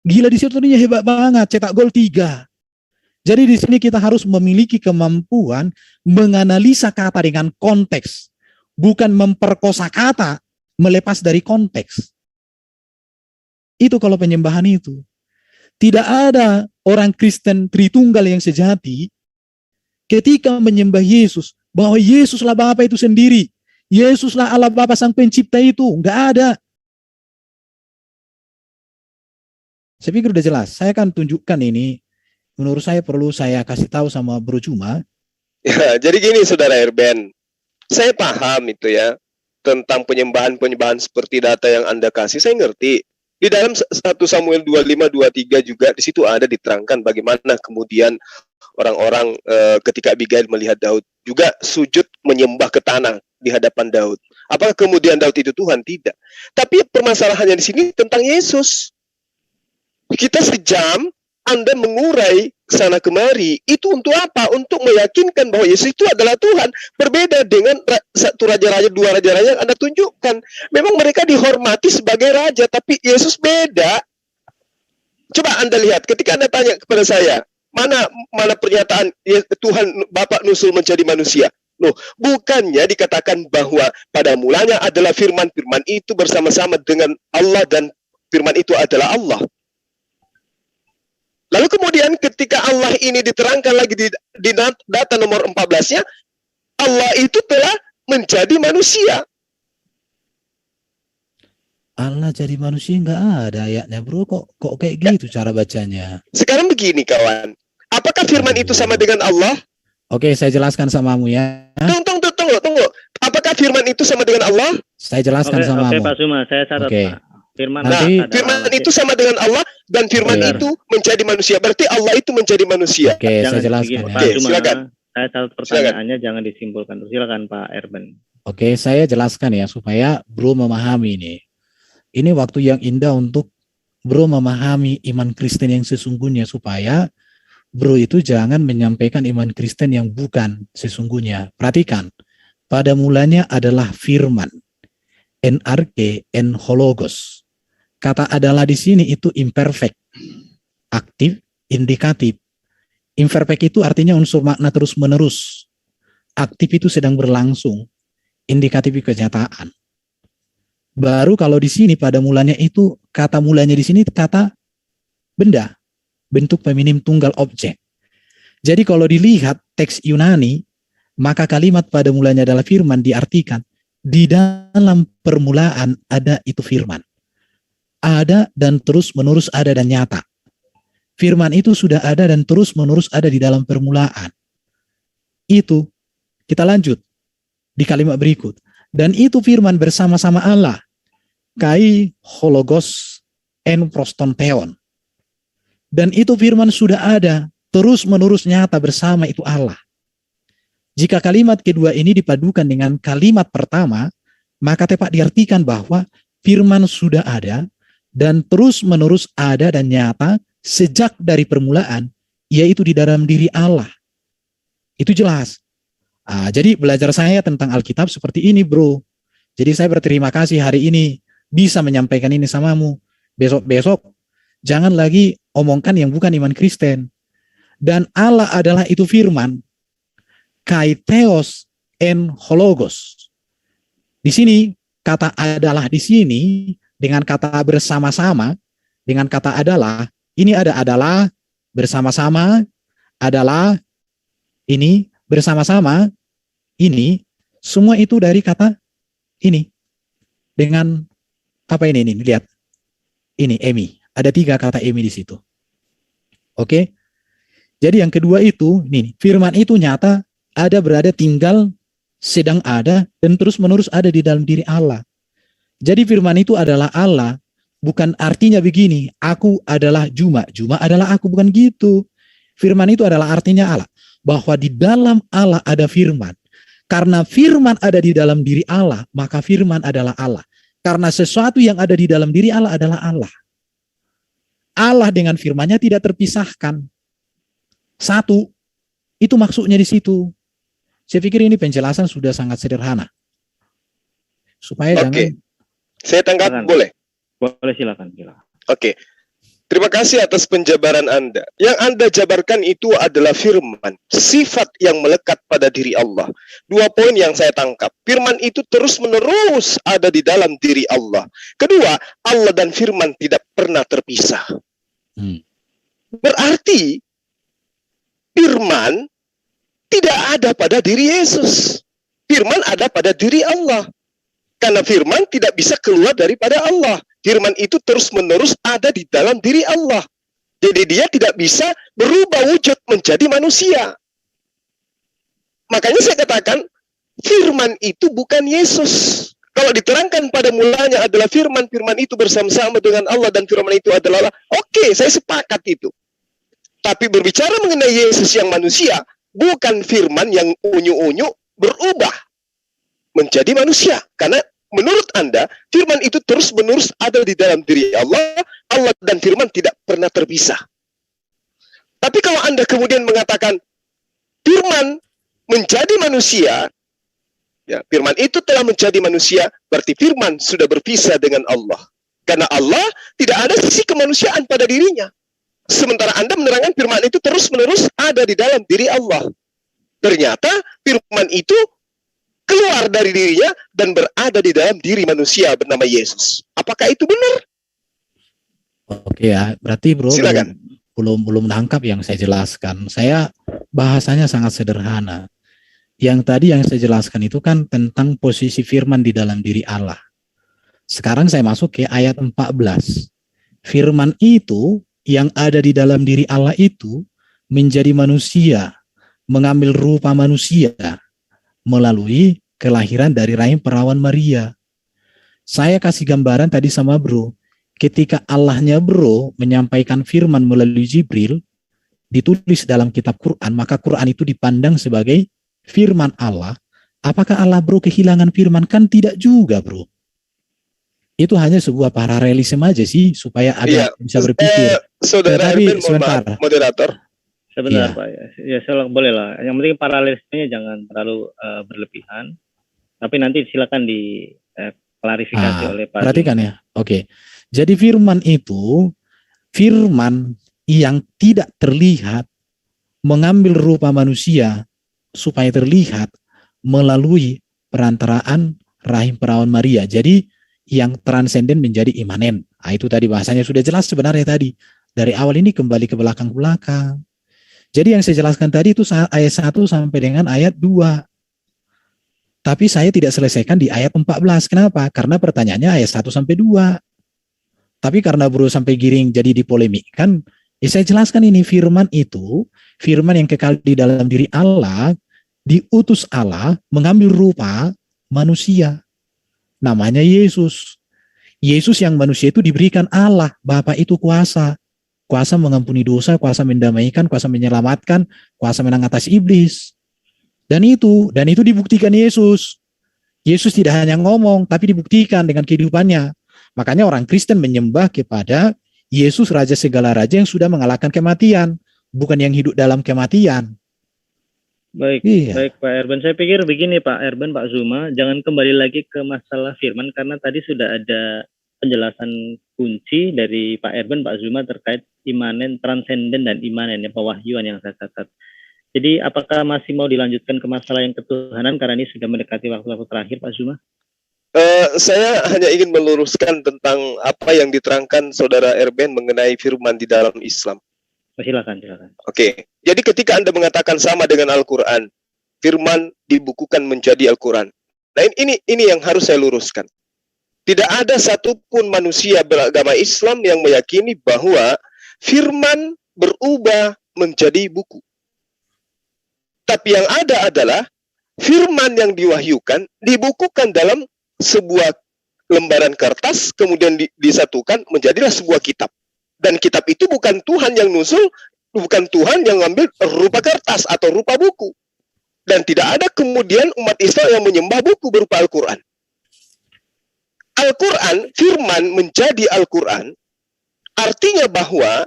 Gila di situ artinya hebat banget. Cetak gol 3. Jadi di sini kita harus memiliki kemampuan menganalisa kata dengan konteks, bukan memperkosa kata melepas dari konteks. Itu kalau penyembahan itu. Tidak ada orang Kristen Tritunggal yang sejati ketika menyembah Yesus, bahwa Yesuslah Bapa itu sendiri, Yesuslah Allah Bapa Sang Pencipta itu, nggak ada. Saya pikir udah jelas. Saya akan tunjukkan ini. Menurut saya perlu saya kasih tahu sama Bro Juma. Ya, jadi gini Saudara Erben, saya paham itu ya, tentang penyembahan-penyembahan seperti data yang Anda kasih, saya ngerti. Di dalam 1 Samuel 25-23 juga di situ ada diterangkan bagaimana kemudian orang-orang ketika Abigail melihat Daud juga sujud menyembah ke tanah di hadapan Daud. Apakah kemudian Daud itu Tuhan? Tidak. Tapi permasalahannya di sini tentang Yesus. Kita sejam Anda mengurai sana kemari, itu untuk apa? Untuk meyakinkan bahwa Yesus itu adalah Tuhan. Berbeda dengan satu raja-raja, dua raja-raja yang Anda tunjukkan. Memang mereka dihormati sebagai raja, tapi Yesus beda. Coba Anda lihat, ketika Anda tanya kepada saya, mana pernyataan Tuhan Bapa nusul menjadi manusia? Loh, bukannya dikatakan bahwa pada mulanya adalah firman, firman itu bersama-sama dengan Allah dan firman itu adalah Allah. Lalu kemudian ketika Allah ini diterangkan lagi di data nomor 14-nya, Allah itu telah menjadi manusia. Allah jadi manusia nggak ada ayatnya, Bro. Kok kayak gitu cara bacanya? Sekarang begini kawan, apakah firman itu sama dengan Allah? Oke, saya jelaskan samamu ya. Tunggu. Apakah firman itu sama dengan Allah? Saya jelaskan samamu. Oke, Pak Suma, saya catat, Oke. Pak. Firman, firman itu sama dengan Allah dan firman itu menjadi manusia. Berarti Allah itu menjadi manusia. Oke, saya jelaskan. Begini, Ya. Pak Suma, silakan. Saya catat pertanyaannya, jangan disimpulkan. Silakan Pak Erben. Oke, saya jelaskan ya supaya Bro memahami ini. Ini waktu yang indah untuk Bro memahami iman Kristen yang sesungguhnya supaya Bro itu jangan menyampaikan iman Kristen yang bukan sesungguhnya. Perhatikan, pada mulanya adalah firman. NRK, en hologos. Kata adalah di sini itu imperfect, aktif, indikatif. Imperfect itu artinya unsur makna terus-menerus. Aktif itu sedang berlangsung. Indikatif itu kenyataan. Baru kalau di sini pada mulanya itu kata mulanya di sini kata benda, bentuk feminim tunggal objek. Jadi kalau dilihat teks Yunani, maka kalimat pada mulanya adalah firman diartikan di dalam permulaan ada itu firman. Ada dan terus menerus ada dan nyata. Firman itu sudah ada dan terus menerus ada di dalam permulaan. Itu kita lanjut di kalimat berikut. Dan itu firman bersama-sama Allah. Kai hologos en prostonteon. Dan itu firman sudah ada terus menerus nyata bersama itu Allah. Jika kalimat kedua ini dipadukan dengan kalimat pertama, maka tepat diartikan bahwa firman sudah ada dan terus menerus ada dan nyata sejak dari permulaan, yaitu di dalam diri Allah. Itu jelas. Jadi belajar saya tentang Alkitab seperti ini, Bro. Jadi saya berterima kasih hari ini bisa menyampaikan ini samamu. Besok-besok jangan lagi omongkan yang bukan iman Kristen. Dan Allah adalah itu firman. Kai theos en hologos. Di sini kata adalah di sini dengan kata bersama-sama, dengan kata adalah, ini adalah bersama-sama, adalah ini bersama-sama, ini semua itu dari kata ini. Dengan apa ini lihat. Ini emi. Ada 3 kata emi di situ. Oke. Jadi yang kedua itu, ini firman itu nyata ada, berada, tinggal, sedang ada, dan terus-menerus ada di dalam diri Allah. Jadi firman itu adalah Allah, bukan artinya begini, aku adalah Juma adalah aku, bukan gitu. Firman itu adalah artinya Allah, bahwa di dalam Allah ada firman. Karena firman ada di dalam diri Allah, maka firman adalah Allah. Karena sesuatu yang ada di dalam diri Allah adalah Allah. Allah dengan firman-Nya tidak terpisahkan. Satu, itu maksudnya di situ. Saya pikir ini penjelasan sudah sangat sederhana. Supaya jangan. Saya tanggapi boleh? Boleh, silakan. Oke. Terima kasih atas penjabaran Anda. Yang Anda jabarkan itu adalah firman, sifat yang melekat pada diri Allah. 2 poin yang saya tangkap. Firman itu terus-menerus ada di dalam diri Allah. Kedua, Allah dan firman tidak pernah terpisah. Berarti firman tidak ada pada diri Yesus. Firman ada pada diri Allah. Karena firman tidak bisa keluar daripada Allah. Firman itu terus-menerus ada di dalam diri Allah. Jadi dia tidak bisa berubah wujud menjadi manusia. Makanya saya katakan, firman itu bukan Yesus. Kalau diterangkan pada mulanya adalah firman, firman itu bersama-sama dengan Allah dan firman itu adalah Allah. Oke, saya sepakat itu. Tapi berbicara mengenai Yesus yang manusia, bukan firman yang unyu-unyu berubah menjadi manusia. Karena menurut Anda, firman itu terus-menerus ada di dalam diri Allah. Allah dan firman tidak pernah terpisah. Tapi kalau Anda kemudian mengatakan firman menjadi manusia, ya, firman itu telah menjadi manusia, berarti firman sudah berpisah dengan Allah. Karena Allah tidak ada sisi kemanusiaan pada dirinya. Sementara Anda menerangkan firman itu terus-menerus ada di dalam diri Allah. Ternyata firman itu keluar dari dirinya dan berada di dalam diri manusia bernama Yesus. Apakah itu benar? Oke ya, berarti bro Silakan. belum nangkap yang saya jelaskan. Saya bahasanya sangat sederhana. Yang tadi yang saya jelaskan itu kan tentang posisi firman di dalam diri Allah. Sekarang saya masuk ke ayat 14. Firman itu yang ada di dalam diri Allah itu menjadi manusia, mengambil rupa manusia melalui kelahiran dari rahim perawan Maria. Saya kasih gambaran tadi sama bro. Ketika Allahnya bro menyampaikan firman melalui Jibril, ditulis dalam kitab Quran, maka Quran itu dipandang sebagai firman Allah. Apakah Allah bro kehilangan firman? Kan tidak juga bro. Itu hanya sebuah paralelisme aja sih, supaya agak bisa berpikir. Saudara Erwin, sebentar. Moderator. Sebentar Iya. Pak, ya saya boleh lah. Yang penting paralelismenya jangan terlalu berlebihan. Tapi nanti silakan diklarifikasi oleh Pak. Perhatikan ya, oke. Jadi firman itu, firman yang tidak terlihat, mengambil rupa manusia supaya terlihat melalui perantaraan rahim perawan Maria. Jadi yang transenden menjadi imanen. Nah, itu tadi bahasanya sudah jelas sebenarnya tadi. Dari awal ini kembali ke belakang-belakang. Jadi yang saya jelaskan tadi itu ayat 1 sampai dengan ayat 2. Tapi saya tidak selesaikan di ayat 14. Kenapa? Karena pertanyaannya ayat 1 sampai 2. Tapi karena bro sampai giring jadi dipolemikkan, ya saya jelaskan ini firman itu, firman yang kekal di dalam diri Allah, diutus Allah mengambil rupa manusia. Namanya Yesus. Yesus yang manusia itu diberikan Allah, Bapa itu kuasa. Kuasa mengampuni dosa, kuasa mendamaikan, kuasa menyelamatkan, kuasa mengatasi iblis. Dan itu dibuktikan Yesus. Yesus tidak hanya ngomong, tapi dibuktikan dengan kehidupannya. Makanya orang Kristen menyembah kepada Yesus Raja segala raja yang sudah mengalahkan kematian, bukan yang hidup dalam kematian. Baik, Iya. baik Pak Erben. Saya pikir begini Pak Erben, Pak Zuma, jangan kembali lagi ke masalah firman karena tadi sudah ada penjelasan kunci dari Pak Erben, Pak Zuma terkait imanen, transenden dan imanen, ya, pewahyuan yang saya catat. Jadi apakah masih mau dilanjutkan ke masalah yang ketuhanan karena ini sudah mendekati waktu-waktu terakhir Pak Zuma? Saya hanya ingin meluruskan tentang apa yang diterangkan Saudara Erben mengenai firman di dalam Islam. Silakan. Oke, jadi ketika Anda mengatakan sama dengan Al-Quran, firman dibukukan menjadi Al-Quran. Nah ini yang harus saya luruskan. Tidak ada satupun manusia beragama Islam yang meyakini bahwa firman berubah menjadi buku. Tapi yang ada adalah firman yang diwahyukan dibukukan dalam sebuah lembaran kertas, kemudian disatukan menjadilah sebuah kitab. Dan kitab itu bukan Tuhan yang nusul, bukan Tuhan yang ngambil rupa kertas atau rupa buku. Dan tidak ada kemudian umat Islam yang menyembah buku berupa Al-Quran. Al-Quran, firman menjadi Al-Quran, artinya bahwa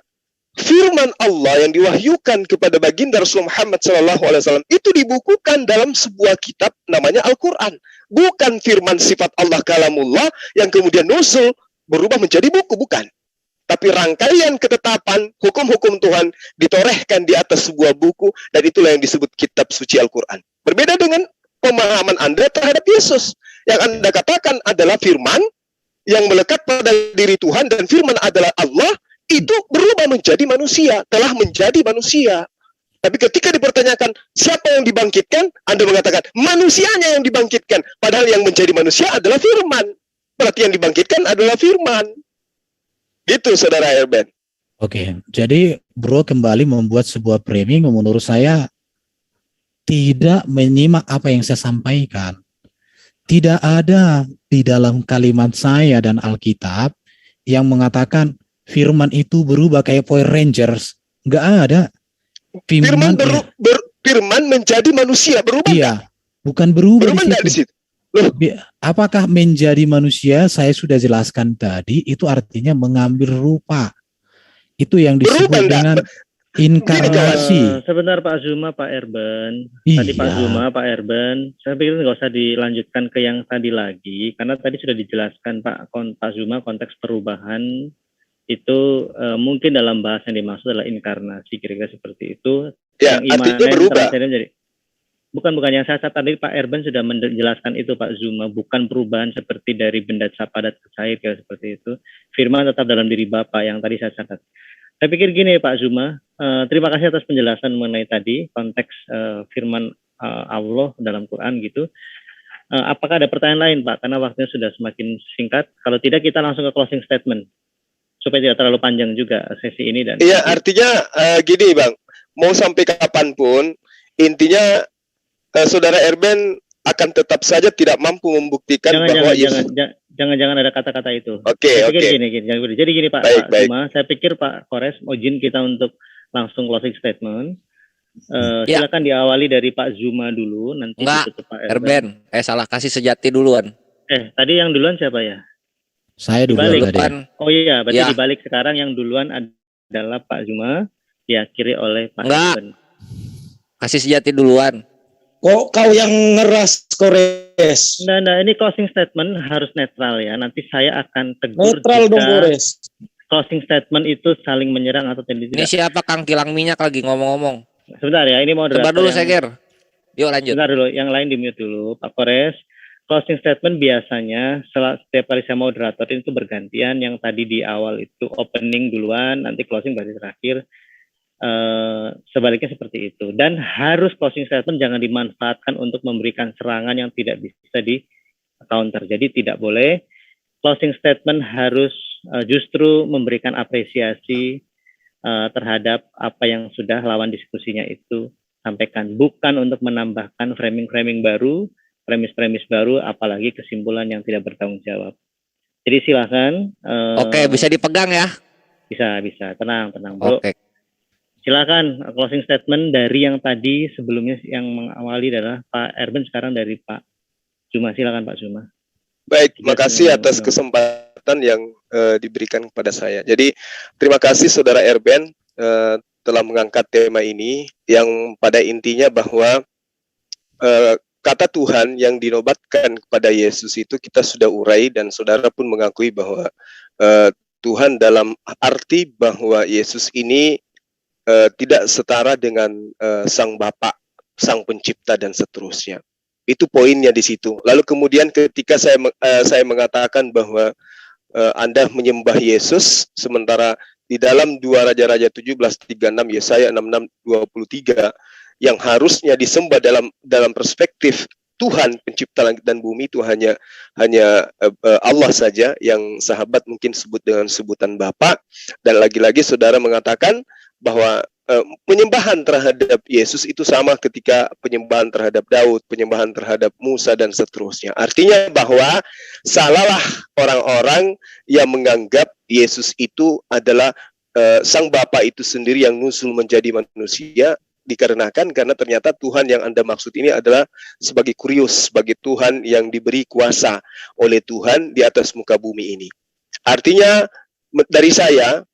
firman Allah yang diwahyukan kepada baginda Rasulullah Muhammad SAW itu dibukukan dalam sebuah kitab namanya Al-Quran. Bukan firman sifat Allah kalamullah yang kemudian nusul berubah menjadi buku, bukan. Tapi rangkaian ketetapan hukum-hukum Tuhan ditorehkan di atas sebuah buku, dan itulah yang disebut kitab suci Al-Quran. Berbeda dengan pemahaman Anda terhadap Yesus. Yang Anda katakan adalah firman yang melekat pada diri Tuhan, dan firman adalah Allah, itu berubah menjadi manusia, telah menjadi manusia. Tapi ketika dipertanyakan siapa yang dibangkitkan, Anda mengatakan manusianya yang dibangkitkan. Padahal yang menjadi manusia adalah firman. Berarti yang dibangkitkan adalah firman. Gitu Saudara Erben. Oke, jadi Bro kembali membuat sebuah framing yang menurut saya tidak menyimak apa yang saya sampaikan. Tidak ada di dalam kalimat saya dan Alkitab yang mengatakan firman itu berubah kayak Power Rangers. Nggak ada. Firman menjadi manusia, berubah iya, bukan berubah di situ. Loh. Apakah menjadi manusia? Saya sudah jelaskan tadi, itu artinya mengambil rupa. Itu yang disebut dengan inkarnasi. Sebentar Pak Zuma, Pak Erben. Iya. Tadi Pak Zuma, Pak Erben. Saya pikir nggak usah dilanjutkan ke yang tadi lagi, karena tadi sudah dijelaskan Pak Zuma konteks perubahan itu mungkin dalam bahasa yang dimaksud adalah inkarnasi, kira-kira seperti itu. Ya, yang artinya berubah. Bukan yang saya tadi Pak Erben sudah menjelaskan itu Pak Zuma, bukan perubahan seperti dari benda padat ke cair kayak seperti itu. Firman tetap dalam diri Bapa yang tadi saya catat. Saya pikir gini Pak Zuma, terima kasih atas penjelasan mengenai tadi konteks firman Allah dalam Quran gitu. Apakah ada pertanyaan lain Pak? Karena waktunya sudah semakin singkat. Kalau tidak kita langsung ke closing statement supaya tidak terlalu panjang juga sesi ini. Dan iya, artinya gini Bang, mau sampai kapanpun intinya Saudara Erben akan tetap saja tidak mampu membuktikan bahwa jangan ada kata-kata itu. Oke. Gini. Jadi gini Pak Zuma, saya pikir Pak Kores mau izin kita untuk langsung closing statement. Silakan diawali dari Pak Zuma dulu, nanti ditutup Pak Erben. Salah kasih sejati duluan. Tadi yang duluan siapa ya? Saya duluan tadi. Oh iya, berarti dibalik sekarang yang duluan adalah Pak Zuma, diakhiri oleh Pak Erben. Kasih sejati duluan. Kok kau yang ngeras, Kores? Nah, ini closing statement harus netral ya. Nanti saya akan tegur netral dong, Kores. Closing statement itu saling menyerang atau tidak. Ini siapa Kang Kilang Minyak lagi ngomong-ngomong? Sebentar ya, ini moderator. Sebentar dulu, Seger. Yuk lanjut. Sebentar dulu, yang lain di-mute dulu. Pak Kores, closing statement biasanya setiap kali saya moderator itu bergantian. Yang tadi di awal itu opening duluan, nanti closing berarti terakhir. Sebaliknya seperti itu, dan harus closing statement jangan dimanfaatkan untuk memberikan serangan yang tidak bisa di counter. Jadi tidak boleh. Closing statement harus justru memberikan apresiasi terhadap apa yang sudah lawan diskusinya itu sampaikan, bukan untuk menambahkan framing-framing baru, premis-premis baru, apalagi kesimpulan yang tidak bertanggung jawab. Jadi silakan. Oke, bisa dipegang ya? Bisa, tenang Bro. Oke. Silakan closing statement dari yang tadi sebelumnya yang mengawali adalah Pak Erben, sekarang dari Pak Zuma. Silakan Pak Zuma. Baik, terima kasih atas kesempatan yang diberikan kepada saya. Jadi terima kasih Saudara Erben telah mengangkat tema ini yang pada intinya bahwa kata Tuhan yang dinobatkan kepada Yesus itu kita sudah urai, dan saudara pun mengakui bahwa Tuhan dalam arti bahwa Yesus ini tidak setara dengan Sang Bapa, Sang Pencipta dan seterusnya. Itu poinnya di situ. Lalu kemudian ketika saya mengatakan bahwa Anda menyembah Yesus, sementara di dalam 2 Raja-Raja 17:36, Yesaya 66:23 yang harusnya disembah dalam perspektif Tuhan Pencipta langit dan bumi itu hanya Allah saja, yang sahabat mungkin sebut dengan sebutan Bapa. Dan lagi-lagi saudara mengatakan bahwa penyembahan terhadap Yesus itu sama ketika penyembahan terhadap Daud, penyembahan terhadap Musa dan seterusnya. Artinya bahwa salahlah orang-orang yang menganggap Yesus itu adalah Sang Bapa itu sendiri yang nusul menjadi manusia, dikarenakan karena ternyata Tuhan yang Anda maksud ini adalah sebagai kurios, sebagai Tuhan yang diberi kuasa oleh Tuhan di atas muka bumi ini. Artinya dari saya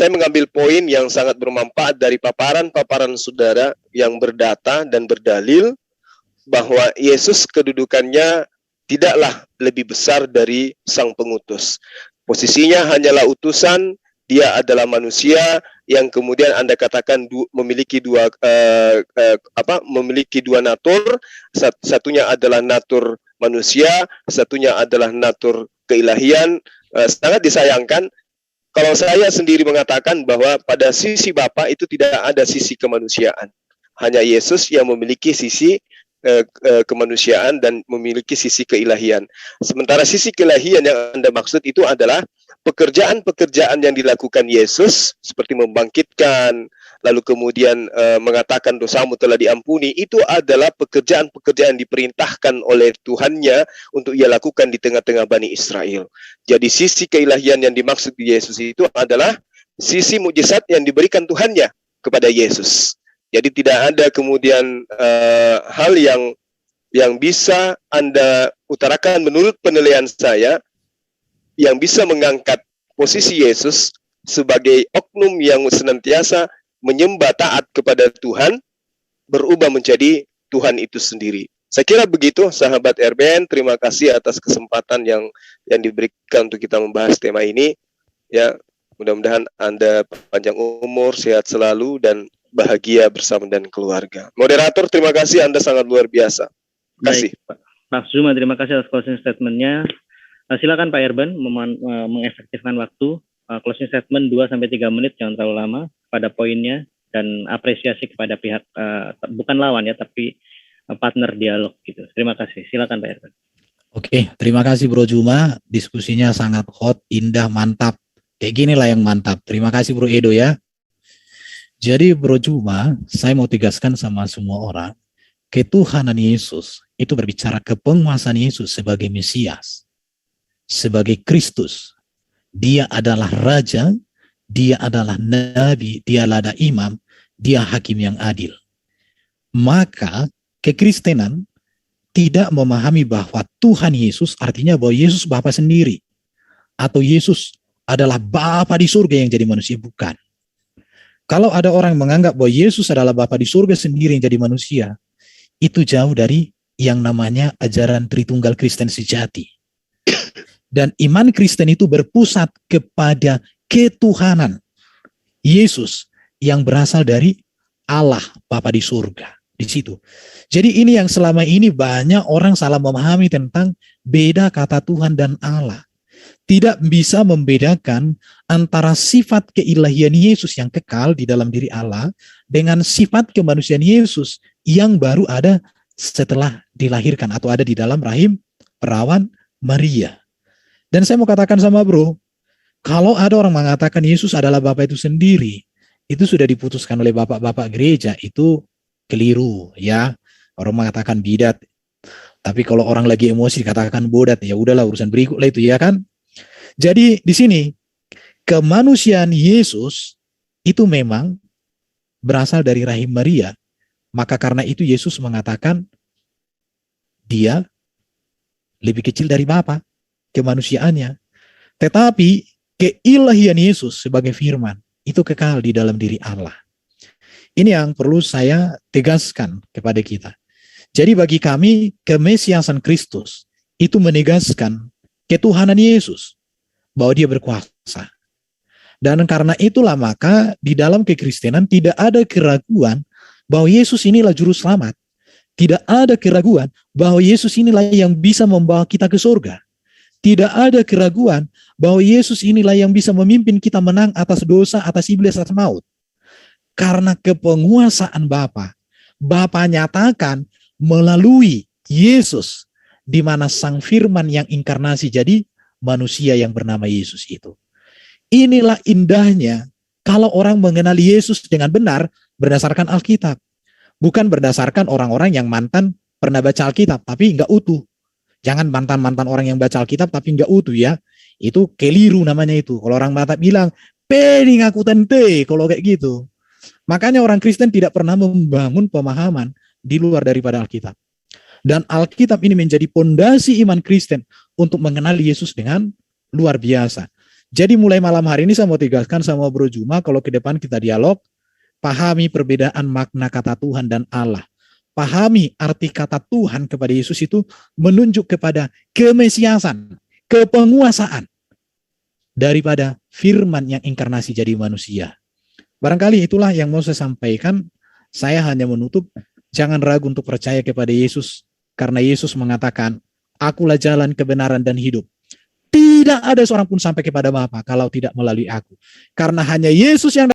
mengambil poin yang sangat bermanfaat dari paparan-paparan saudara yang berdata dan berdalil bahwa Yesus kedudukannya tidaklah lebih besar dari Sang Pengutus. Posisinya hanyalah utusan, dia adalah manusia yang kemudian Anda katakan memiliki dua natur, satunya adalah natur manusia, satunya adalah natur keilahian. Sangat disayangkan kalau saya sendiri mengatakan bahwa pada sisi Bapa itu tidak ada sisi kemanusiaan. Hanya Yesus yang memiliki sisi kemanusiaan dan memiliki sisi keilahian. Sementara sisi keilahian yang Anda maksud itu adalah pekerjaan-pekerjaan yang dilakukan Yesus, seperti membangkitkan, lalu kemudian mengatakan dosamu telah diampuni, itu adalah pekerjaan-pekerjaan diperintahkan oleh Tuhannya untuk ia lakukan di tengah-tengah Bani Israel. Jadi sisi keilahian yang dimaksud Yesus itu adalah sisi mukjizat yang diberikan Tuhannya kepada Yesus. Jadi tidak ada kemudian hal yang bisa Anda utarakan menurut penilaian saya yang bisa mengangkat posisi Yesus sebagai oknum yang senantiasa menyembah taat kepada Tuhan, berubah menjadi Tuhan itu sendiri. Saya kira begitu, sahabat RBN. Terima kasih atas kesempatan yang diberikan untuk kita membahas tema ini. Ya, mudah-mudahan Anda panjang umur, sehat selalu, dan bahagia bersama dan keluarga. Moderator, terima kasih, Anda sangat luar biasa. Terima kasih. Pak Zuma, terima kasih atas closing statement-nya. Silakan Pak Erben mengefektifkan waktu. Closing statement 2-3 menit, jangan terlalu lama, pada poinnya, dan apresiasi kepada pihak, bukan lawan ya, tapi partner dialog gitu. Terima kasih. Silakan Pak Erben. Oke, terima kasih Bro Juma. Diskusinya sangat hot, indah, mantap. Kayak gini lah yang mantap. Terima kasih Bro Edo ya. Jadi Bro Juma, saya mau tegaskan sama semua orang, ketuhanan Yesus itu berbicara ke penguasaan Yesus sebagai Mesias, sebagai Kristus. Dia adalah Raja, dia adalah Nabi, dia adalah Imam, dia Hakim yang adil. Maka kekristenan tidak memahami bahwa Tuhan Yesus artinya bahwa Yesus Bapa sendiri, atau Yesus adalah Bapa di surga yang jadi manusia, bukan. Kalau ada orang menganggap bahwa Yesus adalah Bapa di surga sendiri yang jadi manusia, itu jauh dari yang namanya ajaran Tritunggal Kristen sejati. Dan iman Kristen itu berpusat kepada ketuhanan Yesus yang berasal dari Allah Bapa di surga. Di situ. Jadi ini yang selama ini banyak orang salah memahami tentang beda kata Tuhan dan Allah. Tidak bisa membedakan antara sifat keilahian Yesus yang kekal di dalam diri Allah dengan sifat kemanusiaan Yesus yang baru ada setelah dilahirkan atau ada di dalam rahim perawan Maria. Dan saya mau katakan sama bro, kalau ada orang mengatakan Yesus adalah Bapa itu sendiri, itu sudah diputuskan oleh bapak-bapak gereja, itu keliru ya. Orang mengatakan bidat. Tapi kalau orang lagi emosi dikatakan bodat, ya udahlah urusan berikut lah itu ya kan. Jadi di sini kemanusiaan Yesus itu memang berasal dari rahim Maria. Maka karena itu Yesus mengatakan dia lebih kecil dari Bapa kemanusiaannya. Tetapi keilahian Yesus sebagai firman itu kekal di dalam diri Allah. Ini yang perlu saya tegaskan kepada kita. Jadi bagi kami kemesiasan Kristus itu menegaskan ketuhanan Yesus, bahwa dia berkuasa. Dan karena itulah maka di dalam kekristenan tidak ada keraguan bahwa Yesus inilah juru selamat. Tidak ada keraguan bahwa Yesus inilah yang bisa membawa kita ke surga. Tidak ada keraguan bahwa Yesus inilah yang bisa memimpin kita menang atas dosa, atas iblis, atas maut. Karena kepenguasaan Bapa, Bapa nyatakan melalui Yesus, di mana Sang Firman yang inkarnasi jadi manusia yang bernama Yesus itu. Inilah indahnya kalau orang mengenal Yesus dengan benar berdasarkan Alkitab. Bukan berdasarkan orang-orang yang mantan pernah baca Alkitab tapi enggak utuh. Jangan mantan-mantan orang yang baca Alkitab tapi enggak utuh ya. Itu keliru namanya itu. Kalau orang Batak bilang, "Pening aku tente," kalau kayak gitu. Makanya orang Kristen tidak pernah membangun pemahaman di luar daripada Alkitab. Dan Alkitab ini menjadi pondasi iman Kristen untuk mengenal Yesus dengan luar biasa. Jadi mulai malam hari ini saya mau tegaskan sama Bro Juma, kalau ke depan kita dialog, pahami perbedaan makna kata Tuhan dan Allah. Pahami arti kata Tuhan kepada Yesus itu menunjuk kepada kemesiasan, kepenguasaan daripada firman yang inkarnasi jadi manusia. Barangkali itulah yang mau saya sampaikan. Saya hanya menutup, jangan ragu untuk percaya kepada Yesus. Karena Yesus mengatakan, "Akulah jalan, kebenaran, dan hidup. Tidak ada seorang pun sampai kepada Bapa kalau tidak melalui aku." Karena hanya Yesus yang